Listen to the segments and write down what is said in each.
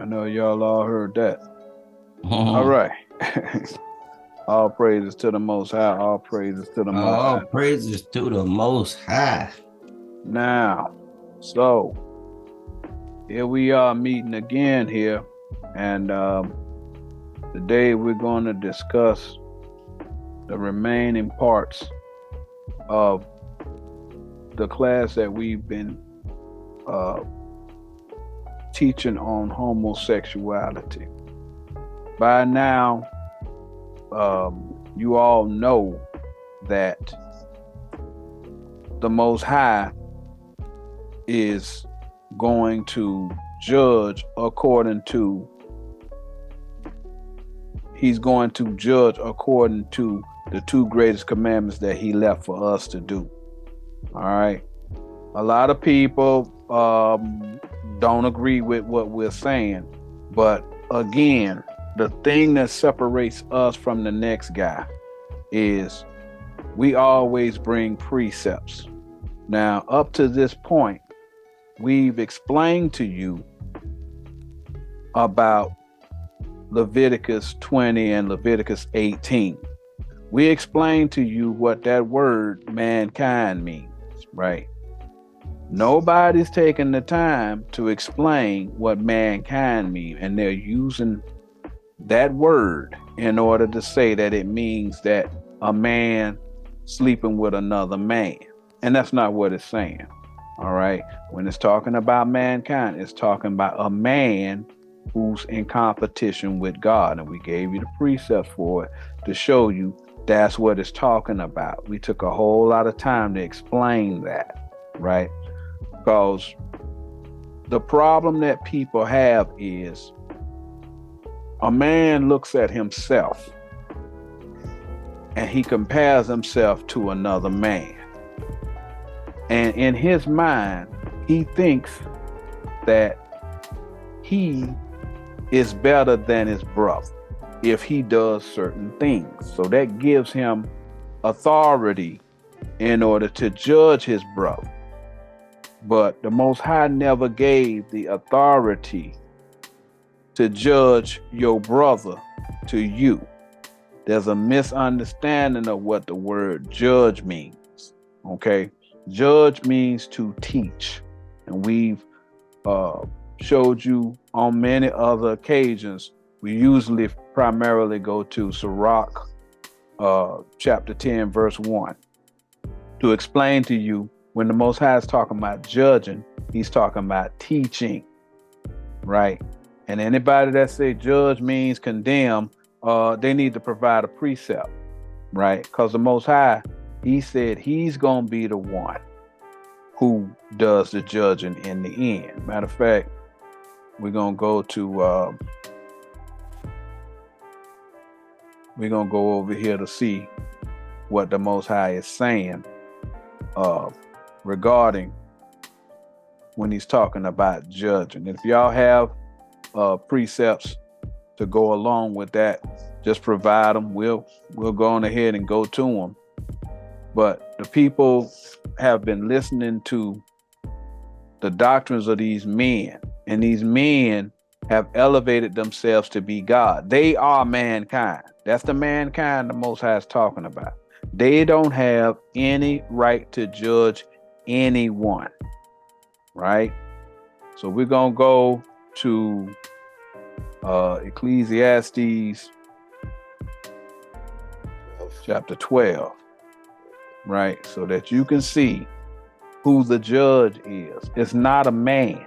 I know y'all all heard that. All Mhm. right. All praises to the Most High. All praises to the Most All High. praises to the Most High. Now, so here we are meeting again here, and today we're going to discuss the remaining parts of the class that we've been uh, teaching on homosexuality. By now, you all know that the Most High is going to judge according to the two greatest commandments that he left for us to do. All right. A lot of people don't agree with what we're saying, but again, the thing that separates us from the next guy is we always bring precepts. Now, up to this point, we've explained to you about Leviticus 20 and Leviticus 18. We explained to you what that word mankind means, right? Nobody's taking the time to explain what mankind means, and they're using that word in order to say that it means that a man sleeping with another man. And that's not what it's saying. All right. When it's talking about mankind, it's talking about a man who's in competition with God. And we gave you the precepts for it to show you that's what it's talking about. We took a whole lot of time to explain that, right? Because the problem that people have is a man looks at himself and he compares himself to another man. And in his mind, he thinks that he is better than his brother if he does certain things. So that gives him authority in order to judge his brother. But the Most High never gave the authority to judge your brother to you. There's a misunderstanding of what the word judge means. Okay? Judge means to teach. And we've showed you on many other occasions. We usually primarily go to Sirach chapter 10, verse 1, to explain to you when the Most High is talking about judging, he's talking about teaching, right? And anybody that say judge means condemn, they need to provide a precept, right? Because the Most High, he said he's going to be the one who does the judging in the end. Matter of fact, we're going to go over here to see what the Most High is saying regarding when he's talking about judging. If y'all have precepts to go along with that, just provide them. We'll go on ahead and go to them. But the people have been listening to the doctrines of these men, and these men have elevated themselves to be God. They are mankind. That's the mankind the Most High is talking about. They don't have any right to judge anyone, right? So we're going to go to Ecclesiastes chapter 12, right? So that you can see who the judge is. It's not a man,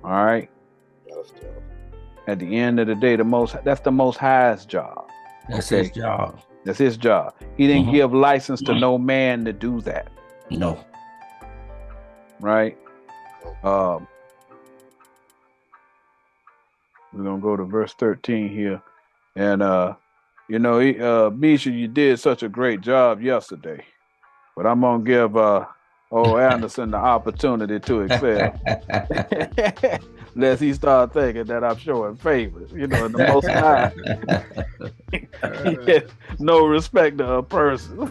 all right? At the end of the day, that's the Most High's job. That's his job. That's his job. He didn't give license to no man to do that. No. Right? We're going to go to verse 13 here. And, Misha, you did such a great job yesterday. But I'm going to give owe Anderson the opportunity to excel. Lest he start thinking that I'm showing favor. You know, the Most High, he has no respect to a person.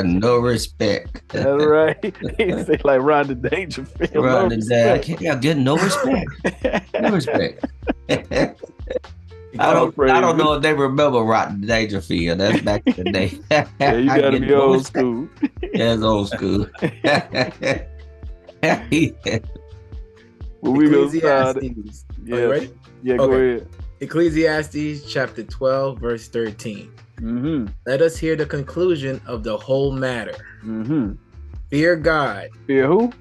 No respect. That's right. He say like Rodney Dangerfield, no Right, I respect. can't get no respect. No respect. I All don't praises. know if they remember Rodney Dangerfield. That's back in the day. Yeah, you I got to get be no old respect. school. That's old school. Well, we gonna start. Ecclesiastes. Yeah, Are you ready? yeah. Go Okay. ahead. Ecclesiastes chapter 12, verse 13. Mm-hmm. Let us hear the conclusion of the whole matter. Mm-hmm. Fear God. Fear who?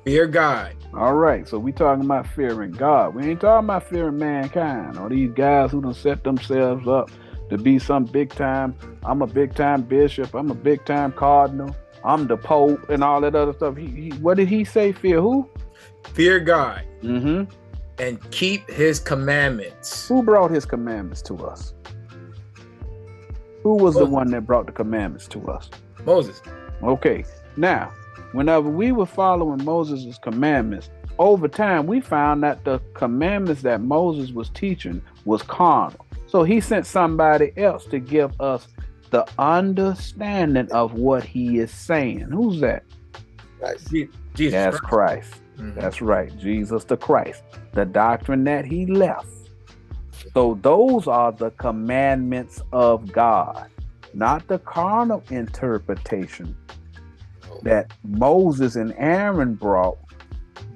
Fear God. All right. So we talking about fearing God. We ain't talking about fearing mankind or these guys who done set themselves up to be some big time. I'm a big time bishop. I'm a big time cardinal. I'm the Pope and all that other stuff. What did he say? Fear who? Fear God Mm-hmm. and keep his commandments. Who brought his commandments to us? Who was the Moses. one that brought the commandments to us? Moses. Okay. Now, whenever we were following Moses' commandments, over time we found that the commandments that Moses was teaching was carnal. So he sent somebody else to give us the understanding of what he is saying. Who's that? Jesus That's Christ. Christ. Mhm. That's right. Jesus the Christ. The doctrine that he left. So those are the commandments of God, not the carnal interpretation that Moses and Aaron brought,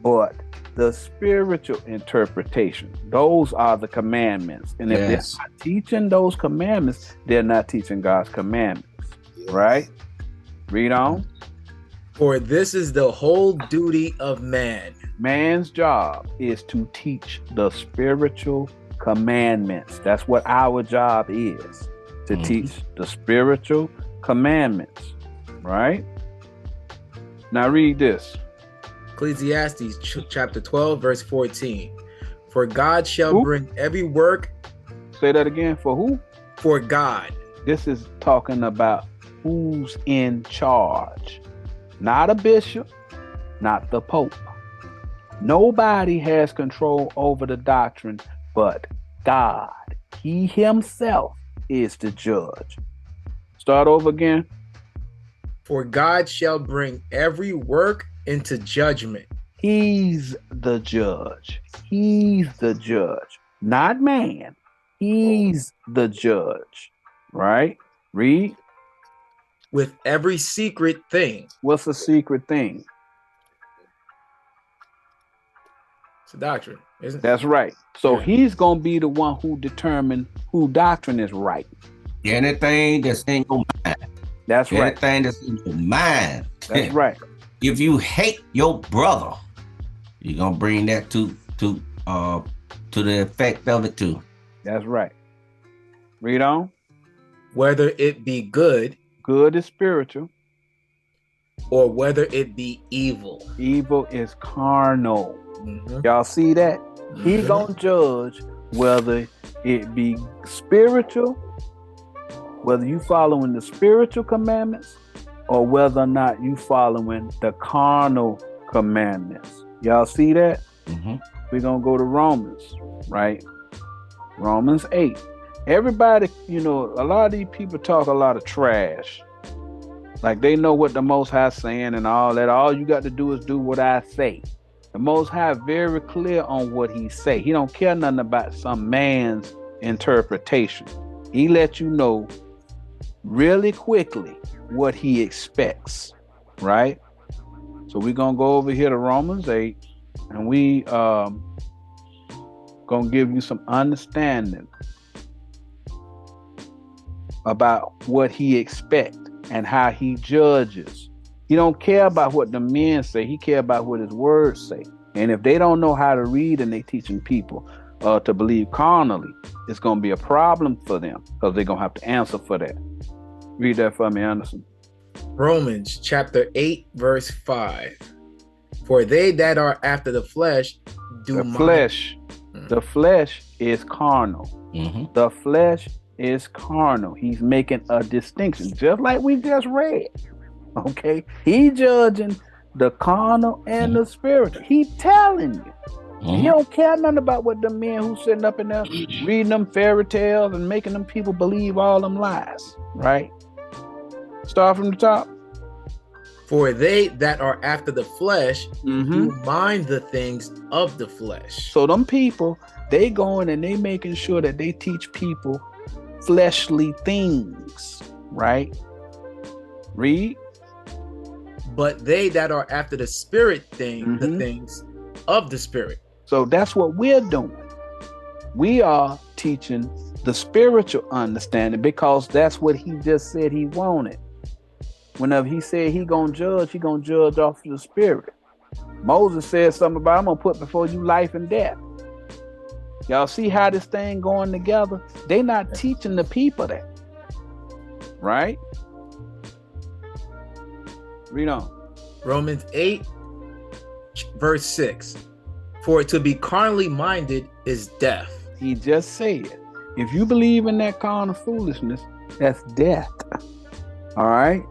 but the spiritual interpretation. Those are the commandments. And if Yes. they're not teaching those commandments, they're not teaching God's commandments. Right? Read on. For this is the whole duty of man. Man's job is to teach the spiritual commandments. That's what our job is, to Mhm. teach the spiritual commandments. Right? Now read this. Ecclesiastes chapter 12, verse 14. For God shall Who? bring every work Say that again. For who? for God. This is talking about who's in charge. Not a bishop, not the Pope. Nobody has control over the doctrine but God. He himself is the judge. Start over again. For God shall bring every work into judgment. He's the judge. He's the judge, not man. He's the judge, right? Read. With every secret thing. What's a secret thing? It's a doctrine, isn't it? That's right. So Yeah. he's going to be the one who determines who doctrine is right. Anything that's in your mind. That's right. Anything that's in your mind. That's right. If you hate your brother, you're gonna bring that to the effect of it too. That's right. Read on. Whether it be good Good is spiritual. or whether it be evil. Evil is carnal. Mhm. Y'all see that? He Mhm. gonna judge whether it be spiritual, whether you following the spiritual commandments, or whether or not you following the carnal commandments. Y'all see that? Mm-hmm. We're gonna go to Romans, right? Romans 8. Everybody, you know, a lot of these people talk a lot of trash. Like they know what the Most High saying and all that. All you got to do is do what I say. The Most High very clear on what he say. He don't care nothing about some man's interpretation. He let you know really quickly what he expects, right? So we're gonna go over here to Romans 8, and we gonna give you some understanding about what he expects and how he judges. He don't care about what the men say. He care about what his words say. And if they don't know how to read and they teaching people to believe carnally, it's going to be a problem for them because they're going to have to answer for that. Read that for me, Anderson. Romans chapter 8, verse 5. For they that are after the flesh do The mind. flesh. The flesh is carnal. Mm-hmm. The flesh is carnal. He's making a distinction, just like we just read. Okay, he judging the carnal and the spiritual. He telling you. He don't care nothing about what them men who sitting up in there reading them fairy tales and making them people believe all them lies. Right? Start from the top. For they that are after the flesh do mind the things of the flesh. So them people, they going and they making sure that they teach people fleshly things, right? Read. But they that are after the spirit the things of the spirit. So that's what we're doing. We are teaching the spiritual understanding because that's what he just said he wanted. Whenever he said he gonna judge off of the spirit. Moses said something about, I'm gonna put before you life and death. Y'all see how this thing going together? They not teaching the people that. Right? Read on. Romans 8, verse 6. For to be carnally minded is death. He just said, if you believe in that carnal foolishness, that's death. All right?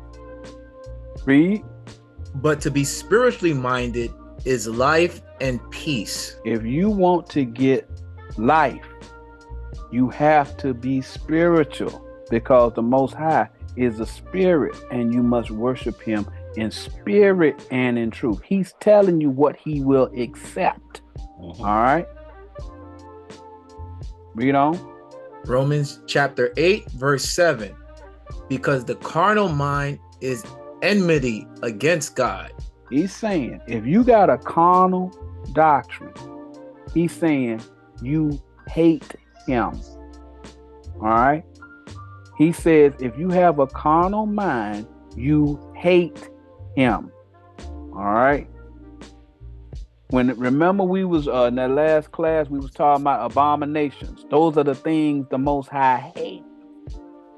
Read. But to be spiritually minded is life and peace. If you want to get life, you have to be spiritual because the Most High is a spirit and you must worship him in spirit and in truth. He's telling you what he will accept. All right? Read on. Romans chapter 8, verse 7. Because the carnal mind is enmity against God. He's saying, if you got a carnal doctrine, he's saying you hate him. All right? He says, if you have a carnal mind, you hate him. All right? Remember we was in that last class, we was talking about abominations. Those are the things the Most High hates.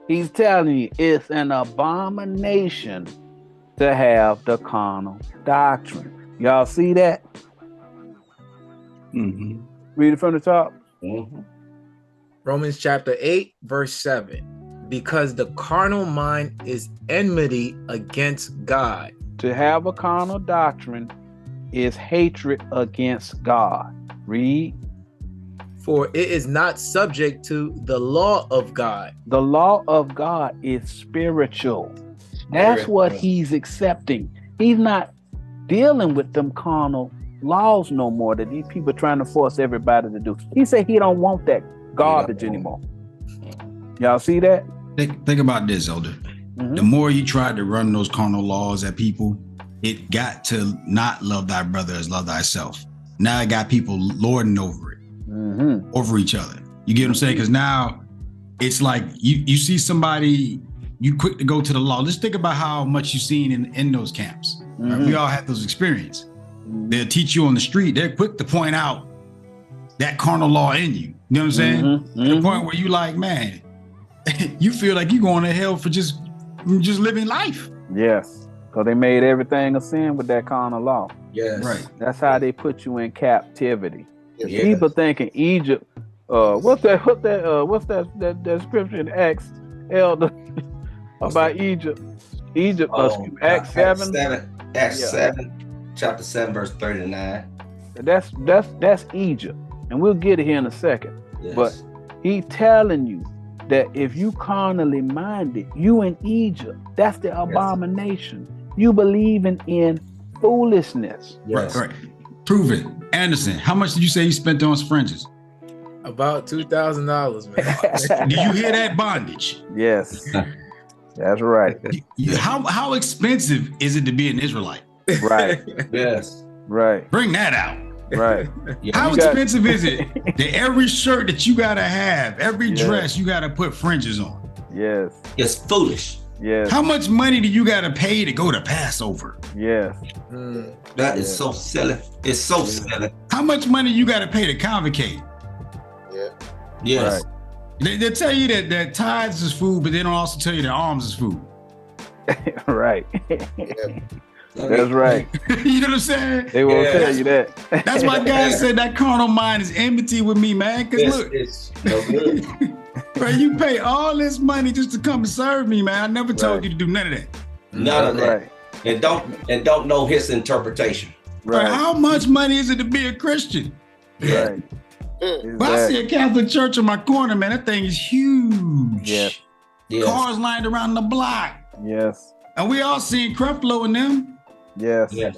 He's telling you it's an abomination to have the carnal doctrine. Y'all see that? Read it from the top. Romans chapter 8, verse 7. Because the carnal mind is enmity against God. To have a carnal doctrine is hatred against God. Read. For it is not subject to the law of God. The law of God is spiritual. That's what he's accepting. He's not dealing with them carnal laws no more that these people are trying to force everybody to do. He said he don't want that garbage anymore. Y'all see that? Think about this, Elder. The more you try to run those carnal laws at people, it got to not love thy brother as love thyself. Now it got people lording over it, over each other. You get what I'm saying? Because now it's like you see somebody, you quick to go to the law. Let's think about how much you've seen in those camps. Right? We all have those experiences. They'll teach you on the street. They're quick to point out that carnal law in you. You know what I'm saying? To the point where you like, man, you feel like you're going to hell for just living life. Yes. So they made everything a sin with that carnal law. Yes. Right. That's how they put you in captivity. Yes. People thinking Egypt. What's that scripture in Acts, Elder, about Egypt? Egypt, Acts 7. Acts 7, chapter 7, verse 39. That's Egypt, and we'll get it here in a second. Yes. But he telling you that if you carnally minded, you in Egypt. That's the abomination. You believing in foolishness. Yes. Right. Prove it. Anderson, how much did you say you spent on fringes? About $2,000, man. Did you hear that bondage? Yes. That's right. How expensive is it to be an Israelite? Right. Yes. Right. Bring that out. Right. How expensive is it that every shirt that you gotta have, every dress you gotta put fringes on? Yes. It's foolish. Yes. How much money do you gotta pay to go to Passover? Yes. That is so silly. It's so silly. How much money you gotta pay to convocate? Yeah. Yes. Right. They tell you that tithes is food, but they don't also tell you that alms is food. Right. That's right. You know what I'm saying? They won't tell you that. That's why God said that carnal mind is enmity with me, man. Because look, it's no good. Bro, you pay all this money just to come and serve me, man. I never told you to do none of that. None of that. Right. And don't know his interpretation. Right. Right. How much money is it to be a Christian? Yeah. Right. But I see a Catholic church on my corner, man. That thing is huge. Yes. Yes. Cars lined around the block. Yes. And we all seen Creflo in them. Yes. Yes.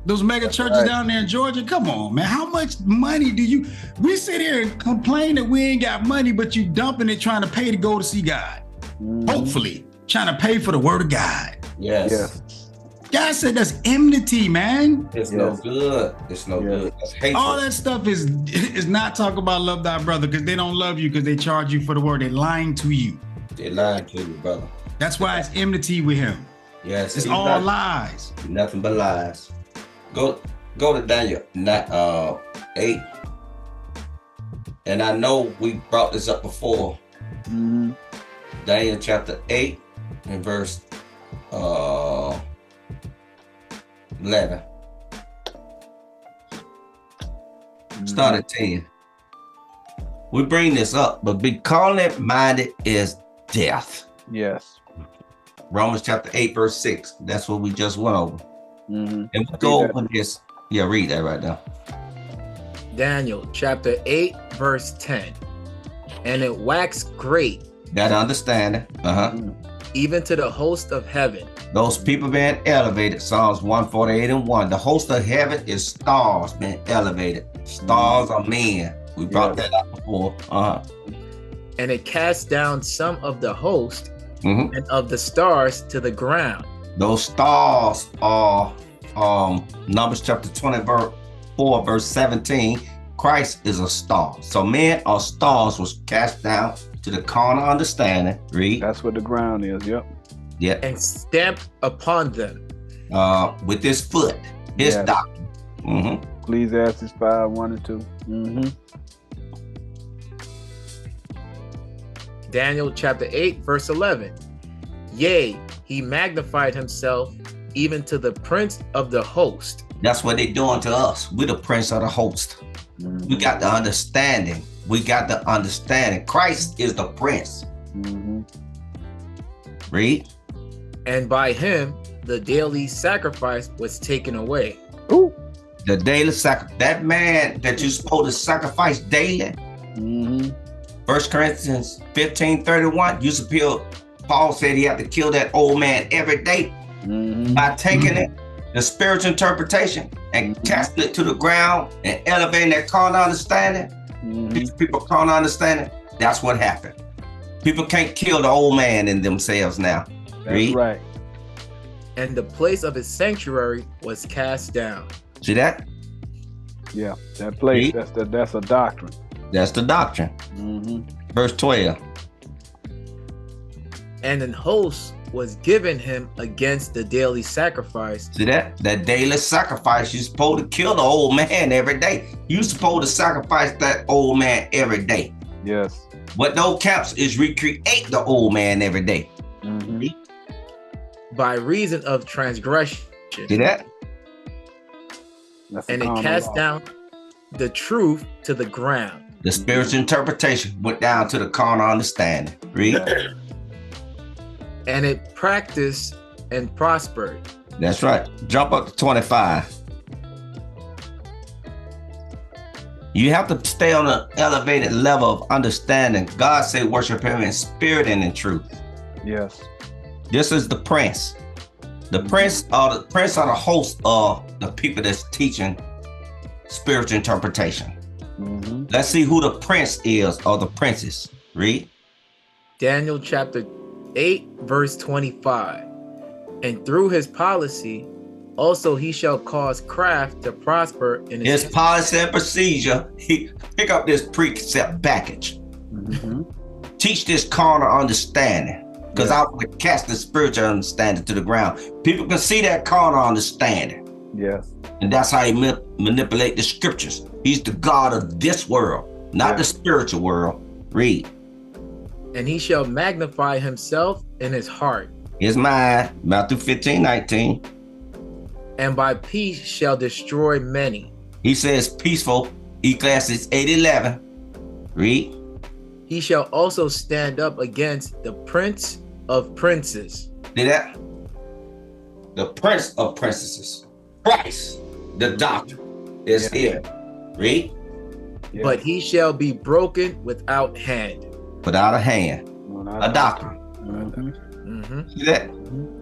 Those mega churches right. down there in Georgia. Come on, man. How much money do you? We sit here and complain that we ain't got money, but you dumping it trying to pay to go to see God. Mhm. Hopefully, trying to pay for the word of God. Yes. Yes. God said that's enmity, man. It's Yes. no good. It's no Yes. good. That's hateful. All that stuff is not talking about love thy brother, because they don't love you because they charge you for the word. They're lying to you. They lied to you, brother. That's why it's enmity with him. Yes. It's he's all not- lies. Nothing but lies. Go to Daniel 8. And I know we brought this up before. Mhm. Daniel chapter 8 and verse 11. Start at 10. We bring this up, but be carnal-minded is death. Yes. Romans chapter 8, verse 6. That's what we just went over. Mhm. And we go Read that. over this. Yeah, read that right now. Daniel chapter 8, verse 10. And it waxed great, Got understanding. even to the host of heaven. Those people being elevated. Psalms 148 and 1. The host of heaven is stars being elevated. Stars are men. We brought Yes. that up before. And it cast down some of the host Mhm. and of the stars to the ground. Those stars are Numbers chapter 24, verse 17. Christ is a star. So men or stars was cast down to the carnal understanding. Read. That's what the ground is. Yep. Yeah. And stamped upon them. With his foot. His Yes. doctrine. Mhm. Ecclesiastes 5, 1 and 2. Mhm. Daniel chapter 8, verse 11. Yea, he magnified himself even to the prince of the host. That's what they doing to us. We the prince of the host. We got the understanding. We got the understanding. Christ is the prince. Mhm. Read. And by him the daily sacrifice was taken away. Ooh. The daily sacrifice. That man that you're supposed to sacrifice daily. Mhm. 1 Corinthians 15:31. You supposed, Paul said he had to kill that old man every day Mhm. by taking it, the spiritual interpretation, and casting it to the ground and elevating that carnal understanding. Mhm. People can't understand it. That's what happened. People can't kill the old man in themselves now. That's Read. right. And the place of his sanctuary was cast down. See that? Yeah. That place. Read. That's a doctrine. That's the doctrine. Mhm. Verse 12. And an host was given him against the daily sacrifice. See that? That daily sacrifice. You're supposed to kill the old man every day. You're supposed to sacrifice that old man every day. Yes. What those camps is recreate the old man every day. Mhm. By reason of transgression. See that? That's the And it common cast law. down the truth to the ground. The spiritual interpretation went down to the carnal understanding. Read. And it practiced and prospered. That's right. Jump up to 25. You have to stay on an elevated level of understanding. God say worship him in spirit and in truth. Yes. This is the prince. The prince or the host of the people that's teaching spiritual interpretation. Mhm. Let's see who the prince is or the princess. Read. Daniel chapter 8, verse 25. And through his policy, also he shall cause craft to prosper in His policy and procedure. He pick up this precept package. Mhm. Teach this carnal understanding. Because Yeah. I want to cast the spiritual understanding to the ground. People can see that carnal understanding. Yes. And that's how he manipulate the scriptures. He's the God of this world, not Yeah. the spiritual world. Read. And he shall magnify himself in his heart, Here's mine, Matthew 15:19. and by peace shall destroy many. He says peaceful, Ecclesiastes 8:11. Read. He shall also stand up against the prince of princes. See that? the Prince of Princesses, Christ, the doctrine, is here. Read. Yeah. But he shall be broken without hand. Without a hand. A doctrine. See that?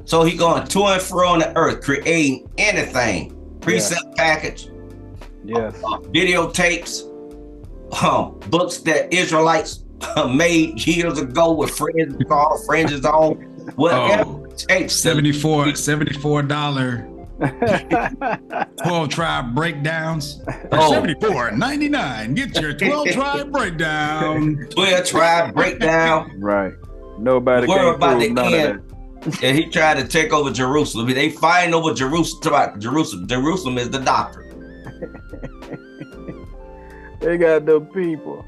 So he going to and fro on the earth, creating anything. Precept package. Yes. Videotapes. Books that Israelites made years ago with fringes on. Whatever. $74 12 tribe breakdowns. $74.99. Get your 12 tribe breakdown. 12 tribe breakdown. Right. Nobody Worry can about the prove none end. of that. And he tried to take over Jerusalem. They fighting over Jerusalem. Jerusalem is the doctrine. They got the people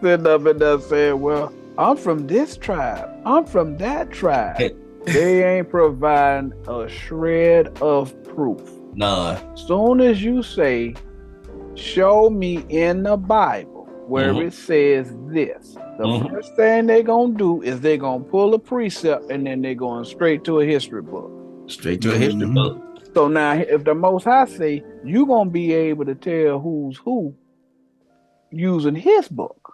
sitting up and there saying, well, I'm from this tribe. I'm from that tribe. They ain't providing a shred of proof. None. Soon as you say, show me in the Bible where it says this, the first thing they're going to do is they're going to pull a precept and then they're going straight to a history book. Straight to a history book. So now if the Most High say, you're going to be able to tell who's who using his book,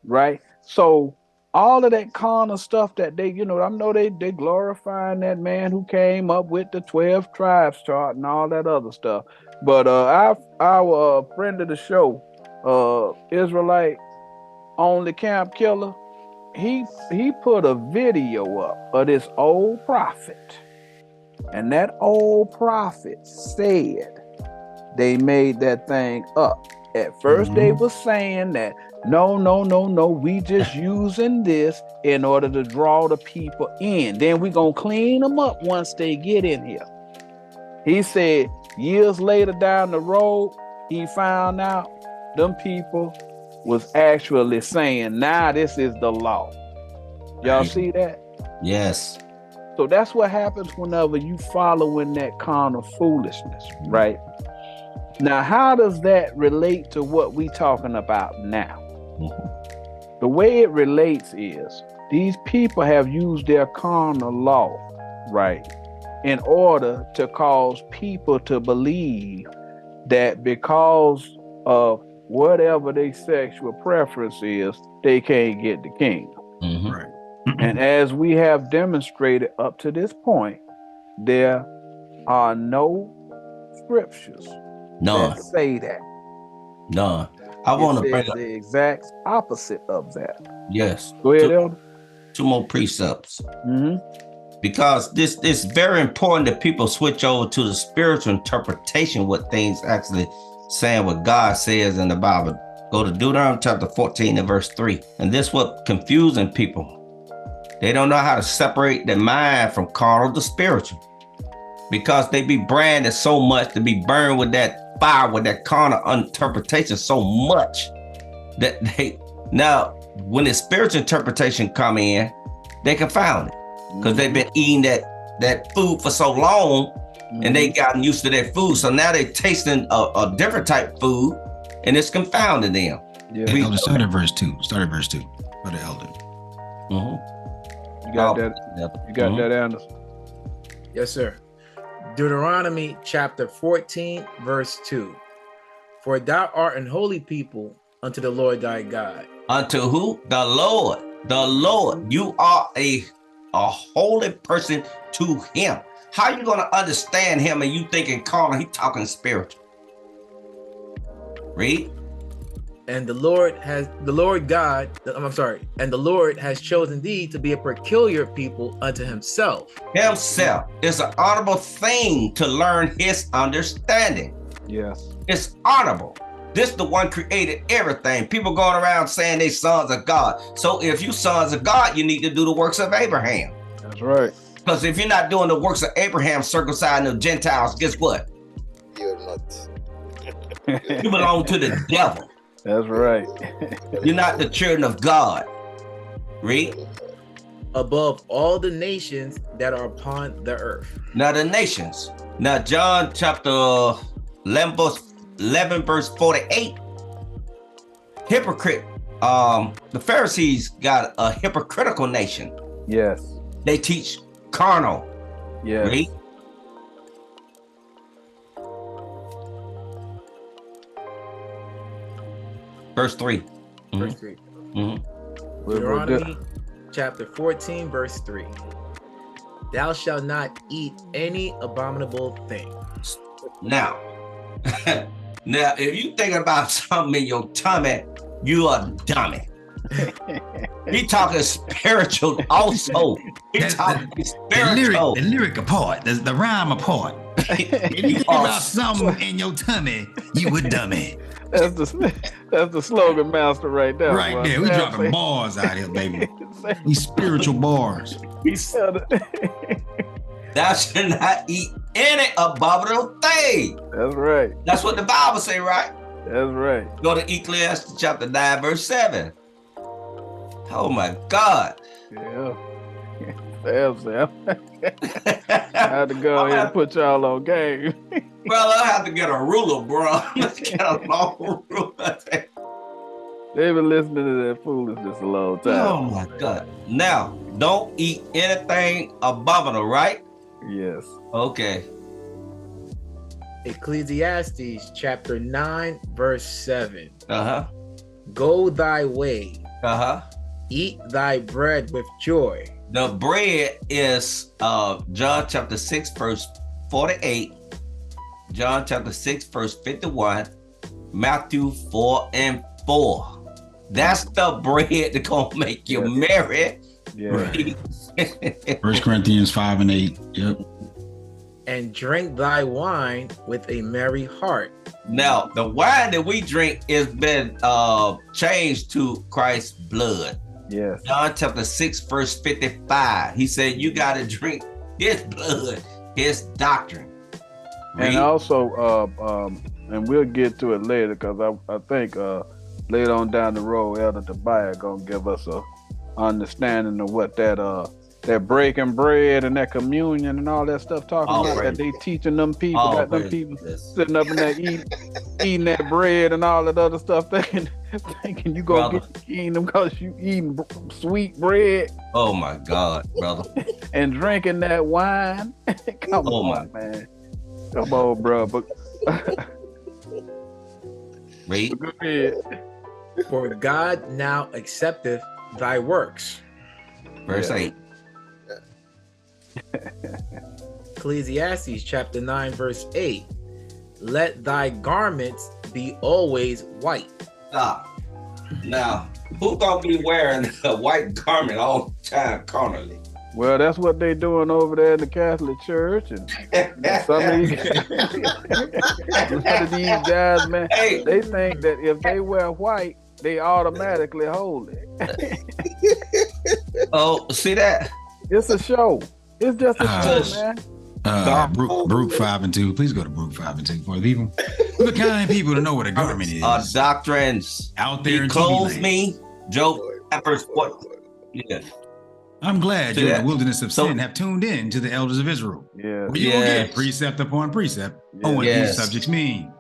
right? So all of that carnal stuff that they, I know they glorifying that man who came up with the 12 tribes chart and all that other stuff. But our friend of the show, Israelite only camp killer, he put a video up of this old prophet, and that old prophet said they made that thing up. At first they were saying that no, we just using this in order to draw the people in. Then we gonna clean them up once they get in here. He said years later down the road, he found out them people was actually saying, now this is the law. Y'all see that? Yes. So that's what happens whenever you follow in that carnal foolishness, right? Now, how does that relate to what we talking about now? The way it relates is these people have used their carnal law, right, in order to cause people to believe that because of whatever their sexual preference is, they can't get the kingdom. Right. And as we have demonstrated up to this point, there are no scriptures that say that. None. I want to bring up the exact opposite of that. Yes. Go ahead, Elder. Two more precepts. Because this is very important that people switch over to the spiritual interpretation, what things actually saying what God says in the Bible. Go to Deuteronomy chapter 14 and verse 3. And this what confusing people. They don't know how to separate their mind from carnal to spiritual. Because they be branded so much to be burned with that fire, with that carnal interpretation so much that now when the spiritual interpretation come in, they confound it. Because they've been eating that food for so long and they gotten used to that food. So now they're tasting a different type of food and it's confounding them. Yeah. Elder, start at verse 2. Start at verse 2 for the elder. You got that? You got that, Anderson? Yes, sir. Deuteronomy chapter 14, verse 2. For thou art an holy people unto the Lord thy God. Unto who? The Lord. The Lord. You are a holy person to him. How you going to understand him and you thinking carnal? He talking spiritual. Read. And the Lord has chosen thee to be a peculiar people unto himself. Himself. It's an honorable thing to learn his understanding. Yes. It's honorable. This the one created everything. People going around saying they sons of God. So if you sons of God, you need to do the works of Abraham. That's right. Because if you're not doing the works of Abraham, circumcising the Gentiles, guess what? You're not. You belong to the devil. That's right. You're not the children of God. Read. Above all the nations that are upon the earth. Now the nations. Now John chapter 11 verse 48. Hypocrite. The Pharisees got a hypocritical nation. Yes. They teach carnal. Yes. Read. Verse 3. Verse 3. Mm-hmm. Deuteronomy chapter 14, verse 3. Thou shalt not eat any abominable thing. Now, now, if you think about something in your tummy, you are dummy. He talking spiritual also. He talking spiritual. The lyric apart, the rhyme apart. If you think about something in your tummy, you a dummy. That's the slogan master right there. Right boy. there. We dropping bars out here, baby. These spiritual bars. He said, thou shalt not eat any abominable thing. That's right. That's what the Bible say, right? That's right. Go to Ecclesiastes chapter 9, verse 7. Oh my God. Yeah. Sam. I had to go ahead and put y'all on game. Brother, I have to get a ruler, bro. Let's get a long ruler. They've been listening to that foolishness a long time. Oh my God. Now, don't eat anything abominable, right? Yes. Okay. Ecclesiastes chapter 9, verse 7. Uh-huh. Go thy way, Uh-huh. eat thy bread with joy. The bread is John chapter 6, verse 48, John chapter 6, verse 51, Matthew 4 and 4. That's the bread that's gonna make you merry. Yeah. 1 Corinthians 5 and 8. Yep. And drink thy wine with a merry heart. Now, the wine that we drink has been changed to Christ's blood. Yes. John chapter 6, verse 55. He said, you got to drink his blood, his doctrine. Read. And also, and we'll get to it later because I think later on down the road, Elder Tobiah gonna give us a understanding of what that breaking bread and that communion and all that stuff talking about that they teaching them people, got them people sitting up in there eating that bread and all that other stuff, thinking you gonna get the kingdom because you eating sweet bread. Oh my God, brother. And drinking that wine. Come on, man. Come on, bro. But read. Go ahead. For God now accepteth thy works. Verse 8. Ecclesiastes chapter 9, verse 8. Let thy garments be always white. Stop. Now, who gonna be wearing a white garment all the time carnally? Well, that's what they doing over there in the Catholic Church, and some of these, guys, man, they think that if they wear white, they automatically holy. Oh, see that? It's a show. It's just a show, man. Brook 5 and 2. Please go to Brook 5 and 2 for the people. For the kind of people to know what a garment is. Doctrines. Out there he in clothes TV me. Job, verse what? Yeah. I'm glad you in the wilderness of sin have tuned in to the elders of Israel. Yeah. Where you will get precept upon precept on what these subjects mean.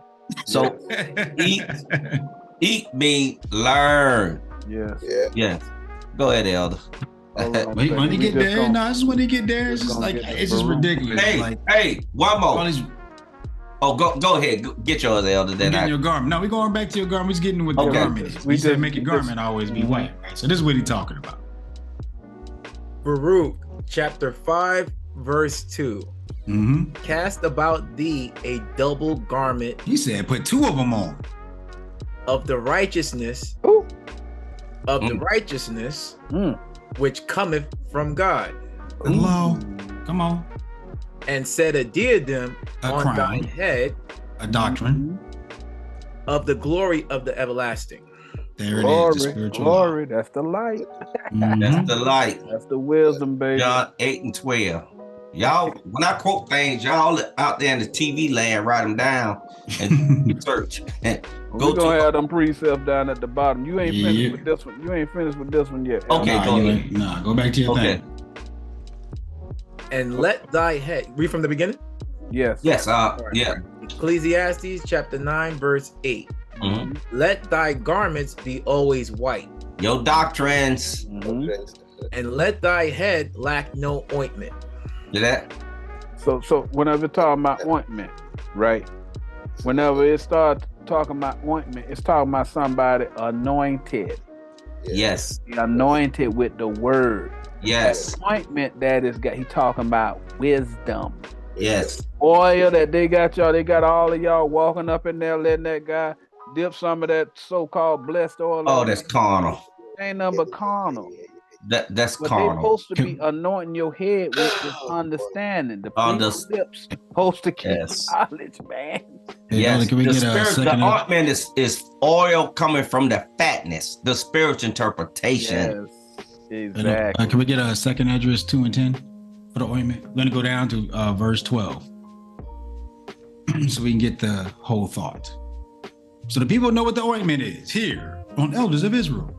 So eat me, learn. Yes. Yes. Go ahead, Elder. Wait, when he get there, this is when he get there. It's just like it's just ridiculous. Hey, one more. Go ahead. Get yours, Elder. Then your garment. No, we're going back to your garment. We're getting with the garment. We said make your garment always be white. Right? So this is what he's talking about. Baruch chapter 5, verse 2. Mm-hmm. Cast about thee a double garment. He said, put two of them on. Of the righteousness. Of the righteousness. Which cometh from God. Hello. Come on. And set a diadem on crown, thine head. A doctrine. Of the glory of the everlasting. There glory, it is, the spiritual glory. law. That's the light. That's the light. That's the wisdom, baby. John 8 and 12. Y'all, when I quote things, y'all out there in the TV land, write them down and search. We're gonna have them precepts down at the bottom. You ain't finished with this one. You ain't finished with this one yet. Okay, go ahead. Go back to your thing. And let thy head, read from the beginning? Yes. Yes, yeah. Ecclesiastes chapter 9, verse 8. Let thy garments be always white. Your doctrines. And let thy head lack no ointment. Do that? So whenever talking about ointment, right? Whenever it starts talking about ointment, it's talking about somebody anointed. Yes. Anointed with the word. Yes. That ointment that is got, he talking about wisdom. Yes. Oil that they got y'all, they got all of y'all walking up in there letting that guy dip some of that so-called blessed oil. Oh, that's carnal. Ain't nothing but carnal. That's But carnal. they supposed to be anointing your head with understanding. The priest's lips supposed to keep knowledge, man. Yes, can we the get the ointment is oil coming from the fatness, the spiritual interpretation. Yes, exactly. Can we get a second address 2 and 10 for the ointment? We're gonna go down to verse 12, so we can get the whole thought. So the people know what the ointment is here on Elders of Israel.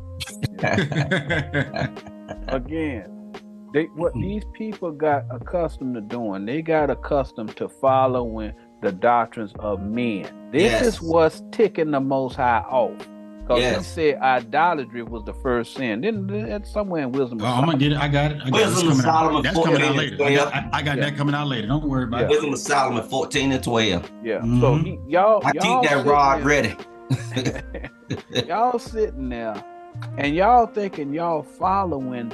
Again, what these people got accustomed to doing, they got accustomed to following the doctrines of men. This is what's ticking the Most High off. Because he said idolatry was the first sin. Then it's somewhere in Wisdom of Solomon. I'm gonna get it. I got it. Wisdom of Solomon. That's coming out later. I got that coming out later. Don't worry about it. Wisdom of Solomon 14 and 12. Yeah. So y'all keep that rod ready. Y'all sitting there and y'all thinking y'all following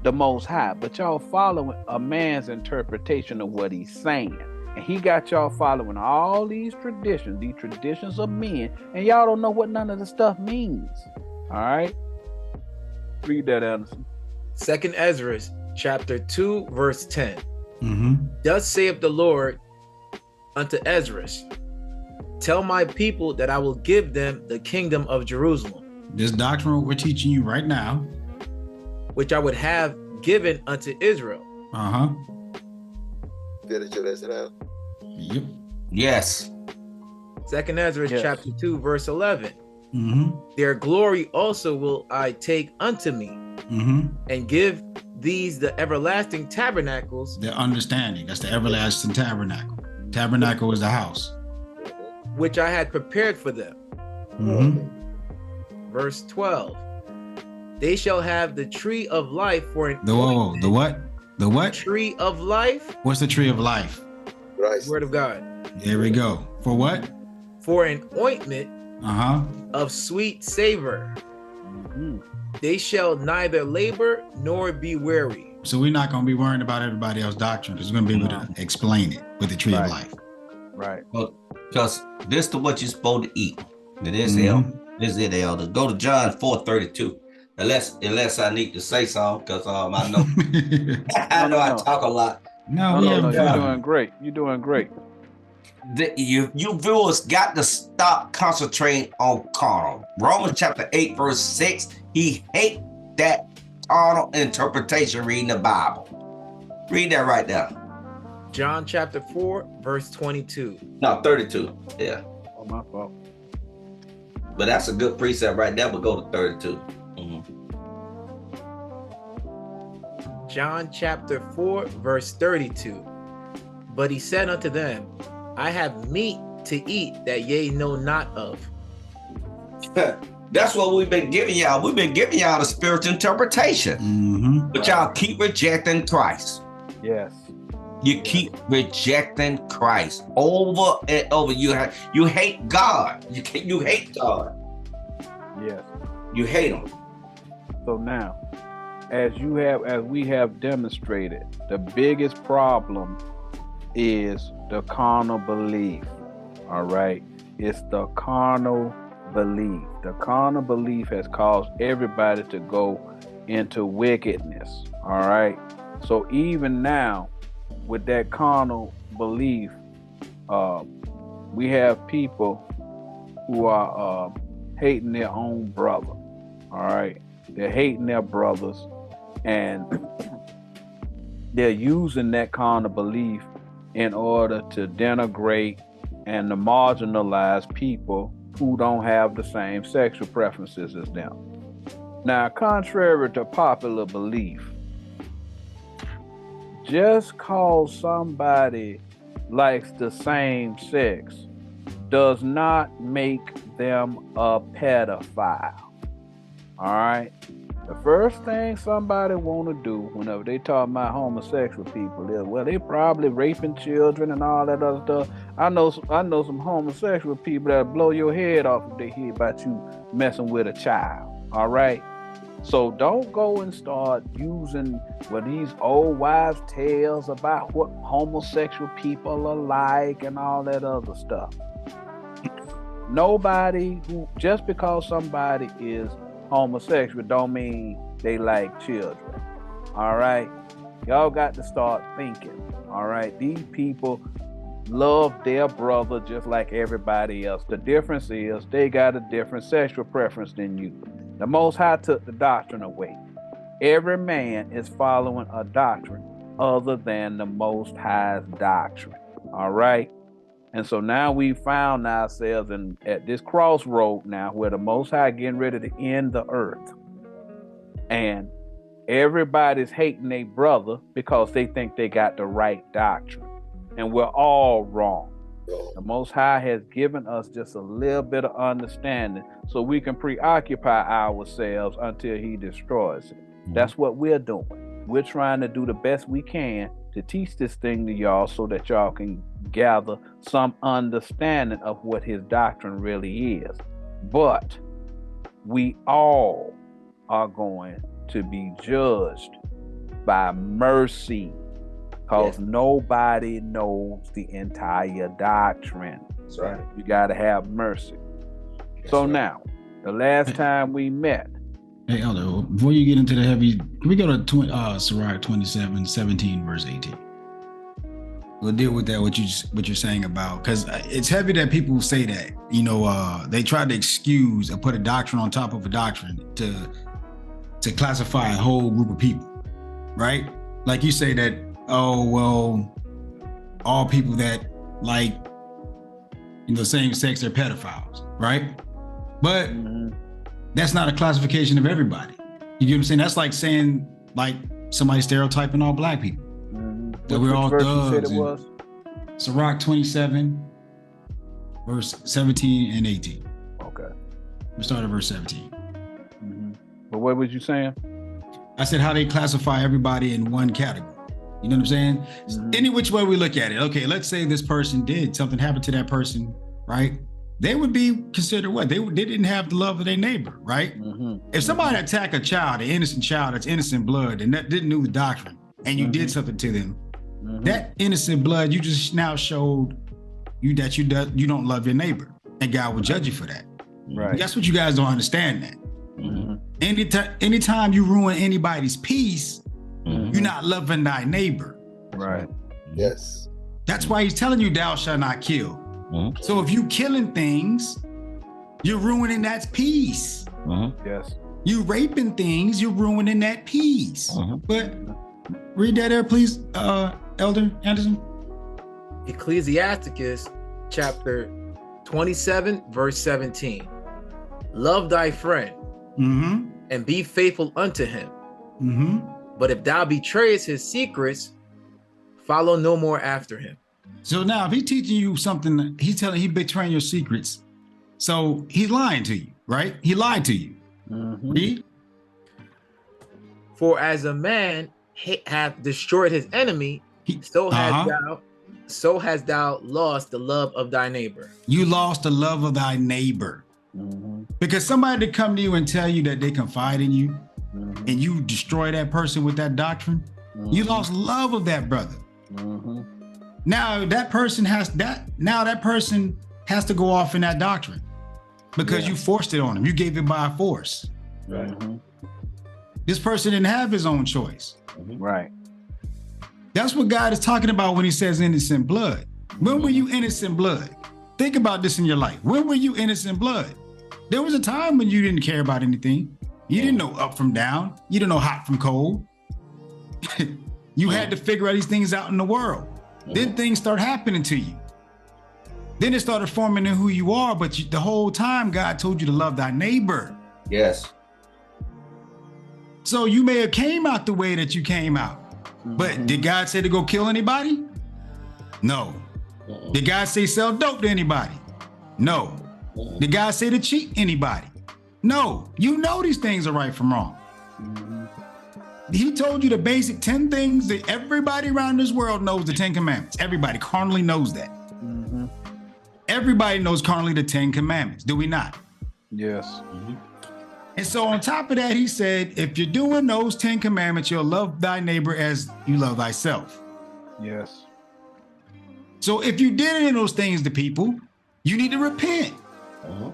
the Most High, but y'all following a man's interpretation of what he's saying. And he got y'all following all these traditions of men, and y'all don't know what none of the stuff means. All right? Read that, Anderson. 2nd Ezra, chapter 2, verse 10. Mm-hmm. Thus saith the Lord unto Ezra, tell my people that I will give them the kingdom of Jerusalem. This doctrine we're teaching you right now, which I would have given unto Israel. Uh-huh. Yep. Yes. 2nd Ezra chapter 2, verse 11. Mm-hmm. Their glory also will I take unto me, and give these the everlasting tabernacles. Their understanding. That's the everlasting tabernacle. Tabernacle is the house. Which I had prepared for them. Mm-hmm. Verse 12. They shall have the tree of life for an the what? The what? Tree of life. What's the tree of life? Christ. Word of God. There we go. For what? For an ointment of sweet savor. They shall neither labor nor be weary. So we're not going to be worrying about everybody else's doctrine, because we're going to be able to explain it with the tree of life. Right. Well, because this is what you're supposed to eat. This is it, Elder. Go to John 4:32. Unless I need to say something, because I know I talk a lot. No, you're doing great. You're doing great. You viewers got to stop concentrating on carnal. Romans chapter 8, verse 6. He hate that carnal interpretation reading the Bible. Read that right there. John chapter 4, verse 22. No, 32. Yeah. Oh, my fault. But that's a good precept right there. But go to 32. John chapter 4, verse 32. But he said unto them, I have meat to eat that ye know not of. That's what we've been giving y'all. We've been giving y'all the spiritual interpretation. But y'all keep rejecting Christ. Yes. You keep rejecting Christ over and over. You hate God. You hate God. Yes. You hate him. So now, as we have demonstrated, the biggest problem is the carnal belief. All right. It's the carnal belief. The carnal belief has caused everybody to go into wickedness. All right. So even now, with that carnal belief, we have people who are hating their own brother. All right. They're hating their brothers, and they're using that carnal belief in order to denigrate and to marginalize people who don't have the same sexual preferences as them. Now, contrary to popular belief, just cause somebody likes the same sex does not make them a pedophile. All right? The first thing somebody want to do whenever they talk about homosexual people is, well, they probably raping children and all that other stuff. I know some homosexual people that blow your head off if they hear about you messing with a child. All right. So don't go and start using these old wives' tales about what homosexual people are like and all that other stuff. Just because somebody is homosexual don't mean they like children. All right. Y'all got to start thinking. All right. These people love their brother just like everybody else. The difference is they got a different sexual preference than you. The Most High took the doctrine away. Every man is following a doctrine other than the Most High's doctrine. All right. And so now we found ourselves at this crossroad now where the Most High getting ready to end the earth. And everybody's hating their brother because they think they got the right doctrine. And we're all wrong. The Most High has given us just a little bit of understanding so we can preoccupy ourselves until he destroys it. That's what we're doing. We're trying to do the best we can to teach this thing to y'all so that y'all can gather some understanding of what his doctrine really is. But we all are going to be judged by mercy because nobody knows the entire doctrine. That's right. You got to have mercy. Now, the last time we met. Hey, Elder, before you get into the heavy, can we go to Sirach 27, 17, verse 18? We'll deal with that, what you're saying about, because it's heavy that people say that, they try to excuse or put a doctrine on top of a doctrine to classify a whole group of people, right? Like you say that, oh, well, all people that like, same sex are pedophiles, right? But that's not a classification of everybody. You get what I'm saying? That's like saying, like, somebody stereotyping all black people. That we're all thugs. It was? Sirach 27, verse 17 and 18. Okay. We start at verse 17. But what was you saying? I said how they classify everybody in one category. You know what I'm saying? Any which way we look at it. Okay, let's say this person something happened to that person, right? They would be considered what? They didn't have the love of their neighbor, right? If somebody attack a child, an innocent child that's innocent blood and that didn't know the doctrine, and you did something to them, that innocent blood, you just now showed that you don't love your neighbor, and God will judge you for that. Right. That's what you guys don't understand. That anytime you ruin anybody's peace, you're not loving thy neighbor. Right. Yes. That's why he's telling you thou shalt not kill. So if you killing things, you're ruining that peace. Yes. You raping things, you're ruining that peace. But read that there, please, Elder Anderson. Ecclesiasticus chapter 27, verse 17. Love thy friend and be faithful unto him. But if thou betrayest his secrets, follow no more after him. So now if he's teaching you something, he betraying your secrets. So he's lying to you, right? He lied to you. Read. For as a man hath destroyed his enemy, so hast thou lost the love of thy neighbor. You lost the love of thy neighbor. Because somebody to come to you and tell you that they confide in you and you destroy that person with that doctrine, you lost love of that brother. Now that person has to go off in that doctrine because you forced it on him. You gave it by force. Right. This person didn't have his own choice. Right. That's what God is talking about when he says innocent blood. When were you innocent blood? Think about this in your life. When were you innocent blood? There was a time when you didn't care about anything. You didn't know up from down. You didn't know hot from cold. You had to figure out these things out in the world. Then things start happening to you. Then it started forming in who you are, but the whole time God told you to love thy neighbor. Yes. So you may have came out the way that you came out, but did God say to go kill anybody? No. Did God say sell dope to anybody? No. Did God say to cheat anybody? No. You know these things are right from wrong. Mm-hmm. He told you the basic 10 things that everybody around this world knows, the 10 commandments. Everybody carnally knows that. Mm-hmm. Everybody knows carnally the 10 commandments, do we not? Yes. Mm-hmm. And so on top of that, he said, if you're doing those 10 commandments, you'll love thy neighbor as you love thyself. Yes. So if you did any of those things to people, you need to repent. Uh-huh.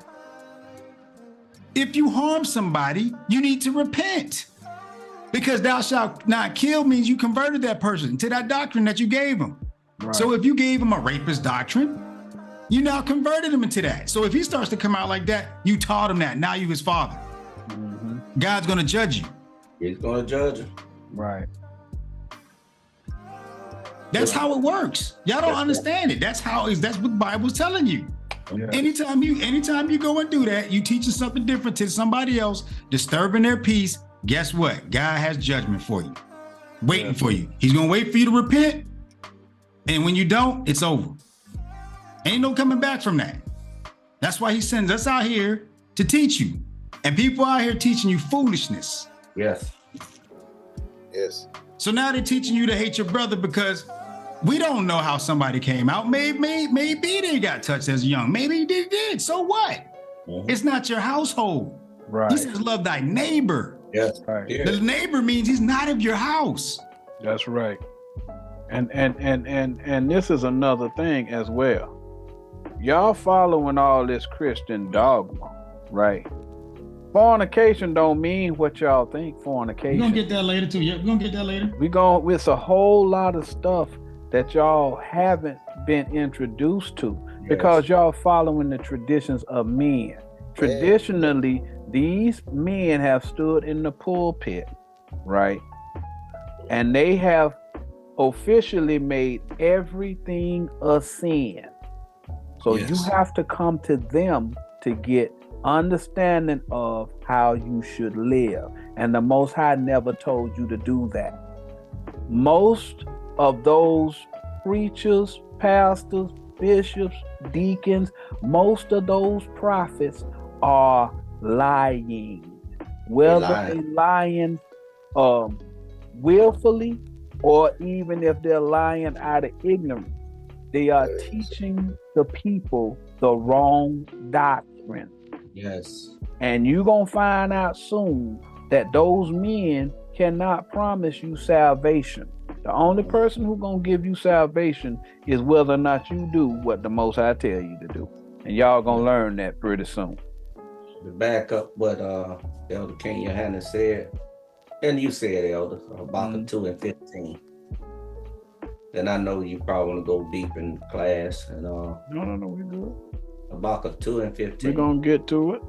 If you harm somebody, you need to repent. Because thou shalt not kill means you converted that person to that doctrine that you gave them. Right. So if you gave him a rapist doctrine, you now converted him into that. So if he starts to come out like that, you taught him that. Now you his father. Mm-hmm. God's going to judge you. He's going to judge you. Right. That's how it works. Y'all don't understand it. That's what the Bible's telling you. Yeah. Anytime you go and do that, you teaching something different to somebody else, disturbing their peace. Guess what? God has judgment for you, waiting for you. He's going to wait for you to repent. And when you don't, it's over. Ain't no coming back from that. That's why he sends us out here to teach you. And people out here teaching you foolishness. Yes. Yes. So now they're teaching you to hate your brother because we don't know how somebody came out. Maybe they got touched as young. Maybe they did. So what? Mm-hmm. It's not your household. Right. He says, love thy neighbor. Yes. Right. The neighbor means he's not of your house. That's right. And this is another thing as well. Y'all following all this Christian dogma, right? Fornication don't mean what y'all think fornication. We're gonna get that later too. Yeah, we're gonna get that later. It's a whole lot of stuff that y'all haven't been introduced to because y'all following the traditions of men. Traditionally, these men have stood in the pulpit, right? And they have officially made everything a sin. So you have to come to them to get understanding of how you should live. And the Most High never told you to do that. Most of those preachers, pastors, bishops, deacons, most of those prophets are lying. Whether they're lying willfully or even if they're lying out of ignorance, they are teaching the people the wrong doctrine. Yes. And you're going to find out soon that those men cannot promise you salvation. The only person who's going to give you salvation is whether or not you do what the Most High tell you to do. And y'all going to learn that pretty soon. To back up what Elder King Johanna said, and you said, Elder, Habakkuk 2 and 15. Then I know you probably want to go deep in class. And No, we good. Habakkuk 2 and 15. We're going to get to it.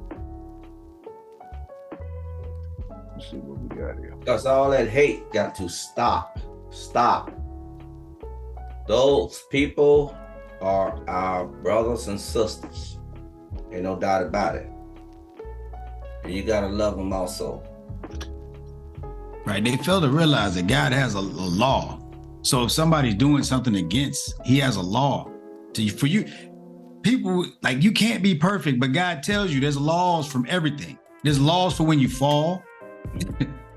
Let's see what we got here. Because all that hate got to stop. Stop. Those people are our brothers and sisters. Ain't no doubt about it. And you got to love them also. Right. They fail to realize that God has a law. So if somebody's doing something against, he has a law for you. People, like, you can't be perfect, but God tells you there's laws from everything. There's laws for when you fall.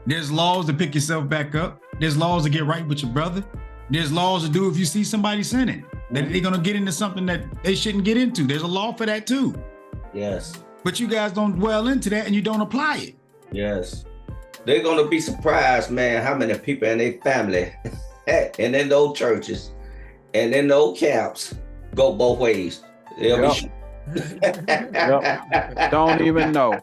There's laws to pick yourself back up. There's laws to get right with your brother. There's laws to do if you see somebody sinning, that they're going to get into something that they shouldn't get into. There's a law for that too. Yes. But you guys don't dwell into that and you don't apply it. Yes. They're going to be surprised, man, how many people in their family and in those churches and in those camps go both ways. They'll be Don't even know.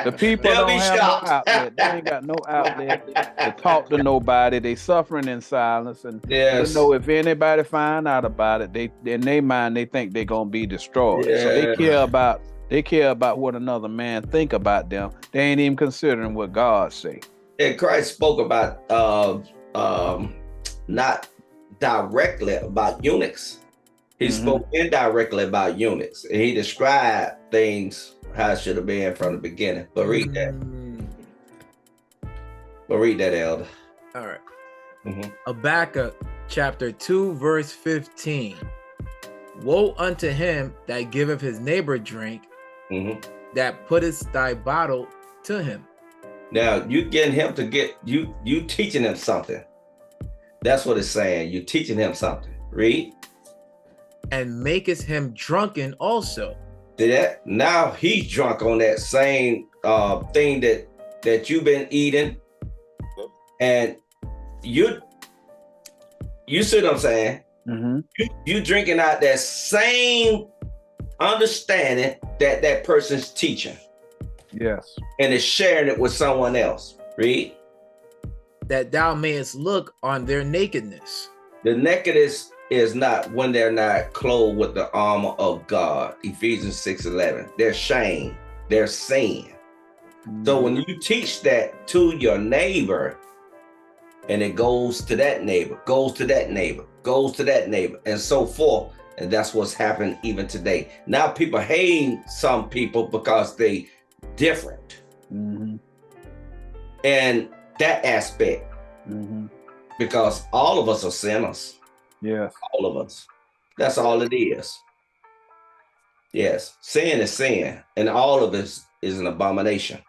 The people They'll don't have shocked. no outlet. They ain't got no outlet to talk to nobody. They suffering in silence. And they know if anybody find out about it, they in their mind they think they're gonna be destroyed. So they care about what another man think about them. They ain't even considering what God say. And Christ spoke about not directly about eunuchs. He spoke indirectly about eunuchs, and he described things how it should have been from the beginning. But read that. But read that, Elder. All right. Habakkuk chapter 2, verse 15. Woe unto him that giveth his neighbor drink, that putteth thy bottle to him. Now you getting him to get you teaching him something. That's what it's saying. You're teaching him something. Read. And maketh him drunken also. Did that? Now he's drunk on that same thing that you've been eating, and you see what I'm saying? Mm-hmm. You drinking out that same understanding that person's teaching. Yes. And is sharing it with someone else. Read. That thou mayest look on their nakedness. The nakedness is not when they're not clothed with the armor of God. Ephesians 6:11. They're shame. They're sin. So when you teach that to your neighbor, and it goes to that neighbor, goes to that neighbor, goes to that neighbor, and so forth. And that's what's happened even today. Now people hate some people because they different. Mm-hmm. And that aspect. Mm-hmm. Because all of us are sinners. Yes. All of us. That's all it is. Yes. Sin is sin. And all of it is an abomination.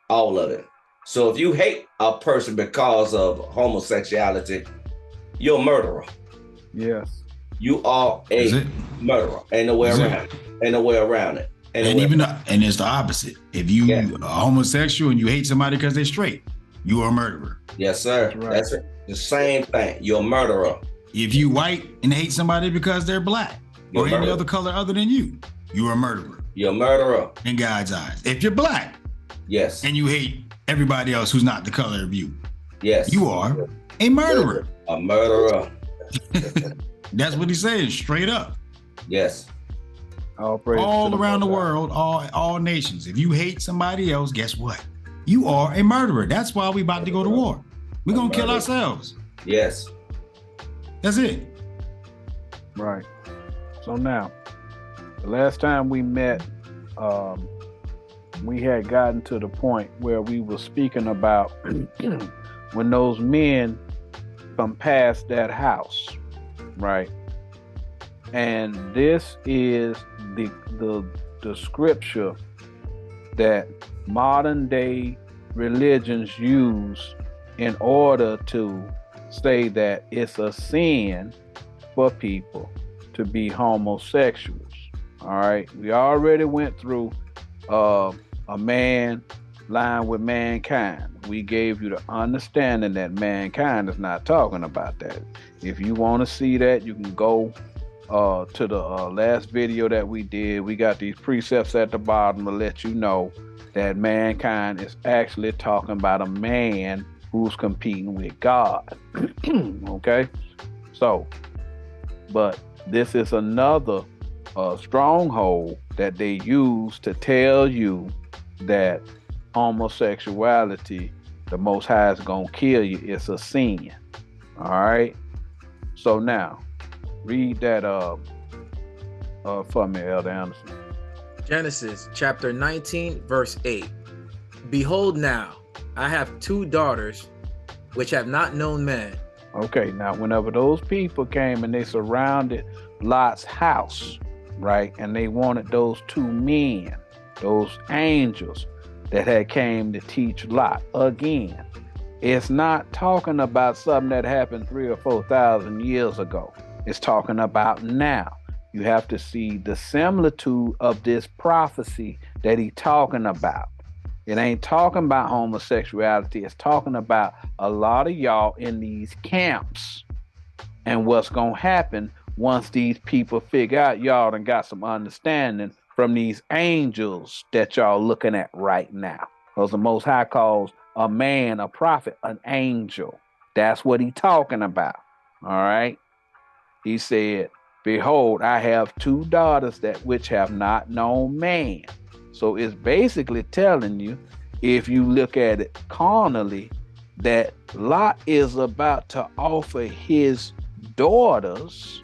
All of it. So if you hate a person because of homosexuality, you're a murderer. Yes. You are a murderer. Ain't no way around it. Ain't no way around it. And it's the opposite. If you are homosexual and you hate somebody because they're straight, you are a murderer. Yes, sir. That's, right. That's it. The same thing. You're a murderer. If you white and hate somebody because they're black or any other color other than you are a murderer. You're a murderer. In God's eyes. If you're black, yes, and you hate everybody else who's not the color of you, yes, you are a murderer. A murderer. That's what he's saying, straight up. Yes. All around the world, all nations. If you hate somebody else, guess what? You are a murderer. That's why we about to go to war. We're gonna kill ourselves. Yes. That's it. Right. So now, the last time we met, we had gotten to the point where we were speaking about when those men come past that house, right? And this is the scripture that modern day religions use in order to say that it's a sin for people to be homosexuals. All right, we already went through a man lying with mankind. We gave you the understanding that mankind is not talking about that. If you want to see that, you can go to the last video that we did. We got these precepts at the bottom to let you know that mankind is actually talking about a man who's competing with God. Okay, so, but this is another stronghold that they use to tell you that homosexuality, the Most High is gonna kill you. It's a sin. All right. So now, read that for me, Elder Anderson. Genesis chapter 19, verse 8. Behold now, I have 2 daughters which have not known man. Okay, now whenever those people came and they surrounded Lot's house, right, and they wanted those 2 men, those angels that had came to teach Lot again, it's not talking about something that happened 3,000 or 4,000 years ago. It's talking about now. You have to see the similitude of this prophecy that he's talking about. It ain't talking about homosexuality. It's talking about a lot of y'all in these camps and what's going to happen once these people figure out y'all done got some understanding from these angels that y'all looking at right now. Because the Most High calls a man, a prophet, an angel. That's what he talking about. All right. He said, behold, I have 2 daughters that which have not known man. So it's basically telling you, if you look at it carnally, that Lot is about to offer his daughters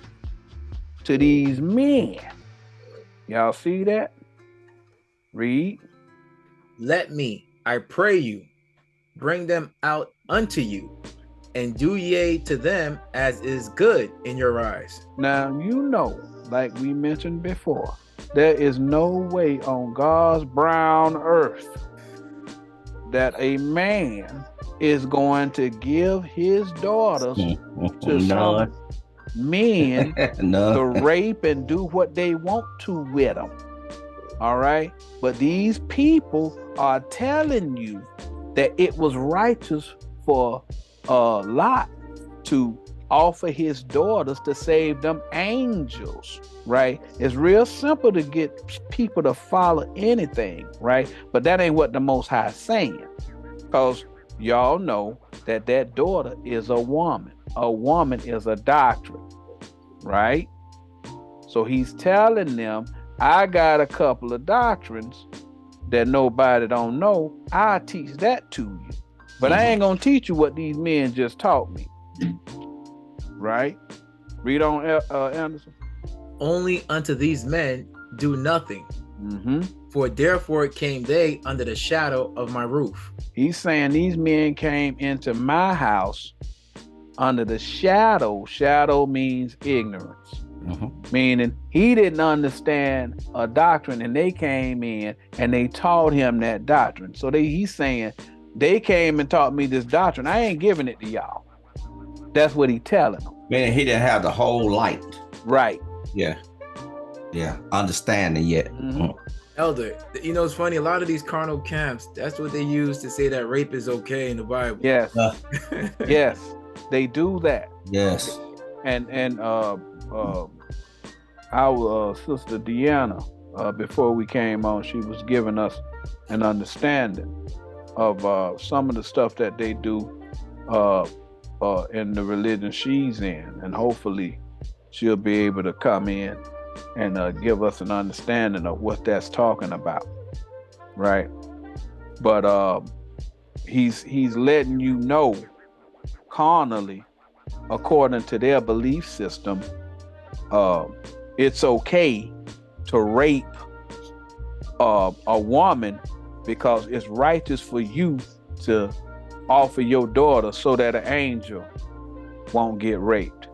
to these men. Y'all see that? Read. Let me, I pray you, bring them out unto you, and do ye to them as is good in your eyes. Now, you know, like we mentioned before, there is no way on God's brown earth that a man is going to give his daughters to some men to rape and do what they want to with them. All right. But these people are telling you that it was righteous for Lot to offer his daughters to save them angels, right? It's real simple to get people to follow anything, right? But that ain't what the Most High is saying, because y'all know that that daughter is a woman. A woman is a doctrine, right? So he's telling them, I got a couple of doctrines that nobody don't know. I'll teach that to you. But I ain't gonna teach you what these men just taught me. Right? Read on, Anderson. Only unto these men do nothing. For therefore came they under the shadow of my roof. He's saying these men came into my house under the shadow. Shadow means ignorance. Meaning he didn't understand a doctrine, and they came in and they taught him that doctrine. So he's saying they came and taught me this doctrine. I ain't giving it to y'all. That's what he telling them. Man, he didn't have the whole light. Right. Yeah. Understanding yet. Elder, you know, it's funny. A lot of these carnal camps, that's what they use to say that rape is okay in the Bible. Yes. Yes, they do that. Yes. And our sister Deanna, before we came on, she was giving us an understanding of some of the stuff that they do in the religion she's in, and hopefully she'll be able to come in and give us an understanding of what that's talking about, right? But he's letting you know carnally, according to their belief system, it's okay to rape a woman because it's righteous for you to offer your daughter so that an angel won't get raped.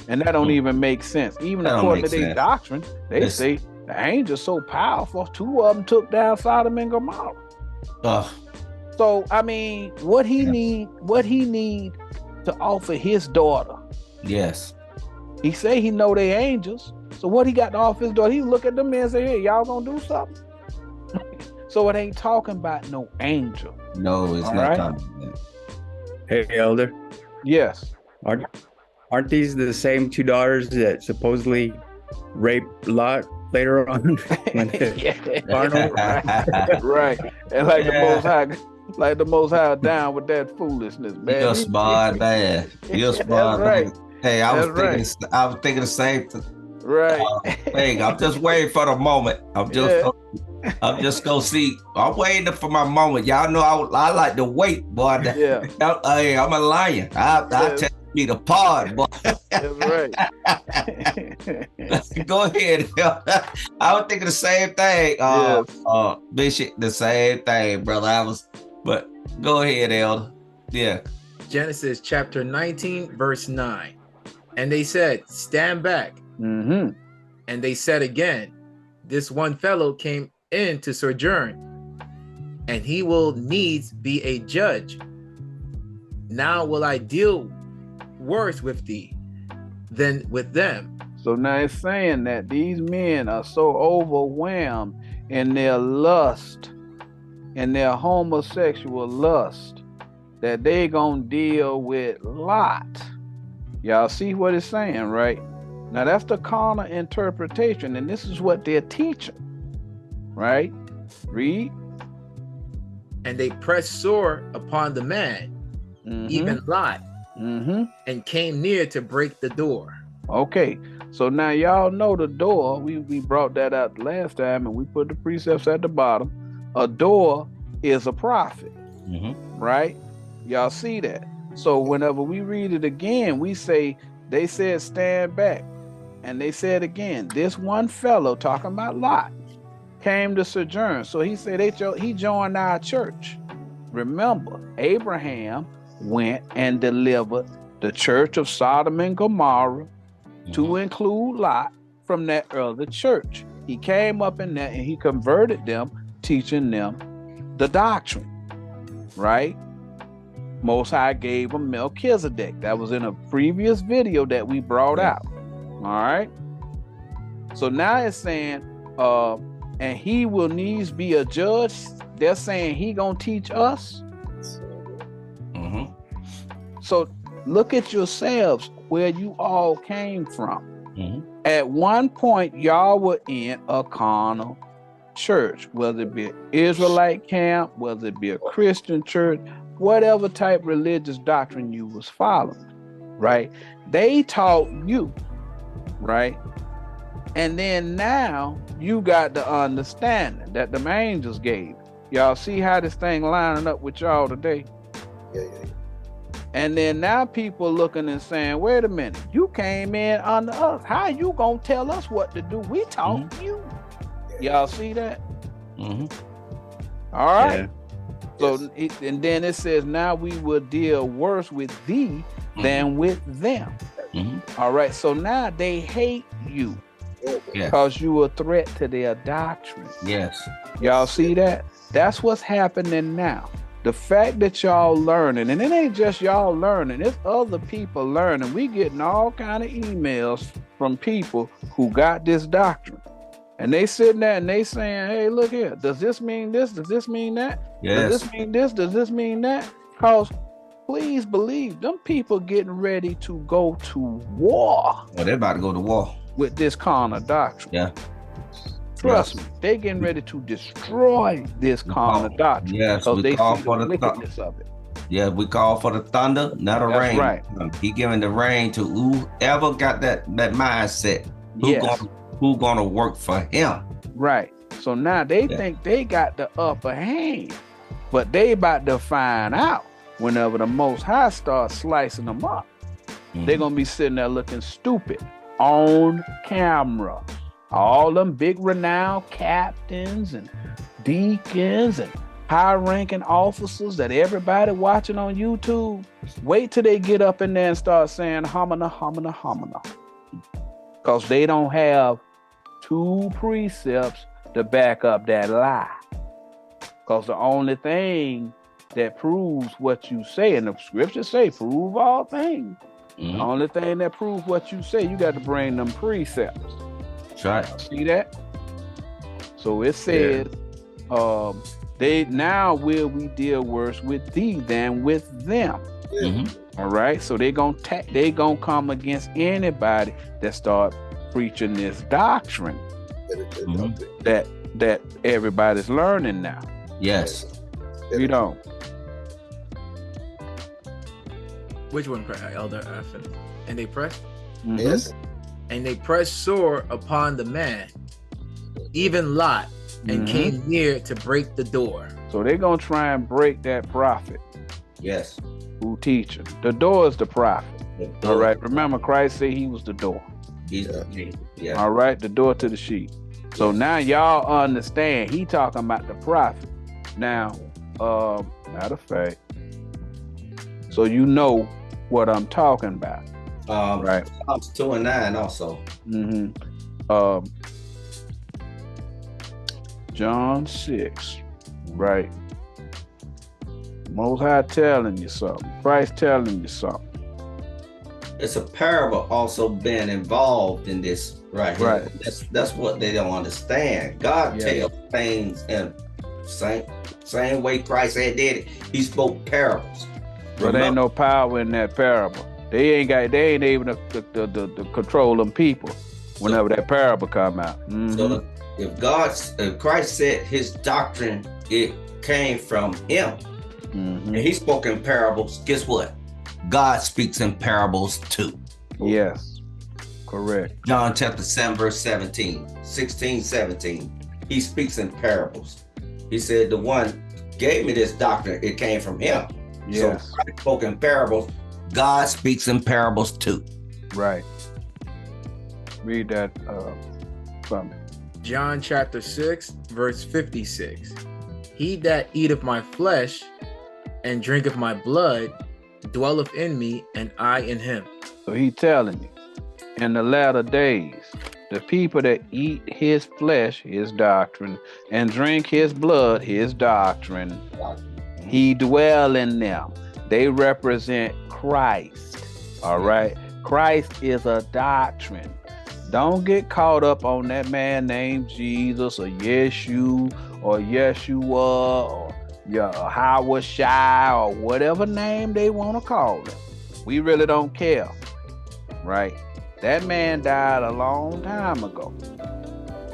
And that don't even make sense. Even according to their doctrine, they say the angel's so powerful, 2 of them took down Sodom and Gomorrah. So I mean, what he need to offer his daughter? Yes. He say he know they angels. So what he got to offer his daughter? He look at them men and say, hey, y'all gonna do something? So it ain't talking about no angel. No, it's not talking about that. Hey, Elder. Yes. Aren't these the same 2 daughters that supposedly raped Lot later on? Carnal, right. And like the Most High down with that foolishness, man. You're smart, man. You're smart, right. man. Hey, I was thinking the same thing. Right. Hey, I'm just waiting for the moment. I'm just gonna see. I'm waiting for my moment. Y'all know I like to wait, boy. Hey, I'm a lion. I tell you the pod, boy. That's right. Go ahead. I was thinking the same thing. Bishop, the same thing, brother. But go ahead, Elder. Yeah. Genesis chapter 19, verse 9. And they said, stand back. And they said again, this one fellow came in to sojourn, and he will needs be a judge. Now will I deal worse with thee than with them. So now it's saying that these men are so overwhelmed in their lust, in their homosexual lust, that they gonna deal with Lot. Y'all see what it's saying, right? Now that's the carnal interpretation, and this is what they're teaching, right? Read. And they pressed sore upon the man, even Lot, and came near to break the door. Okay, so now y'all know the door. We brought that out last time, and we put the precepts at the bottom. A door is a prophet, right? Y'all see that? So whenever we read it again, we say, they said stand back. And they said again, this one fellow, talking about Lot, came to sojourn. So he said he joined our church. Remember, Abraham went and delivered the church of Sodom and Gomorrah to include Lot from that other church. He came up in there and he converted them, teaching them the doctrine. right? Most High gave him Melchizedek. That was in a previous video that we brought out. All right. So now it's saying, and he will needs be a judge. They're saying he gonna teach us. Mm-hmm. So look at yourselves where you all came from. Mm-hmm. At one point, y'all were in a carnal church, whether it be an Israelite camp, whether it be a Christian church, whatever type of religious doctrine you was following, right? They taught you, right? And then now you got the understanding that the angels gave. Y'all see how this thing lining up with y'all today? Yeah. And then now people looking and saying, wait a minute, you came in under us. How you gonna tell us what to do? We taught you. Y'all see that? Mm-hmm. All right. Yeah. So, and then it says, now we will deal worse with thee than with them. Mm-hmm. All right. So now they hate you Yeah. because you a threat to their doctrine. Yes. Y'all see that? That's what's happening now. The fact that y'all learning, and it ain't just y'all learning, it's other people learning. We getting all kind of emails from people who got this doctrine. And they sitting there and they saying, hey, look here, does this mean this? Does this mean that? Yes. Does this mean this? Does this mean that? Because please believe, them people getting ready to go to war Well, they're about to go to war. with this carnal doctrine. Yeah. Trust me, they getting ready to destroy this carnal doctrine. Yes, because we they call see for the the wickedness of it. Yeah, we call for the thunder, not the That's rain. right. He giving the rain to whoever got that mindset. Yes. Who gonna work for him? Right. So now they think they got the upper hand, but they about to find out whenever the Most High starts slicing them up. Mhm. They're gonna be sitting there looking stupid on camera. All them big renowned captains and deacons and high-ranking officers that everybody watching on YouTube, wait till they get up in there and start saying homina, homina, homina. Because they don't have two precepts to back up that lie. Because the only thing that proves what you say, and the scriptures say, prove all things. Mhm. The only thing that proves what you say, you got to bring them precepts. That's right. See that? So it says, they now will we deal worse with thee than with them. Mhm. All right. So they gonna come against anybody that start preaching this doctrine that everybody's learning now. Yes. We don't. Which one, Elder? And they press? Mhm. Yes. And they pressed sore upon the man, even Lot, and Mhm. came near to break the door. So they're gonna try and break that prophet Yes. who teaching. The door is the prophet. The All door. right. Remember, Christ said he was the door. He's the king. Yeah. All right, the door to the sheep. So now y'all understand he talking about the prophet. Now, matter of fact, so you know what I'm talking about, right? Psalms 2 and 9 also. Mm-hmm. John 6, right? Most High telling you something. Christ telling you something. It's a parable also been involved in this right here. Right. That's what they don't understand. God Yeah. tells things in same way Christ had did it. He spoke parables. But there ain't no power in that parable. They ain't able to control them people whenever that parable come out. Mhm. So if Christ said his doctrine, it came from him. Mhm. And he spoke in parables. Guess what? God speaks in parables too. Yes, correct. John chapter 7, verse 17, 16, 17. He speaks in parables. He said, the one gave me this doctrine, it came from him. Yes, So Christ spoke in parables. God speaks in parables too. right. Read that from me. John chapter 6, verse 56. He that eateth my flesh and drinketh my blood dwelleth in me, and I in him. So he telling you, in the latter days, the people that eat his flesh, his doctrine, and drink his blood, his doctrine, He dwell in them. They represent Christ. All right. Christ is a doctrine. Don't get caught up on that man named Jesus or Yeshu or Yeshua or Yahweh Shai or whatever name they want to call it. We really don't care. Right? That man died a long time ago.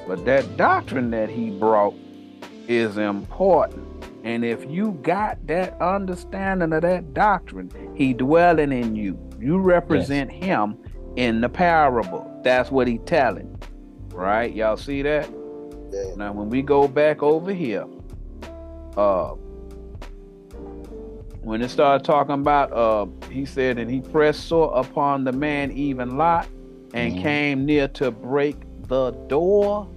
But that doctrine that he brought is important. And if you got that understanding of that doctrine, he dwelling in you. You represent him in the parable. That's what he telling. Right? Y'all see that? Yeah. Now, when we go back over here, when it started talking about, he said, and he pressed sore upon the man, even Lot, and came near to break the door.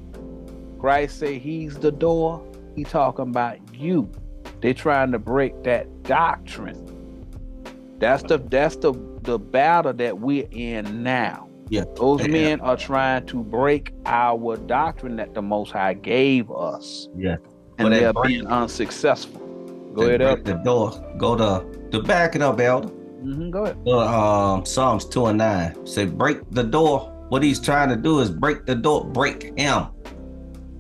Christ say he's the door. He talking about you. They trying to break that doctrine. That's the battle that we're in now. Yeah. Those men are trying to break our doctrine that the Most High gave us. Yeah. And they're being unsuccessful. Go ahead, break the door. Go to back it up, Elder. Go ahead. Psalms 2 and 9 say, break the door. What he's trying to do is break the door, break him.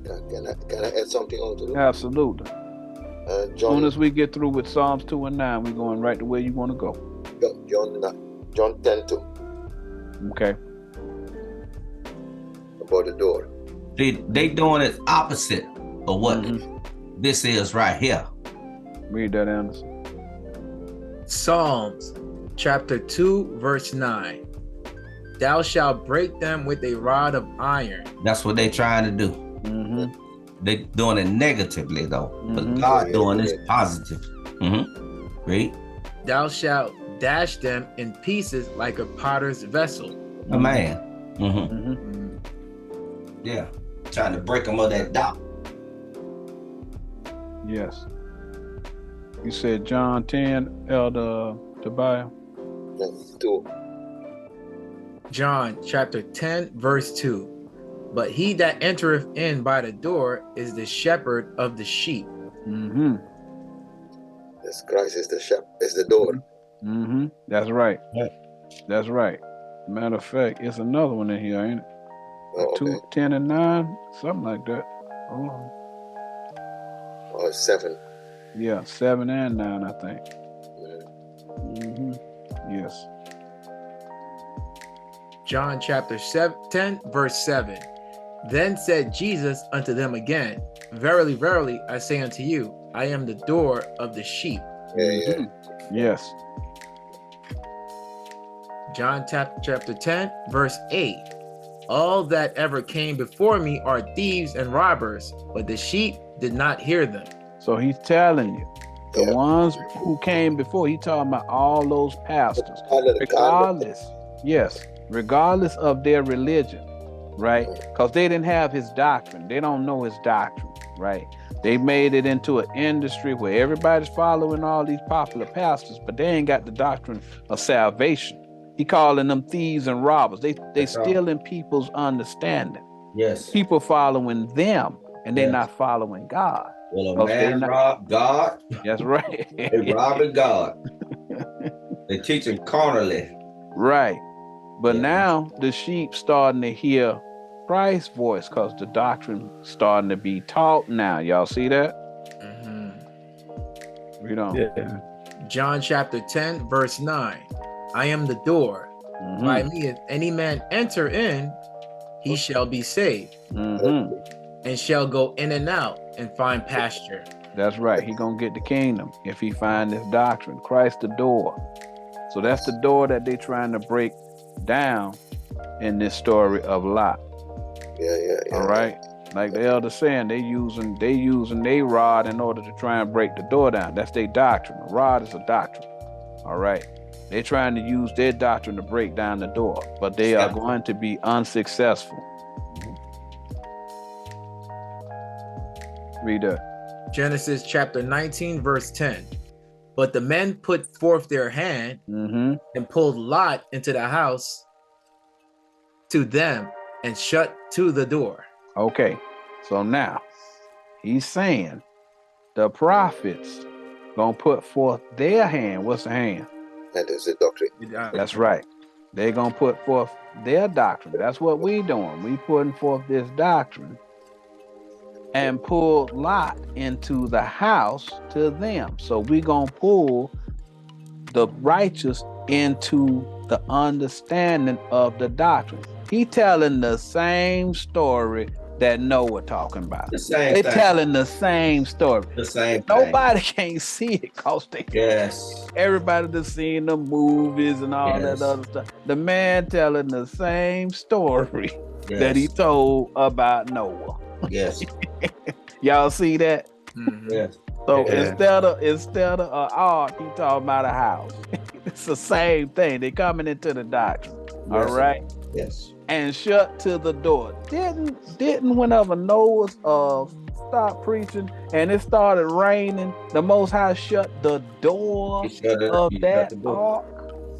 Can I add something on to that? Absolutely. John, as soon as we get through with Psalms 2 and 9, we're going right to where you want to go. John 10:2. Okay. About the door. They doing it opposite of what this is right here. Read that, Anderson. Psalms chapter 2, verse 9. Thou shalt break them with a rod of iron. That's what they trying to do. They doing it negatively though, but God doing this positive. Read. Thou shalt dash them in pieces like a potter's vessel. A man. Yeah, trying to break them of that dot. Yes. You said John 10, Elder Tobiah. 2. John chapter 10, verse 2. But he that entereth in by the door is the shepherd of the sheep. Yes, Christ is the shepherd, is the door. That's right. That's right. Matter of fact, it's another one in here, ain't it? Oh, okay. 2, 10 and 9, something like that. Hold on. Or 7. Yeah, 7 and 9, I think. Yes. John chapter 10, verse 7. Then said Jesus unto them again, Verily, verily, I say unto you, I am the door of the sheep. Yes. John chapter 10, verse 8. All that ever came before me are thieves and robbers, but the sheep did not hear them. So he's telling you, the ones who came before, he talking about all those pastors, regardless of their religion, right? Because they didn't have his doctrine. They don't know his doctrine, right? They made it into an industry where everybody's following all these popular pastors, but they ain't got the doctrine of salvation. He calling them thieves and robbers. They stealing people's understanding. Yes. People following them, and they're not following God. Well, a man robbed God. That's right. They robbing God. They're teaching carnally. Right. But now the sheep starting to hear Christ's voice because the doctrine starting to be taught now. Y'all see that? Read on. Yeah. John chapter 10, verse 9. I am the door. By me, if any man enter in, he shall be saved, and shall go in and out and find pasture. That's right. He gonna get the kingdom if he find this doctrine. Christ the door. So that's the door that they trying to break down in this story of Lot. Yeah. All right. Like the elder saying, they using their rod in order to try and break the door down. That's their doctrine. A rod is a doctrine. All right. They're trying to use their doctrine to break down the door, but they are going to be unsuccessful. Read that. Genesis chapter 19, verse 10. But the men put forth their hand and pulled Lot into the house to them and shut to the door. Okay, so now he's saying the prophets gonna put forth their hand. What's the hand? And there's the doctrine. That's right. They're gonna put forth their doctrine. That's what we doing. We putting forth this doctrine and pull Lot into the house to them. So we gonna pull the righteous into the understanding of the doctrine. He telling the same story that Noah talking about. The same they thing. telling the same story. The same thing. Nobody can't see it because they Yes. everybody that's seen the movies and all that other stuff. The man telling the same story that he told about Noah. Yes. Y'all see that? Yes. So instead of ark, he talking about a house. It's the same thing. They coming into the doctrine. All right. Yes. And shut to the door. Didn't whenever Noah stopped preaching and it started raining, the Most High shut the door of that ark?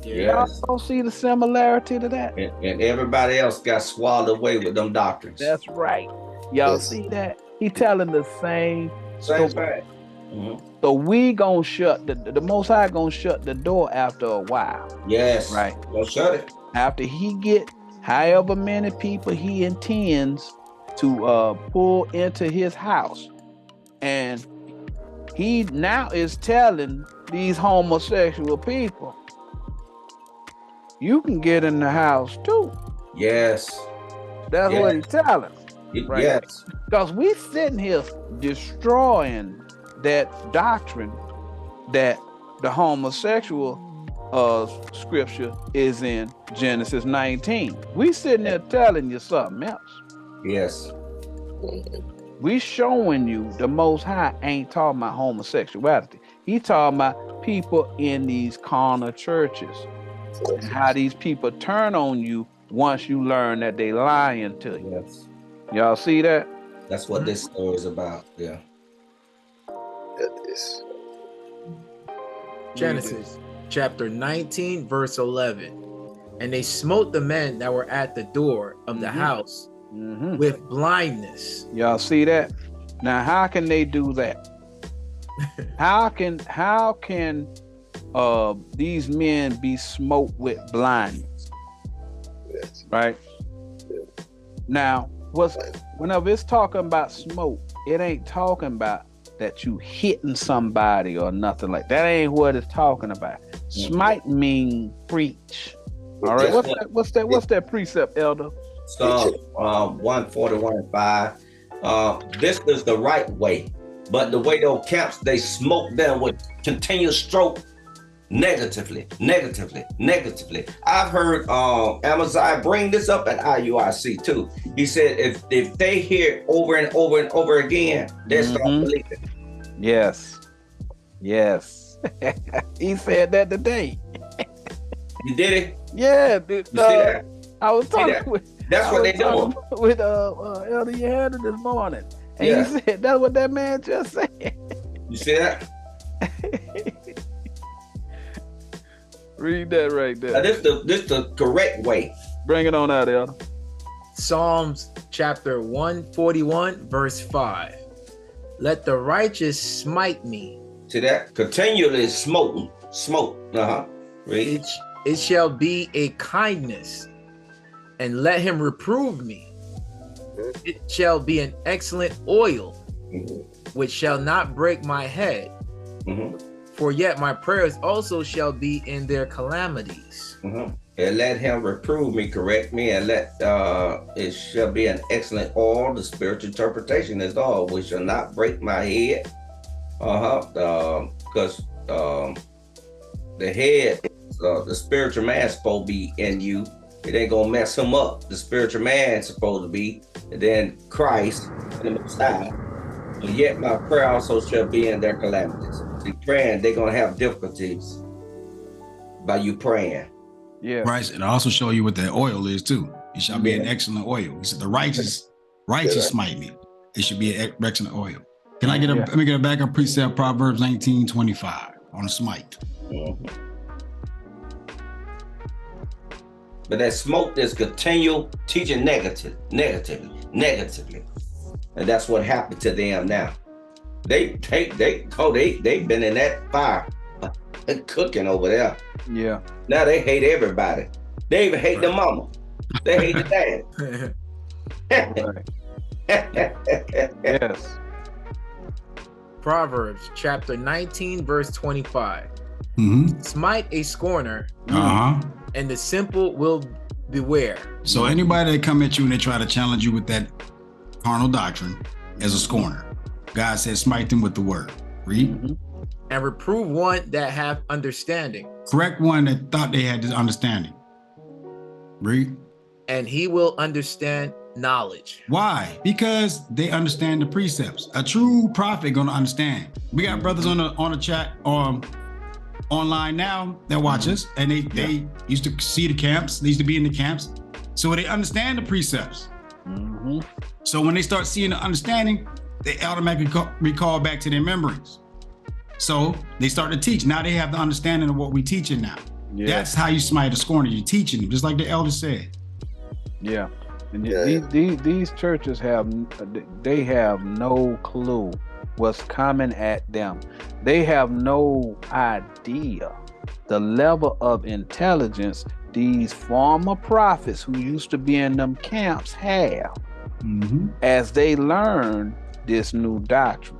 Y'all don't see the similarity to that? And everybody else got swallowed away with them doctrines. That's right. Y'all see that? He telling the same thing. So we gonna shut the Most High gonna shut the door after a while. Yes. Right. Gonna shut it. After he get however many people he intends to pull into his house. And he now is telling these homosexual people, you can get in the house too. Yes. That's what he's telling. Right? Yes. Because we sitting here destroying that doctrine that the homosexual scripture is in Genesis 19. We sitting there telling you something else. Yes. We showing you the Most High ain't talking about homosexuality. He talking about people in these carnal churches and how these people turn on you once you learn that they lying to you. Yes. Y'all see that? That's what this story is about. Yeah. That is. Genesis chapter 19, verse 11. And they smote the men that were at the door of the house with blindness. Y'all see that? Now, how can they do that? how can these men be smote with blindness? Yes. Right? Yeah. Now, whenever it's talking about smoke, it ain't talking about that you hitting somebody or nothing like that. That ain't what it's talking about. Smite mean preach. All right. What's that precept, Elder? So 141:5. This is the right way, but the way those camps they smoke them with continuous stroke negatively. I've heard Amaziah bring this up at IUIC too. He said if they hear it over and over and over again, they start believing. Yes. He said that today. You did it? Yeah, dude. You see that? I was talking with. That's what they doing with Elder Yohanna this morning, and he said that's what that man just said. You see that? Read that right there. Now, this the correct way. Bring it on out, Elder. Psalms chapter 141, verse 5. Let the righteous smite me. See that? Continually smoke. Read. It shall be a kindness, and let him reprove me. It shall be an excellent oil, which shall not break my head. For yet my prayers also shall be in their calamities. And let him reprove me, correct me, and let it shall be an excellent oil. The spiritual interpretation is all, which shall not break my head. Because the head, the spiritual man is supposed to be in you. It ain't gonna mess him up. The spiritual man is supposed to be, and then Christ and the Messiah. But yet my prayer also shall be in their calamities. See, praying, they're gonna have difficulties by you praying. Yeah. Right. And I also show you what that oil is too. It shall be an excellent oil. He said the righteous smite me. It should be an excellent oil. Can I get let me get a backup precept, Proverbs 19:25 on a smite. But that smoke is continual teaching negatively. And that's what happened to them now. They've been in that fire cooking over there. Yeah. Now they hate everybody. They even hate the mama. They hate the dad. Yes. Proverbs chapter 19, verse 25. Smite a scorner, and the simple will beware. So anybody that come at you and they try to challenge you with that carnal doctrine as a scorner, God says smite them with the word. Read. And reprove one that have understanding. Correct one that thought they had this understanding. Read. And he will understand knowledge. Why? Because they understand the precepts. A true prophet gonna understand. We got brothers on the chat online now that watch us, and they used to see the camps. They used to be in the camps, so they understand the precepts. So when they start seeing the understanding, they automatically recall back to their memories. So they start to teach. Now they have the understanding of what we're teaching now. Yeah. That's how you smite a scorner. You're teaching them, just like the elder said. Yeah. And these churches have no clue what's coming at them. They have no idea the level of intelligence these former prophets who used to be in them camps have as they learn this new doctrine.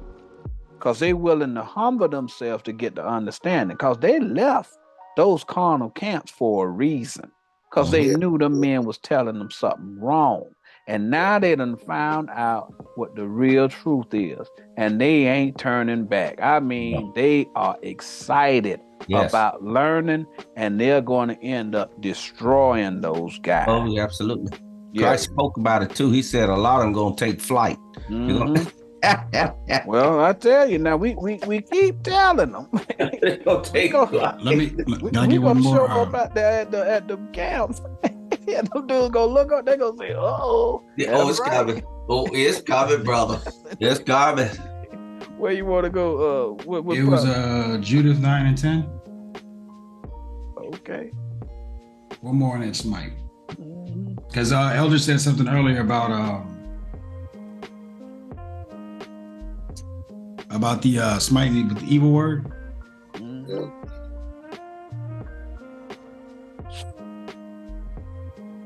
Because they willing to humble themselves to get the understanding. Because they left those carnal camps for a reason. Because they knew the men was telling them something wrong. And now they done found out what the real truth is. And they ain't turning back. I mean, they are excited about learning, and they're going to end up destroying those guys. Oh, yeah, absolutely. Yeah. Christ spoke about it too. He said a lot of them going to take flight. Well, I tell you now, we keep telling them. They're gonna take we gonna show up out there at the camps. Yeah, them dudes gonna look up. They gonna say, it's coming. Oh, it's coming, brother. It's coming. Where you want to go? It was Judith 9 and 10. Okay. One more on that smite. Because Elder said something earlier about the smiting with the evil word.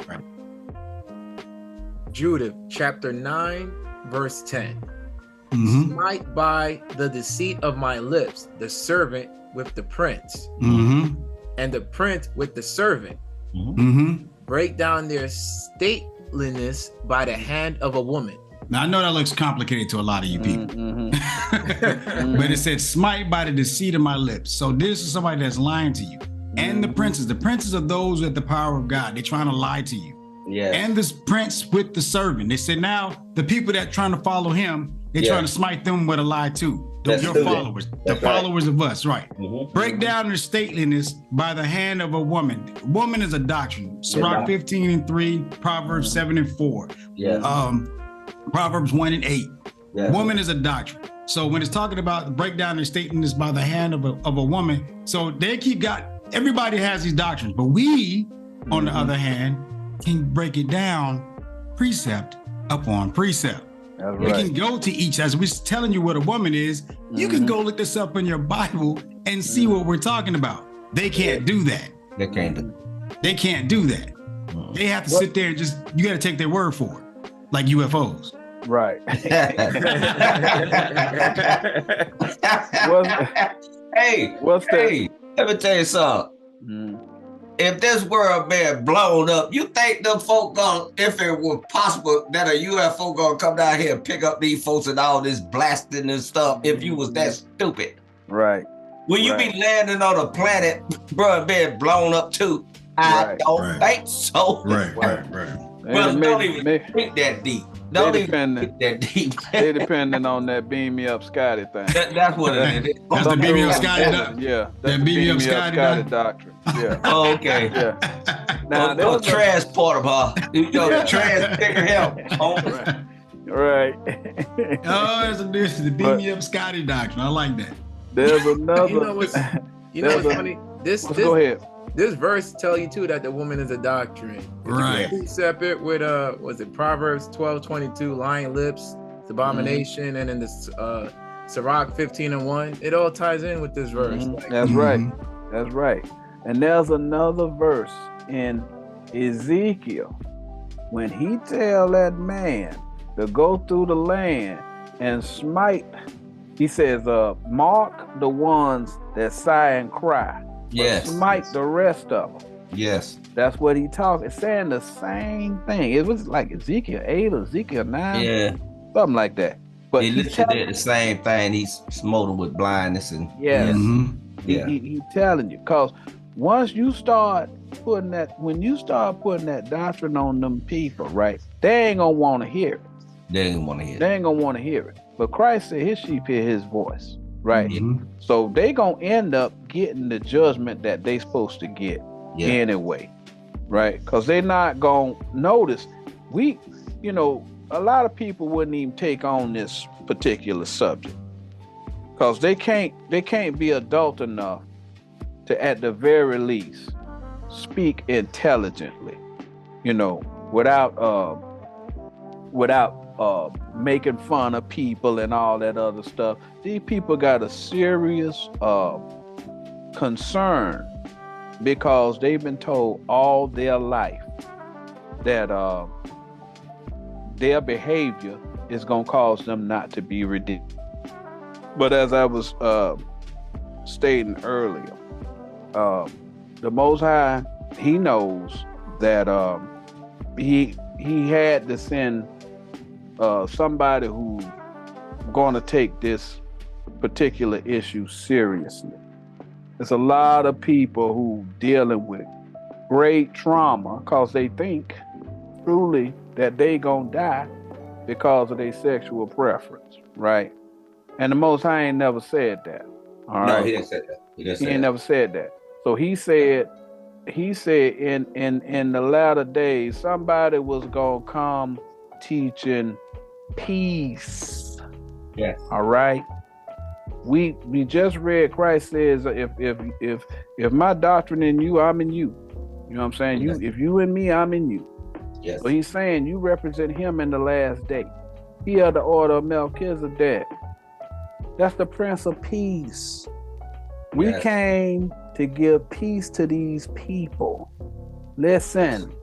Right. Judith chapter 9, verse 10. Smite by the deceit of my lips the servant with the prince, and the prince with the servant. Break down their stateliness by the hand of a woman. Now, I know that looks complicated to a lot of you people, but it said smite by the deceit of my lips. So this is somebody that's lying to you. And the princes are those with the power of God. They're trying to lie to you. Yeah. And this prince with the servant. They said now the people that trying to follow him, they're trying to smite them with a lie too. Your followers, followers of us, right? Break down their stateliness by the hand of a woman. Woman is a doctrine. Sirach 15 and 3, Proverbs 7 and 4. Proverbs 1 and 8. Woman is a doctrine. So when it's talking about break down their stateliness by the hand of a woman, so they everybody has these doctrines, but we, on the other hand, can break it down precept upon precept. We can go to each, as we're telling you what a woman is, you can go look this up in your Bible and see what we're talking about. They can't do that. They can't do that. They have to sit there and you got to take their word for it, like UFOs. Right. Hey, let me tell you something. If this world been blown up, you think them folk gonna, if it were possible that a UFO gonna come down here and pick up these folks and all this blasting and stuff, if you was that stupid? Right. Will you be landing on a planet, bro, being blown up too? I don't think so. Right. Well, don't even think that deep. They depending on that beam me up Scotty thing. That's what it is. That's the beam me up Scotty doctrine. Yeah. That beam me up Scotty doctrine. Yeah. Oh, okay. Yeah. Now they'll transport him, huh? You know, picker him. Right. It's the beam me up Scotty doctrine. I like that. There's another. You know what's funny? Go ahead. This verse tell you too that the woman is a doctrine. Right. Separate with was it Proverbs 12:22, lying lips, it's abomination, and then this Sirach 15:1. It all ties in with this verse. Like, That's right. That's right. And there's another verse in Ezekiel when he tell that man to go through the land and smite. He says, mark the ones that sigh and cry. Yes. Smite the rest of them. Yes. That's what he talking. It's saying the same thing. It was like Ezekiel 8 or Ezekiel 9. Yeah. Something like that. But he literally did the same thing. He's smote them with blindness and yes. Yeah. He telling you, because once you start putting that, when you start putting that doctrine on them people, right, they ain't gonna want to hear it. They ain't gonna want to hear it. But Christ said his sheep hear his voice, right? So they gonna end up getting the judgment that they supposed to get anyway, right? Because they not gonna notice. A lot of people wouldn't even take on this particular subject because they can't be adult enough to, at the very least, speak intelligently, without making fun of people and all that other stuff. These people got a serious concern because they've been told all their life that their behavior is going to cause them not to be redeemed. But as I was stating earlier, the Most High, he knows that he had to send somebody who's going to take this particular issue seriously. There's a lot of people who dealing with great trauma because they think truly that they gonna die because of their sexual preference, right? And the Most High ain't never said that. All right? No, he didn't say that. He ain't never said that. So he said in the latter days, somebody was gonna come teaching peace. Yes. All right. We just read Christ says, if my doctrine in you, I'm in you. You know what I'm saying? Yes. If you in me, I'm in you. Yes. So he's saying you represent him in the last day. He of the order of Melchizedek. That's the Prince of Peace. We came to give peace to these people. Listen,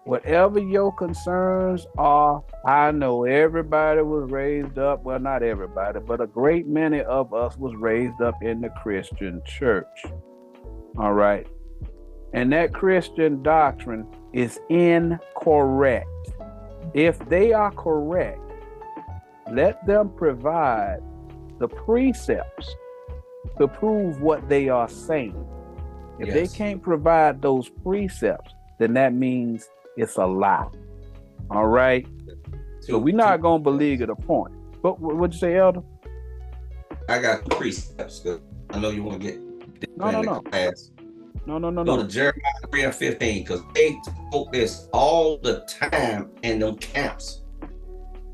whatever your concerns are, I know everybody was raised up, well, not everybody, but a great many of us was raised up in the Christian church. All right. And that Christian doctrine is incorrect. If they are correct, let them provide the precepts to prove what they are saying. If they can't provide those precepts, then that means it's a lie. All right? So we're not going to believe it a point. But what'd you say, Elder? I got precepts. I know you want to get No. class. No. Go to Jeremiah 3:15 because they spoke this all the time in them camps.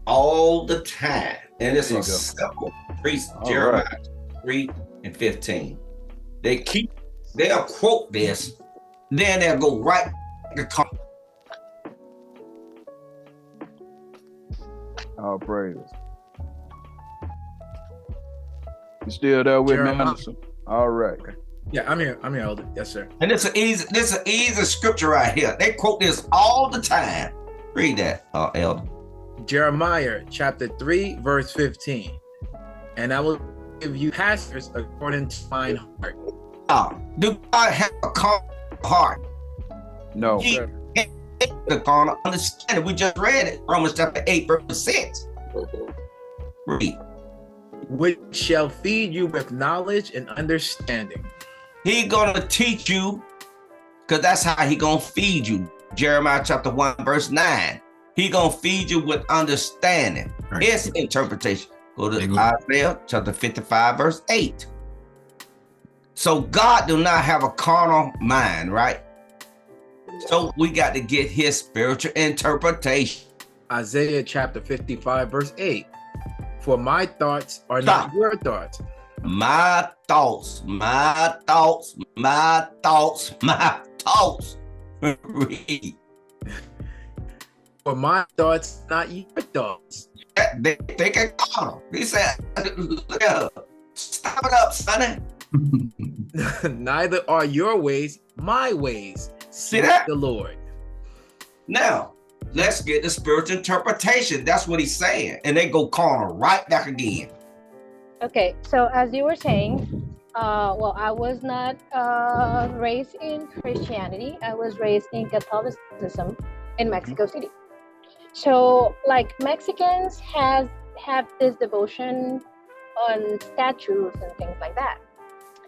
All the time. And it's a simple precept. Jeremiah 3:15. They'll quote this, then they'll go right to all praises. You still there with me, Anderson? All right. Yeah, I'm here, Elder. Yes, sir. And this is an easy scripture right here. They quote this all the time. Read that, Elder. Jeremiah chapter 3, verse 15. And I will give you pastors according to mine heart. Do God have a carnal heart? No. The carnal understanding. We just read it. Romans chapter 8, verse 6. Read. Which shall feed you with knowledge and understanding. He gonna teach you, because that's how he gonna feed you. Jeremiah chapter 1, verse 9. He gonna feed you with understanding. Right. It's interpretation. Go to Isaiah chapter 55, verse 8. So God do not have a carnal mind, right? So we got to get his spiritual interpretation. Isaiah chapter 55, verse 8. For my thoughts are not your thoughts. My thoughts. Read. For my thoughts, not your thoughts. They can call him. He said, stop it up, sonny. Neither are your ways my ways. See that? The Lord. Now, let's get the spiritual interpretation. That's what he's saying. And they go carnal right back again. Okay, so as you were saying, well, I was not raised in Christianity. I was raised in Catholicism in Mexico City. So, like, Mexicans have this devotion on statues and things like that.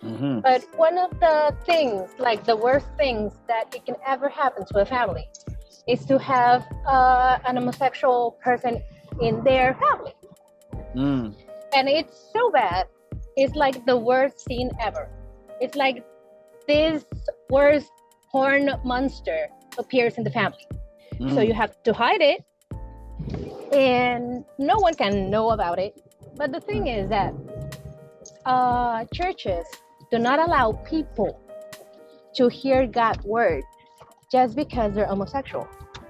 Mm-hmm. But one of the things, like the worst things that it can ever happen to a family, is to have an homosexual person in their family. Mm. And it's so bad. It's like the worst scene ever. It's like this worst porn monster appears in the family. Mm. So you have to hide it, and no one can know about it. But the thing is that churches do not allow people to hear God's word just because they're homosexual.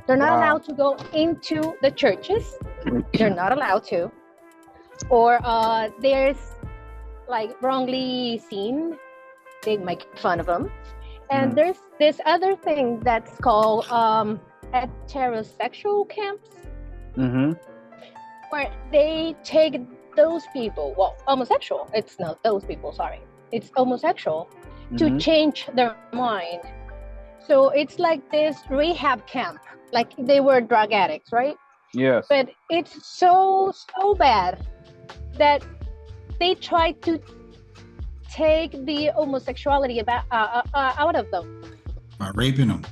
They're not allowed to go into the churches. They're not allowed to. Or there's like wrongly seen, they make fun of them. And there's this other thing that's called heterosexual camps, where they take those people, well, homosexual, it's not those people, sorry, it's homosexual, to change their mind. So it's like this rehab camp, like they were drug addicts, right? Yes. But it's so bad that they try to take the homosexuality out of them. By raping them.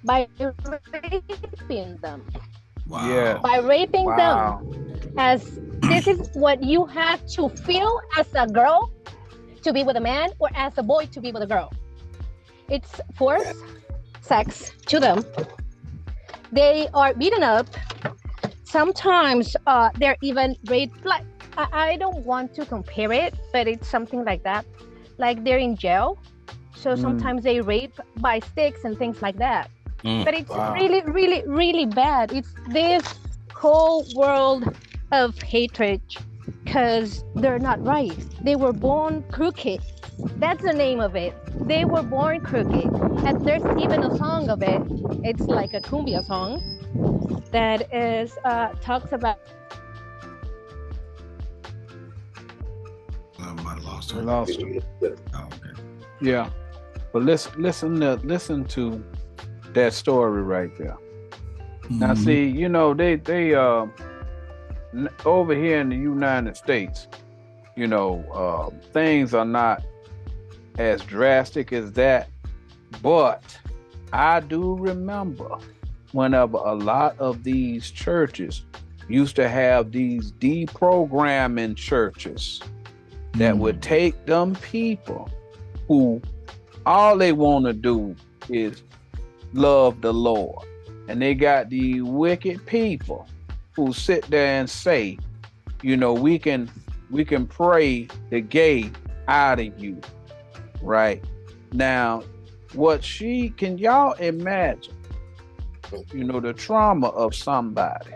By raping them. Wow. Yeah. By raping them. As this is what you have to feel as a girl to be with a man, or as a boy to be with a girl. It's forced sex to them. They are beaten up. Sometimes they're even raped. Like, I don't want to compare it, but it's something like that. Like they're in jail. So sometimes they rape by sticks and things like that. But it's really, really, really bad. It's this whole world of hatred because they're not right. They were born crooked. That's the name of it. They were born crooked. And there's even a song of it. It's like a cumbia song that is talks about. I might have lost her. Lost her. Oh, okay. Yeah. But listen to that story right there. Now, see, you know, they over here in the United States, you know, things are not as drastic as that. But I do remember whenever a lot of these churches used to have these deprogramming churches that would take them people who all they want to do is love the Lord. And they got the wicked people who sit there and say, you know, we can pray the gay out of you, right? Now, can y'all imagine, you know, the trauma of somebody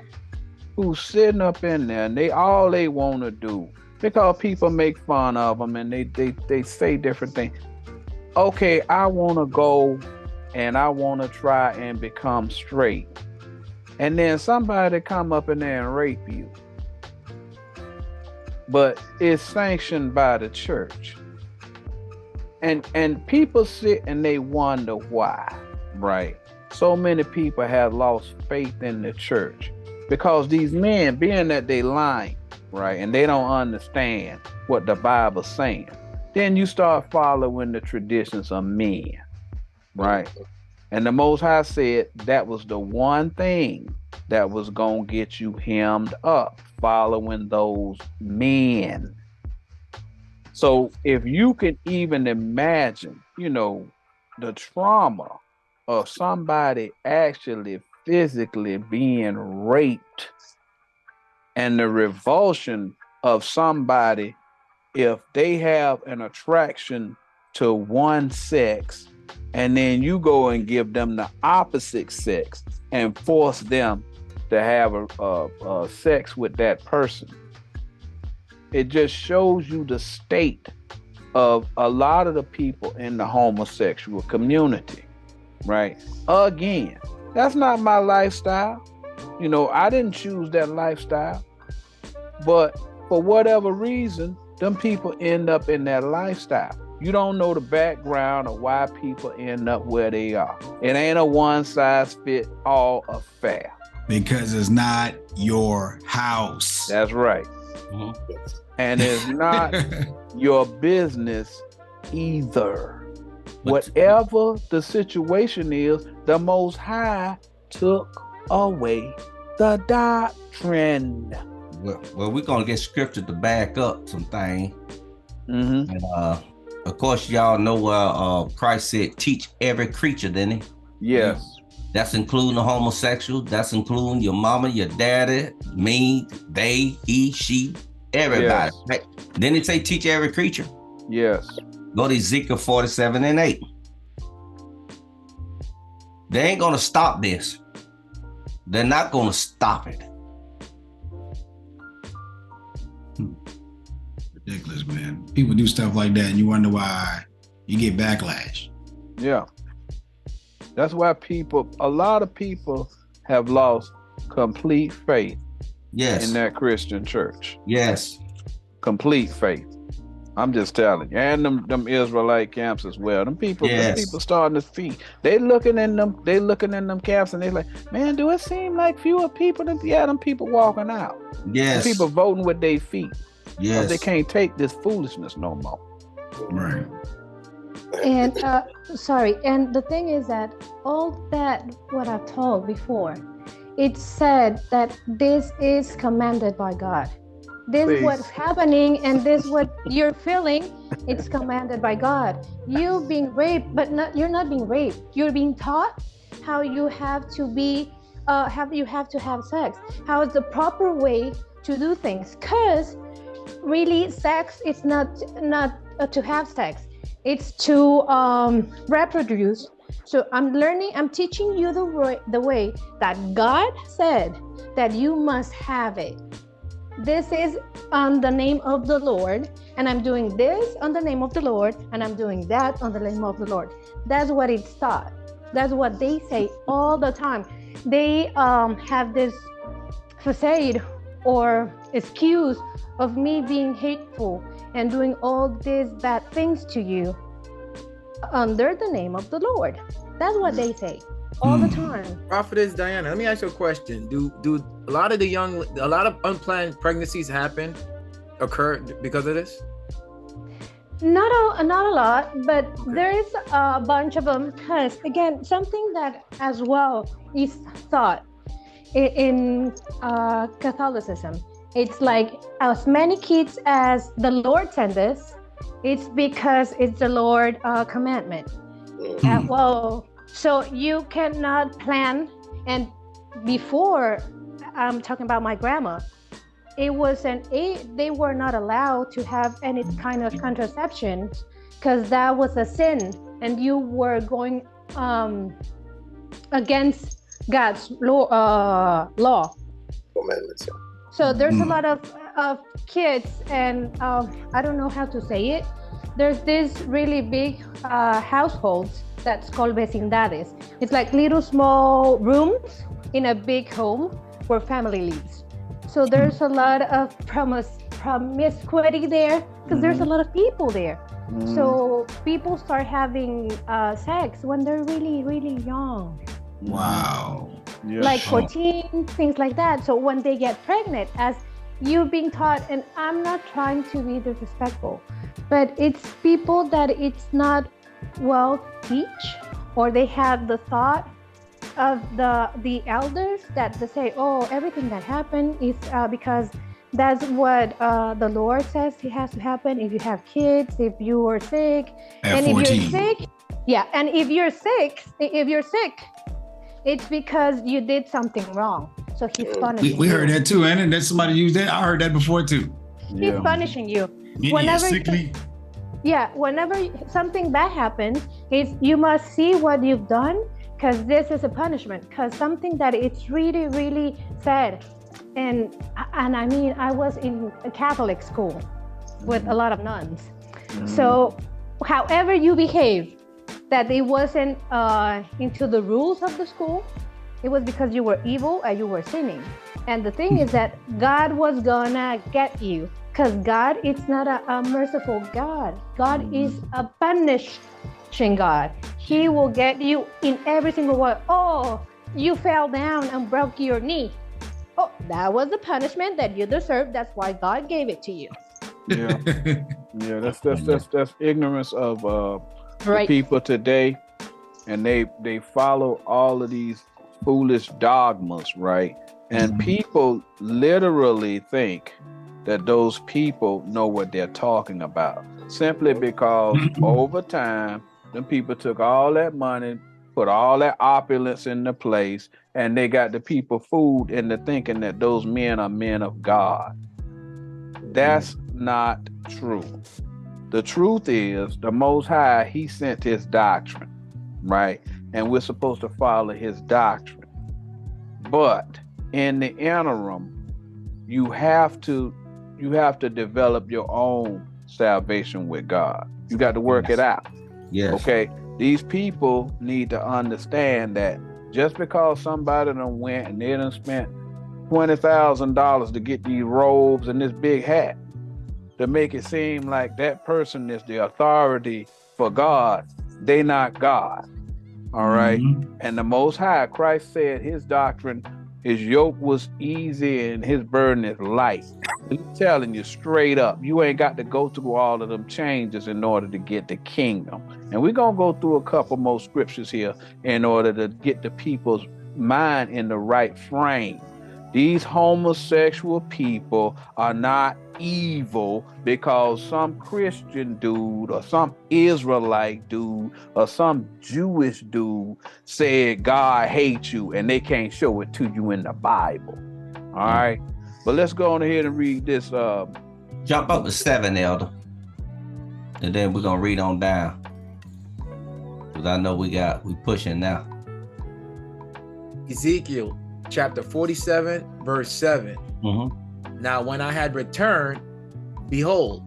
who's sitting up in there and all they want to do, because people make fun of them and they say different things. Okay, I want to go and I want to try and become straight. And then somebody come up in there and rape you. But it's sanctioned by the church. And people sit and they wonder why, right? So many people have lost faith in the church because these men, being that they lying, right, and they don't understand what the Bible's saying, then you start following the traditions of men, right? And the Most High said that was the one thing that was going to get you hemmed up, following those men. So if you can even imagine, you know, the trauma of somebody actually physically being raped and the revulsion of somebody if they have an attraction to one sex and then you go and give them the opposite sex and force them to have a sex with that person. It just shows you the state of a lot of the people in the homosexual community, right? Again, that's not my lifestyle. You know, I didn't choose that lifestyle, but for whatever reason, them people end up in that lifestyle. You don't know the background of why people end up where they are. It ain't a one-size-fit-all affair. Because it's not your house. That's right. Mhm. And it's not your business either. Whatever the situation is, the Most High took away the doctrine. Well, we're gonna get scripture to back up some things. Mm-hmm. And, of course, y'all know Christ said, "Teach every creature," didn't he? Yes. That's including the homosexual. That's including your mama, your daddy, me, they, he, she, everybody. Yes. Right? Then it say, "Teach every creature." Yes. Go to Ezekiel 47:8. They ain't gonna stop this. They're not gonna stop it. Ridiculous, man. People do stuff like that and you wonder why you get backlash. Yeah. That's why a lot of people have lost complete faith Yes. in that Christian church. Yes. Complete faith. I'm just telling you. And them Israelite camps as well. Them people starting to see. They looking in them camps and they like, man, do it seem like fewer people? Them people walking out. Yes. Them people voting with their feet. Yes. They can't take this foolishness no more. Right. And and the thing is that all that what I've told before, it said that this is commanded by God. This is what's happening and this what you're feeling, it's commanded by God. You being raped, but you're not being raped. You're being taught how you have to be you have to have sex. How is the proper way to do things? Because really sex is not to have sex. It's to reproduce. So I'm teaching you the way that God said that you must have it. This is on the name of the Lord, and I'm doing this on the name of the Lord, and I'm doing that on the name of the Lord. That's what it's taught. That's what they say all the time. They have this facade or excuse of me being hateful and doing all these bad things to you under the name of the Lord. That's what they say all the time. Prophetess Diana, let me ask you a question. Do a lot of unplanned pregnancies occur because of this? Not a lot, but there is a bunch of them. Because again, something that as well is thought in Catholicism, it's like as many kids as the Lord sent us, it's because it's the Lord commandment. So you cannot plan. And before, I'm talking about my grandma, they were not allowed to have any kind of contraception because that was a sin and you were going against God's law. Commandments. So there's a lot of kids, and I don't know how to say it. There's this really big households that's called vecindades. It's like little small rooms in a big home where family lives. So there's a lot of promiscuity there because there's a lot of people there. So people start having sex when they're really, really young. Wow. Yeah. Like 14, things like that. So when they get pregnant, as you've been taught, and I'm not trying to be disrespectful, but it's people that it's not well teach, or they have the thought of the elders that they say, oh, everything that happened is because that's what the Lord says it has to happen. If you have kids, if you are sick, and 14. if you're sick, and if you're sick, it's because you did something wrong. So he's punishing We you. heard that too, and then somebody used that. I heard that before too. He's punishing you. Whenever sickly. Whenever something bad happens, you must see what you've done, because this is a punishment, because something that it's really, really sad. And I mean, I was in a Catholic school with a lot of nuns. So however you behave, that it wasn't into the rules of the school, it was because you were evil and you were sinning. And the thing is that God was gonna get you, because God is not a merciful God. God is a punishing God. He will get you in every single way. Oh, you fell down and broke your knee. Oh, that was the punishment that you deserved. That's why God gave it to you. Yeah, yeah. That's ignorance of Right. the people today, and they follow all of these foolish dogmas, right? And people literally think that those people know what they're talking about, simply because over time, them people took all that money, put all that opulence into place, and they got the people fooled into thinking that those men are men of God. That's not true. The truth is, the Most High, he sent his doctrine, right? And we're supposed to follow his doctrine. But in the interim, you have to develop your own salvation with God. You got to work it out. Yes. Okay. These people need to understand that just because somebody done went and they done spent $20,000 to get these robes and this big hat, to make it seem like that person is the authority for God, they not God. All right. And the Most High, Christ said his doctrine, his yoke was easy and his burden is light. He's telling you straight up, you ain't got to go through all of them changes in order to get the kingdom. And we're going to go through a couple more scriptures here in order to get the people's mind in the right frame. These homosexual people are not evil because some Christian dude or some Israelite dude or some Jewish dude said God hates you and they can't show it to you in the Bible. All right. But let's go on ahead and read this. Jump up to 7, Elder. And then we're going to read on down. Because I know we pushing now. Ezekiel chapter 47, verse 7. Now when I had returned, behold,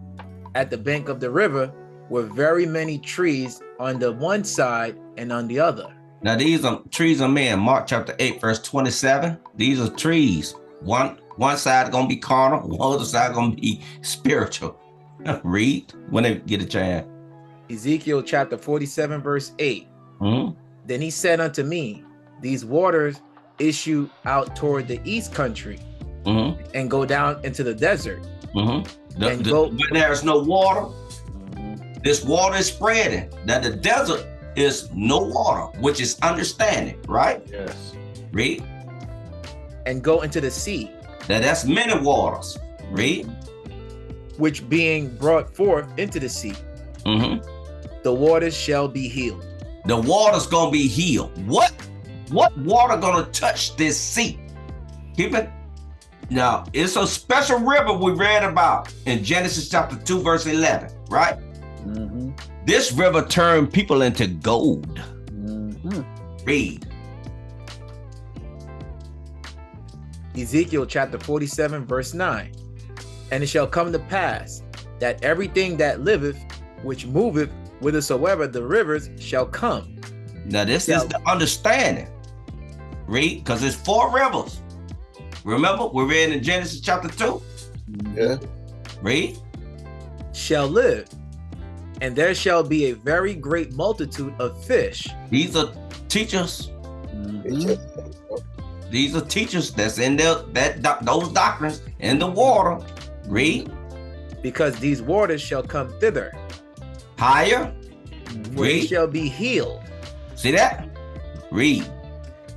at the bank of the river were very many trees on the one side and on the other. Now these are trees of men. Mark chapter 8, verse 27. These are trees. One side is going to be carnal, one other side is going to be spiritual. Read when they get a chance. Ezekiel chapter 47, verse 8. Then he said unto me, these waters issue out toward the east country and go down into the desert. But there's no water. This water is spreading. Now the desert is no water, which is understanding, right? Yes. Read. And go into the sea. Now that's many waters. Read. Which being brought forth into the sea, the waters shall be healed. The water's gonna be healed. What water gonna touch this sea? Keep it. Now, it's a special river we read about in Genesis chapter 2, verse 11, right? This river turned people into gold. Read. Ezekiel chapter 47, verse 9. And it shall come to pass that everything that liveth, which moveth whithersoever the rivers shall come. Now this is the understanding. Read, because it's 4 rivers. Remember, we read in Genesis chapter 2. Yeah. Read. Shall live, and there shall be a very great multitude of fish. These are teachers. These are teachers that's in those doctrines in the water. Read. Because these waters shall come thither. Higher. For they Read. shall be healed. See that? Read.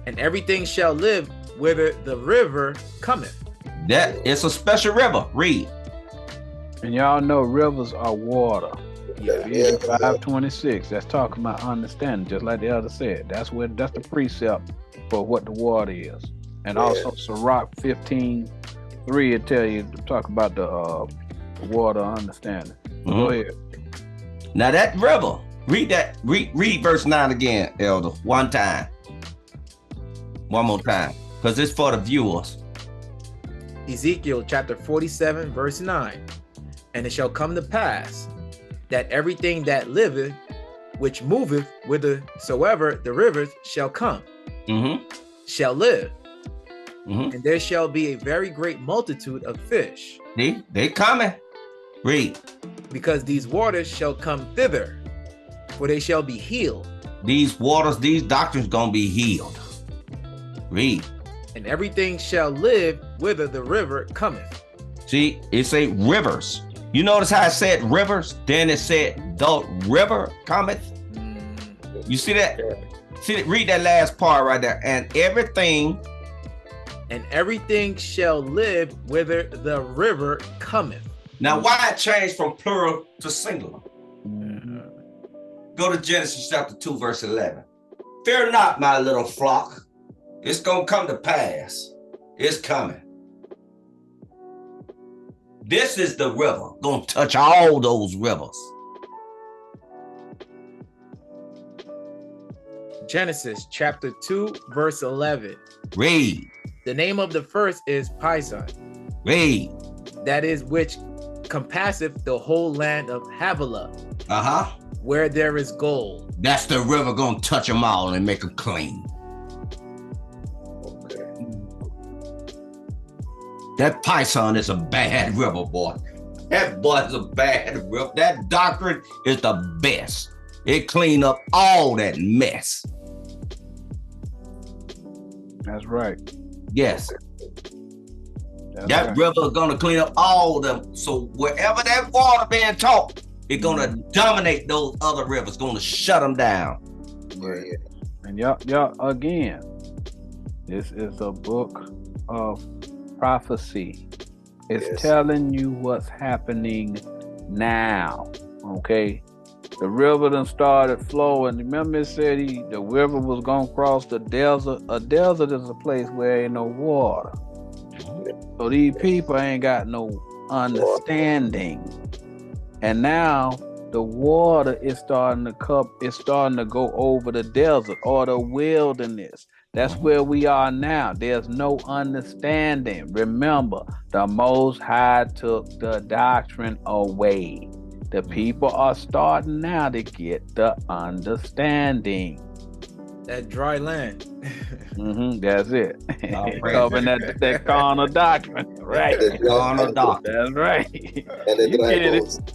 And everything shall live whither the river cometh. That it's a special river. Read. And y'all know rivers are water. Yeah. 5:26. That's talking about understanding, just like the other said. That's the precept for what the water is. And also Sirach 15:3 it tell you to talk about the water understanding. Go ahead. Now that river. Read that. Read verse 9 again, Elder. One time. One more time, because it's for the viewers. Ezekiel chapter 47, verse 9. And it shall come to pass that everything that liveth, which moveth whithersoever the rivers shall come, shall live. And there shall be a very great multitude of fish. They coming. Read. Because these waters shall come thither, for they shall be healed. These waters, these doctrines gonna be healed. Read. And everything shall live whither the river cometh. See, it say rivers. You notice how it said rivers? Then it said the river cometh. You see that? See, read that last part right there. And everything shall live whither the river cometh. Now, why it changed from plural to singular? Go to Genesis chapter 2, verse 11. Fear not, my little flock. It's going to come to pass. It's coming. This is the river. Going to touch all those rivers. Genesis chapter 2, verse 11. Read. The name of the first is Pison. Read. That is which compasseth the whole land of Havilah. Where there is gold. That's the river going to touch them all and make them clean. That Pison is a bad river, boy. That boy is a bad river. That doctrine is the best. It clean up all that mess. That's right. Yes. That's that right. river is gonna clean up all of them. So wherever that water being taught, it's gonna dominate those other rivers, gonna shut them down. Yeah. And y'all again, this is a book of prophecy. It's telling you what's happening now. Okay. The river done started flowing. Remember it said the river was gonna cross the desert. A desert is a place where ain't no water. So these people ain't got no understanding. And now the water is starting to go over the desert or the wilderness. That's where we are now. There's no understanding. Remember, the Most High took the doctrine away. The people are starting now to get the understanding. That dry land. That's it. Covering that carnal doctrine. Right. Carnal doctrine. That's right. And You get it.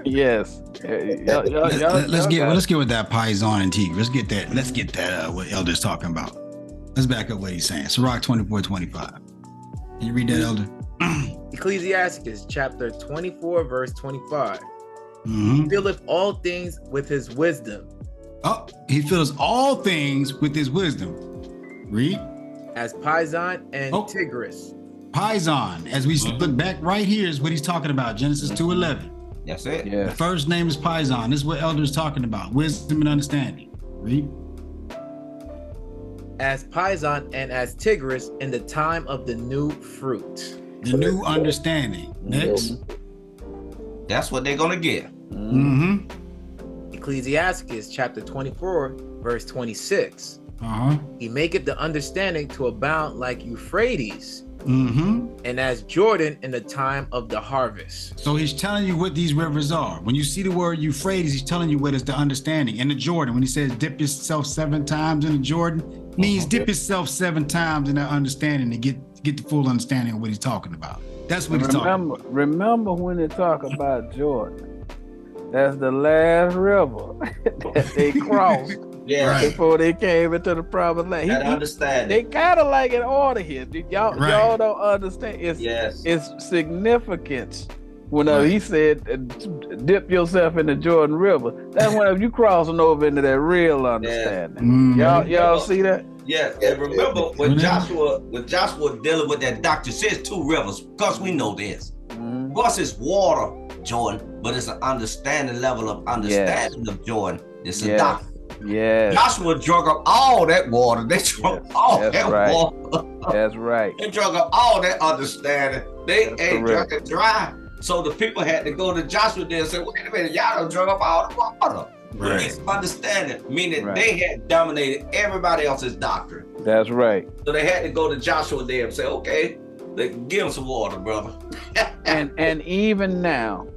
Yes. Let's get with that Pison and T. Let's get that what Elder's talking about. Let's back up what he's saying. Sirach 24:25. Can you read that, Elder? Ecclesiasticus chapter 24, verse 25. He filleth all things with his wisdom. Oh, he fills all things with his wisdom. Read. As Pison and Tigris. Pison, as we look back right here is what he's talking about. Genesis 2:11. That's it. Yeah. The first name is Pison. This is what Elder is talking about. Wisdom and understanding. Read. As Pison and as Tigris in the time of the new fruit. The new understanding. Next. That's what they're gonna get. Ecclesiasticus chapter 24, verse 26. He maketh the understanding to abound like Euphrates, and as Jordan in the time of the harvest. So he's telling you what these rivers are. When you see the word Euphrates, he's telling you what is the understanding. And the Jordan, when he says dip yourself 7 times in the Jordan, means dip yourself 7 times in that understanding to get the full understanding of what he's talking about. That's what he's talking about. Remember when they talk about Jordan? That's the last river that they crossed before they came into the promised land. That understanding. They kind of like in order here. Y'all don't understand. It's significance. Whenever he said, dip yourself in the Jordan River, that's whenever you crossing over into that real understanding. Y'all see that? Yeah, and remember when Joshua dealing with that doctrine, says 2 rivers, because we know this. Of course, it's water, Jordan, but it's an understanding level of understanding of Jordan. It's a doctrine. Yeah. Joshua drunk up all that water. They drunk all that water. That's right. They drunk up all that understanding. They ain't drunk it dry. So the people had to go to Joshua there and say, wait a minute, y'all done drunk up all the water. Right. Misunderstanding, meaning they had dominated everybody else's doctrine. That's right. So they had to go to Joshua there and say, okay, give him some water, brother. and even now,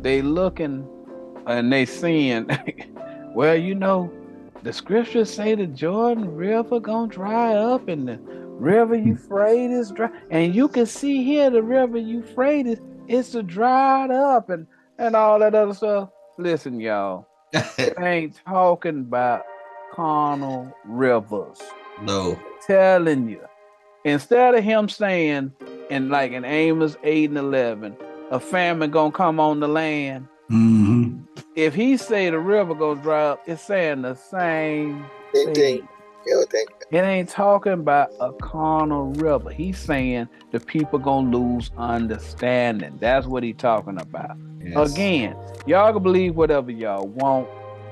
they looking and they seeing, well, you know, the scriptures say the Jordan River gonna dry up and the river Euphrates dry. And you can see here the river Euphrates is dried up and all that other stuff. Listen, y'all, it ain't talking about carnal rivers. No. I'm telling you. Instead of him saying in Amos 8 and 11, a famine gonna come on the land. Mm-hmm. If he say the river gonna dry up, it's saying the same thing. It ain't talking about a carnal river. He's saying the people gonna lose understanding. That's what he's talking about. Yes. Again, y'all can believe whatever y'all want,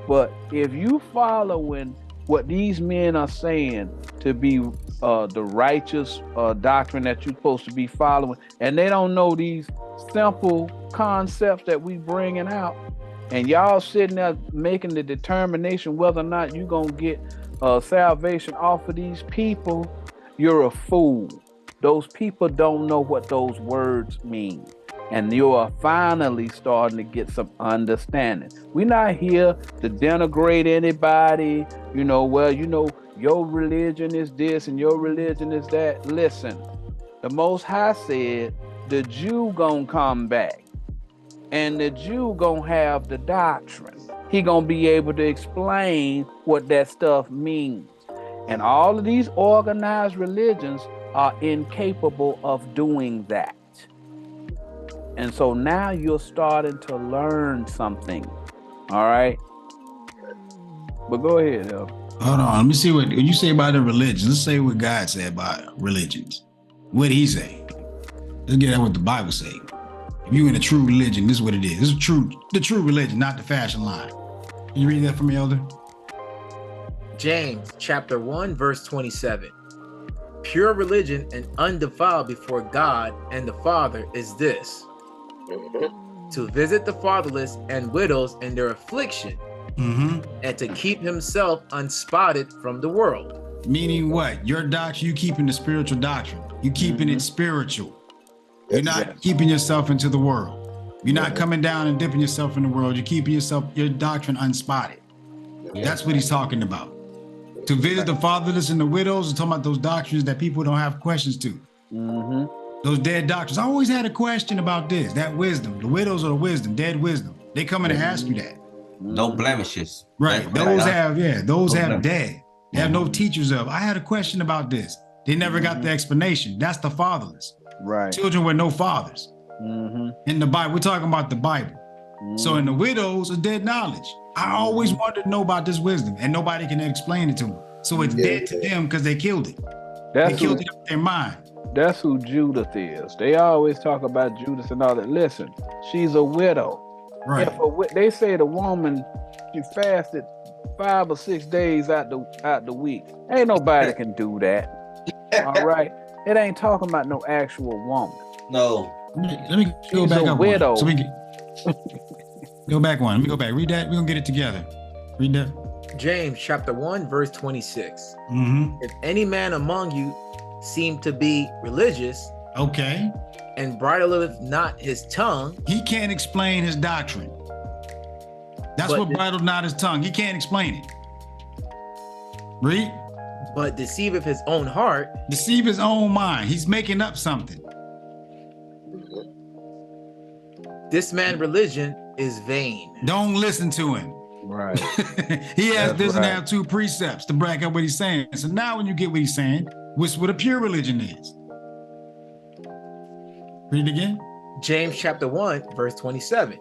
but if you following what these men are saying to be the righteous doctrine that you're supposed to be following, and they don't know these simple concepts that we bringing out, and y'all sitting there making the determination whether or not you're gonna get salvation off of these people, you're a fool. Those people don't know what those words mean, and you are finally starting to get some understanding. We're not here to denigrate anybody, your religion is this and your religion is that. Listen, the Most High said the Jew gonna come back and the Jew gonna have the doctrine. He gonna be able to explain what that stuff means. And all of these organized religions are incapable of doing that. And so now you're starting to learn something. All right? But go ahead, Elder. Hold on, let me see what you say about the religions. Let's say what God said about religions. What did he say? Let's get at what the Bible say. If you in a true religion, this is what it is. This is the true religion, not the fashion line. Can you read that for me, Elder? James chapter 1, verse 27. Pure religion and undefiled before God and the Father is this: to visit the fatherless and widows in their affliction, and to keep himself unspotted from the world. Meaning what? Your doctrine, you keeping the spiritual doctrine. You keeping it spiritual. You're not keeping yourself into the world. You're not coming down and dipping yourself in the world. You're keeping your doctrine unspotted. That's what he's talking about. To visit the fatherless and the widows, and talking about those doctrines that people don't have questions to. Those dead doctrines. I always had a question about this, that wisdom. The widows are the wisdom, dead wisdom. They come in and ask you that. No blemishes. Right. Those have dead. They have no teachers of. I had a question about this. They never got the explanation. That's the fatherless. Right. Children with no fathers. In the Bible, we're talking about the Bible. So in the widows are dead knowledge. I always wanted to know about this wisdom, and nobody can explain it to me. So it's dead to them because they killed it. They killed it with their mind. That's who Judith is. They always talk about Judith and all that. Listen, she's a widow. Right. They say the woman, she fasted 5 or 6 days out the week. Ain't nobody can do that. All right. It ain't talking about no actual woman. No. Let me go back up widow. one. So we can go back one. Let me go back. Read that. We're gonna get it together. Read that. James chapter 1, verse 26. If any man among you seem to be religious, okay, and bridleth not his tongue, he can't explain his doctrine. That's what bridled not his tongue. He can't explain it. Read. But deceiveth his own heart. Deceive his own mind. He's making up something. This man's religion is vain. Don't listen to him. Right. He doesn't have 2 precepts to back up what he's saying. So now when you get what he's saying, which is what a pure religion is. Read it again. James chapter 1, verse 27.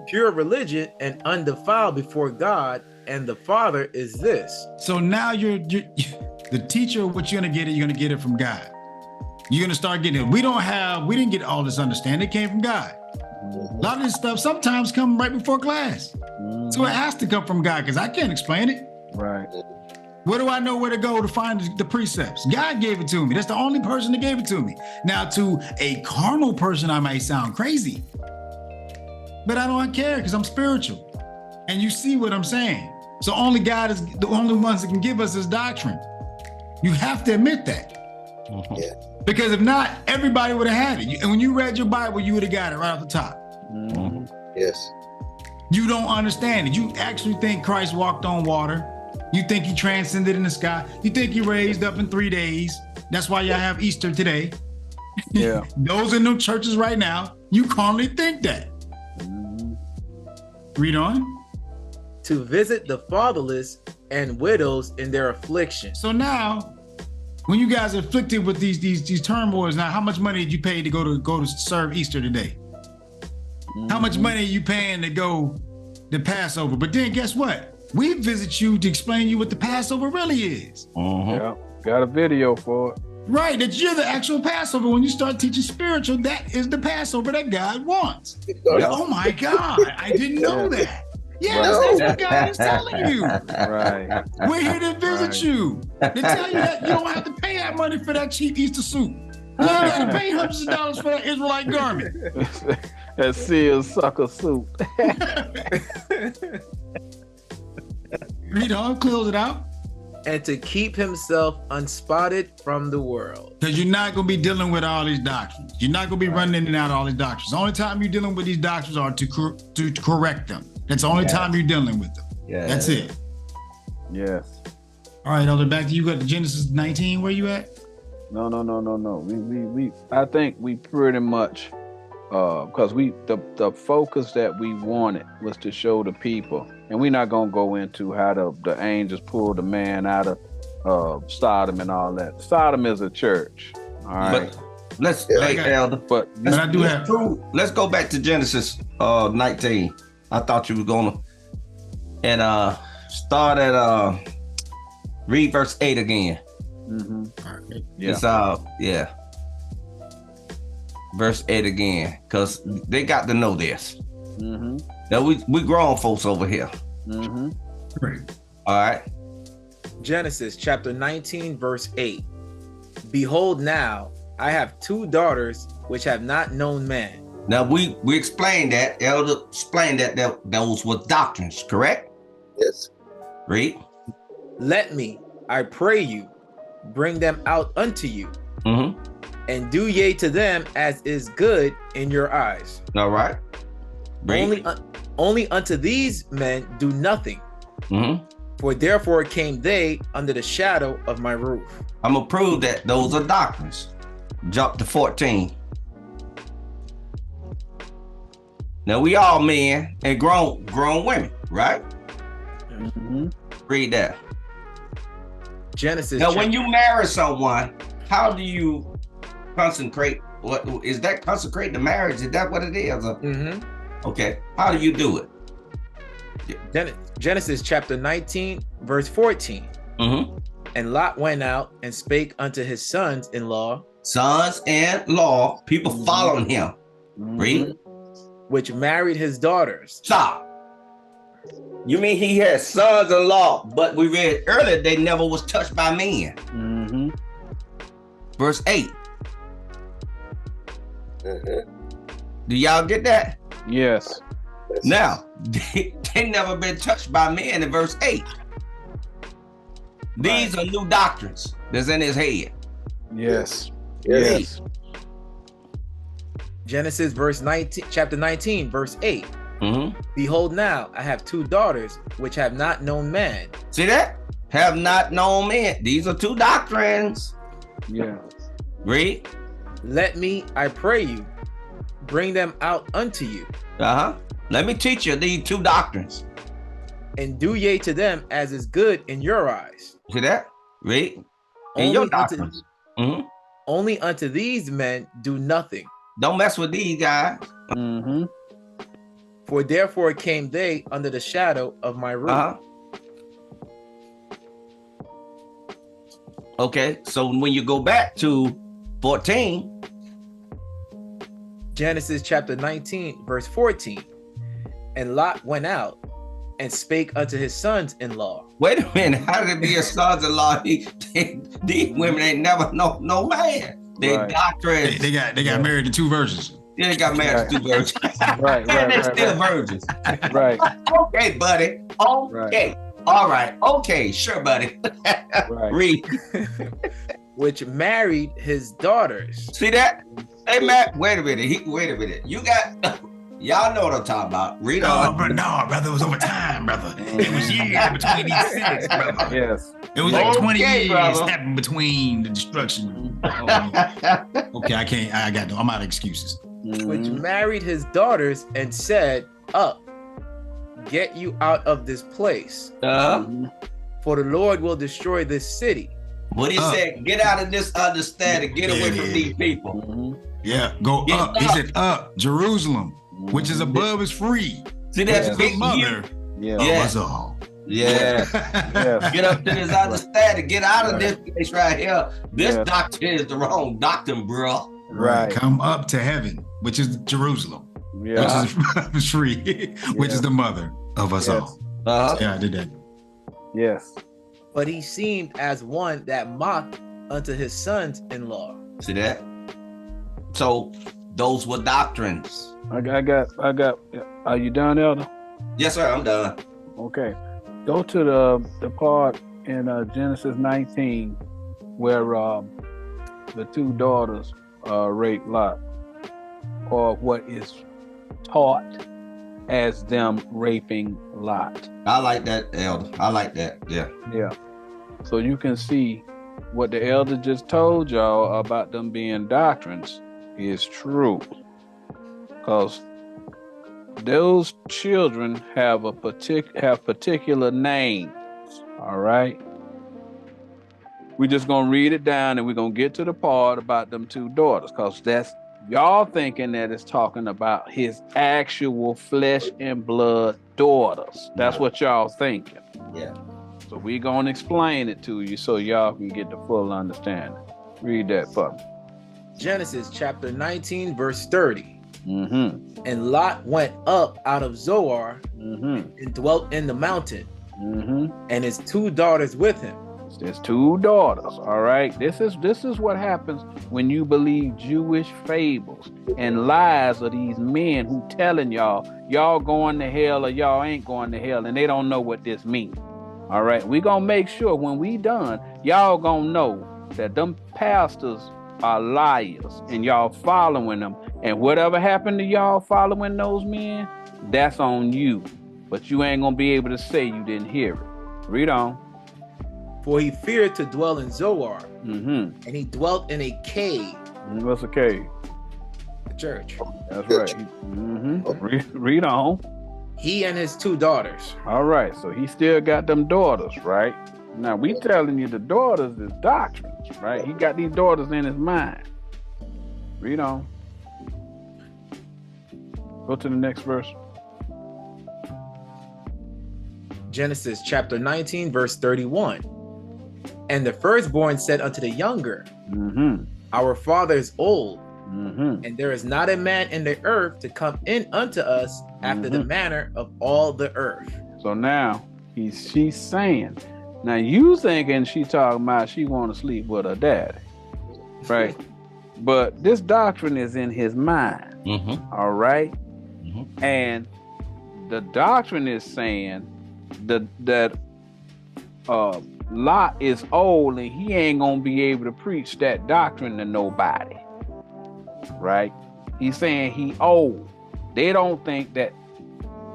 Pure religion and undefiled before God and the Father is this. So now you're the teacher of what you're gonna get it from God. You're gonna start getting it. We didn't get all this understanding. It came from God. A lot of this stuff sometimes come right before class. So it has to come from God because I can't explain it. Right. Where do I know where to go to find the precepts? God gave it to me. That's the only person that gave it to me. Now, to a carnal person, I might sound crazy, but I don't care because I'm spiritual. And you see what I'm saying? So only God is the only ones that can give us his doctrine. You have to admit that. Yeah. Because if not, everybody would have had it. And when you read your Bible, you would have got it right off the top. Yes. You don't understand it. You actually think Christ walked on water. You think he transcended in the sky. You think he raised up in 3 days. That's why y'all have Easter today. Yeah. Those in them churches right now, you carnally think that. Read on. To visit the fatherless and widows in their affliction. So now, when you guys are afflicted with these turmoils, now how much money did you pay to go to serve Easter today? How much money are you paying to go to Passover? But then guess what? We visit you to explain you what the Passover really is. Yeah. Got a video for it. Right, that you're the actual Passover. When you start teaching spiritual, that is the Passover that God wants. Oh my God, I didn't know that. Yes, that's what God is telling you. Right. We're here to visit you. To tell you that you don't have to pay that money for that cheap Easter suit. You don't have to pay hundreds of dollars for that Israelite garment. That seal sucker suit. Read on, close it out. And to keep himself unspotted from the world. Because you're not going to be dealing with all these doctrines. You're not going to be running in and out of all these doctrines. The only time you're dealing with these doctrines are to correct them. That's the only time you're dealing with them. Yeah. That's it. Yes. All right, Elder, back to you. Got the Genesis 19. Where you at? No. We I think we pretty much because the focus that we wanted was to show the people, and we're not gonna go into how the angels pulled the man out of Sodom and all that. Sodom is a church. All right. But let's Elder. But I do have. Let's go back to Genesis 19. I thought you were gonna start at read verse 8 again. Yeah. It's verse 8 again, because they got to know this. Now we grown folks over here. Great. All right. Genesis chapter 19, verse 8. Behold, now I have 2 daughters which have not known man. Now we explained that. Elder explained that those were doctrines, correct? Yes. Read. Let me, I pray you, bring them out unto you, and do ye to them as is good in your eyes. All right. Read. Only unto these men do nothing, for therefore came they under the shadow of my roof. I'm gonna prove that those are doctrines. Jump to 14. Now we all men and grown women, right? Read that. Genesis. Now, when you marry someone, how do you consecrate? What is that? Consecrate the marriage? Is that what it is? Okay. How do you do it? Genesis chapter 19, verse 14. And Lot went out and spake unto his sons-in-law. Sons-in-law, people following him. Read. Which married his daughters. Stop. You mean he had sons-in-law, but we read earlier they never was touched by men. Verse 8. Do y'all get that? Yes. Now, they never been touched by men in verse 8. These are new doctrines that's in his head. Yes. Genesis chapter 19, verse 8. Behold, now I have 2 daughters which have not known man. See that? Have not known men. These are 2 doctrines. Yeah. Read. Let me, I pray you, bring them out unto you. Let me teach you these 2 doctrines. And do ye to them as is good in your eyes. See that? Read. In your doctrines. Only unto these men do nothing. Don't mess with these guys. For therefore came they under the shadow of my roof. Okay, so when you go back to 14. Genesis chapter 19, verse 14. And Lot went out and spake unto his sons-in-law. Wait a minute, how did it be a sons-in-law? These women ain't never no man. They doctrines. They got married to 2 verses. You ain't got married to 2 virgins. Right, And they're right, still right. virgins. Right. Okay, buddy. Okay. All right. Okay, sure, buddy. Right. Read. Which married his daughters. See that? Hey, Matt, wait a minute. Wait a minute. You got, y'all know what I'm talking about. Read on. No, brother, it was over time, brother. It was years between these sins, brother. Yes. It was like 20 years brother. happened between the destruction. Okay, I'm out of excuses. Which married his daughters and said, up, get you out of this place. For the Lord will destroy this city. What he said, get out of this understanding, get away from these people. Yeah, go Get up. He said up, Jerusalem, which is above is free. See, that's the big mother Yeah. of us all. Yeah. Yes. Get up to this understanding, get out of this place right here. This Yeah. doctrine is the wrong doctrine, bro. Right. Come up to heaven, which is Jerusalem, Yeah. which is free, which is the mother of us all. Yeah, I did that. Yes. But he seemed as one that mocked unto his sons-in-law. See that? So those were doctrines. I got. Are you done, Elder? Yes, sir. I'm done. Okay. Go to the part in Genesis 19 where the 2 daughters raped Lot, or what is taught as them raping Lot. I like that, Elder. I like that. Yeah. Yeah. So you can see what the elder just told y'all about them being doctrines is true. Because those children have particular names. All right. We're just gonna read it down and we're gonna get to the part about them 2 daughters, because that's y'all thinking that it's talking about his actual flesh and blood daughters. That's what y'all thinking. Yeah. So we're gonna explain it to you so y'all can get the full understanding. Read that for me. Genesis chapter 19, verse 30. Mm-hmm. And Lot went up out of Zoar Mm-hmm. and dwelt in the mountain, Mm-hmm. and his 2 daughters with him. There's 2 daughters. All right. This is what happens when you believe Jewish fables and lies of these men who telling y'all going to hell or y'all ain't going to hell, and they don't know what this means. All right. We gonna make sure when we done, y'all gonna know that them pastors are liars and y'all following them, and whatever happened to y'all following those men, that's on you. But you ain't gonna be able to say you didn't hear it. Read on. For he feared to dwell in Zoar, Mm-hmm. and he dwelt in a cave. What's a cave? The church. That's right. Mm-hmm. Read on. He and his 2 daughters. All right. So he still got them daughters, right? Now we telling you the daughters is doctrines, right? He got these daughters in his mind. Read on. Go to the next verse. Genesis chapter 19, verse 31. And the firstborn said unto the younger, Mm-hmm. Our father is old, Mm-hmm. and there is not a man in the earth to come in unto us after the manner of all the earth. So now she's saying, now you thinking she talking about she want to sleep with her daddy, right? But this doctrine is in his mind. Mm-hmm. All right. Mm-hmm. And the doctrine is saying that Lot is old and he ain't gonna be able to preach that doctrine to nobody, right? He's saying he old. They don't think that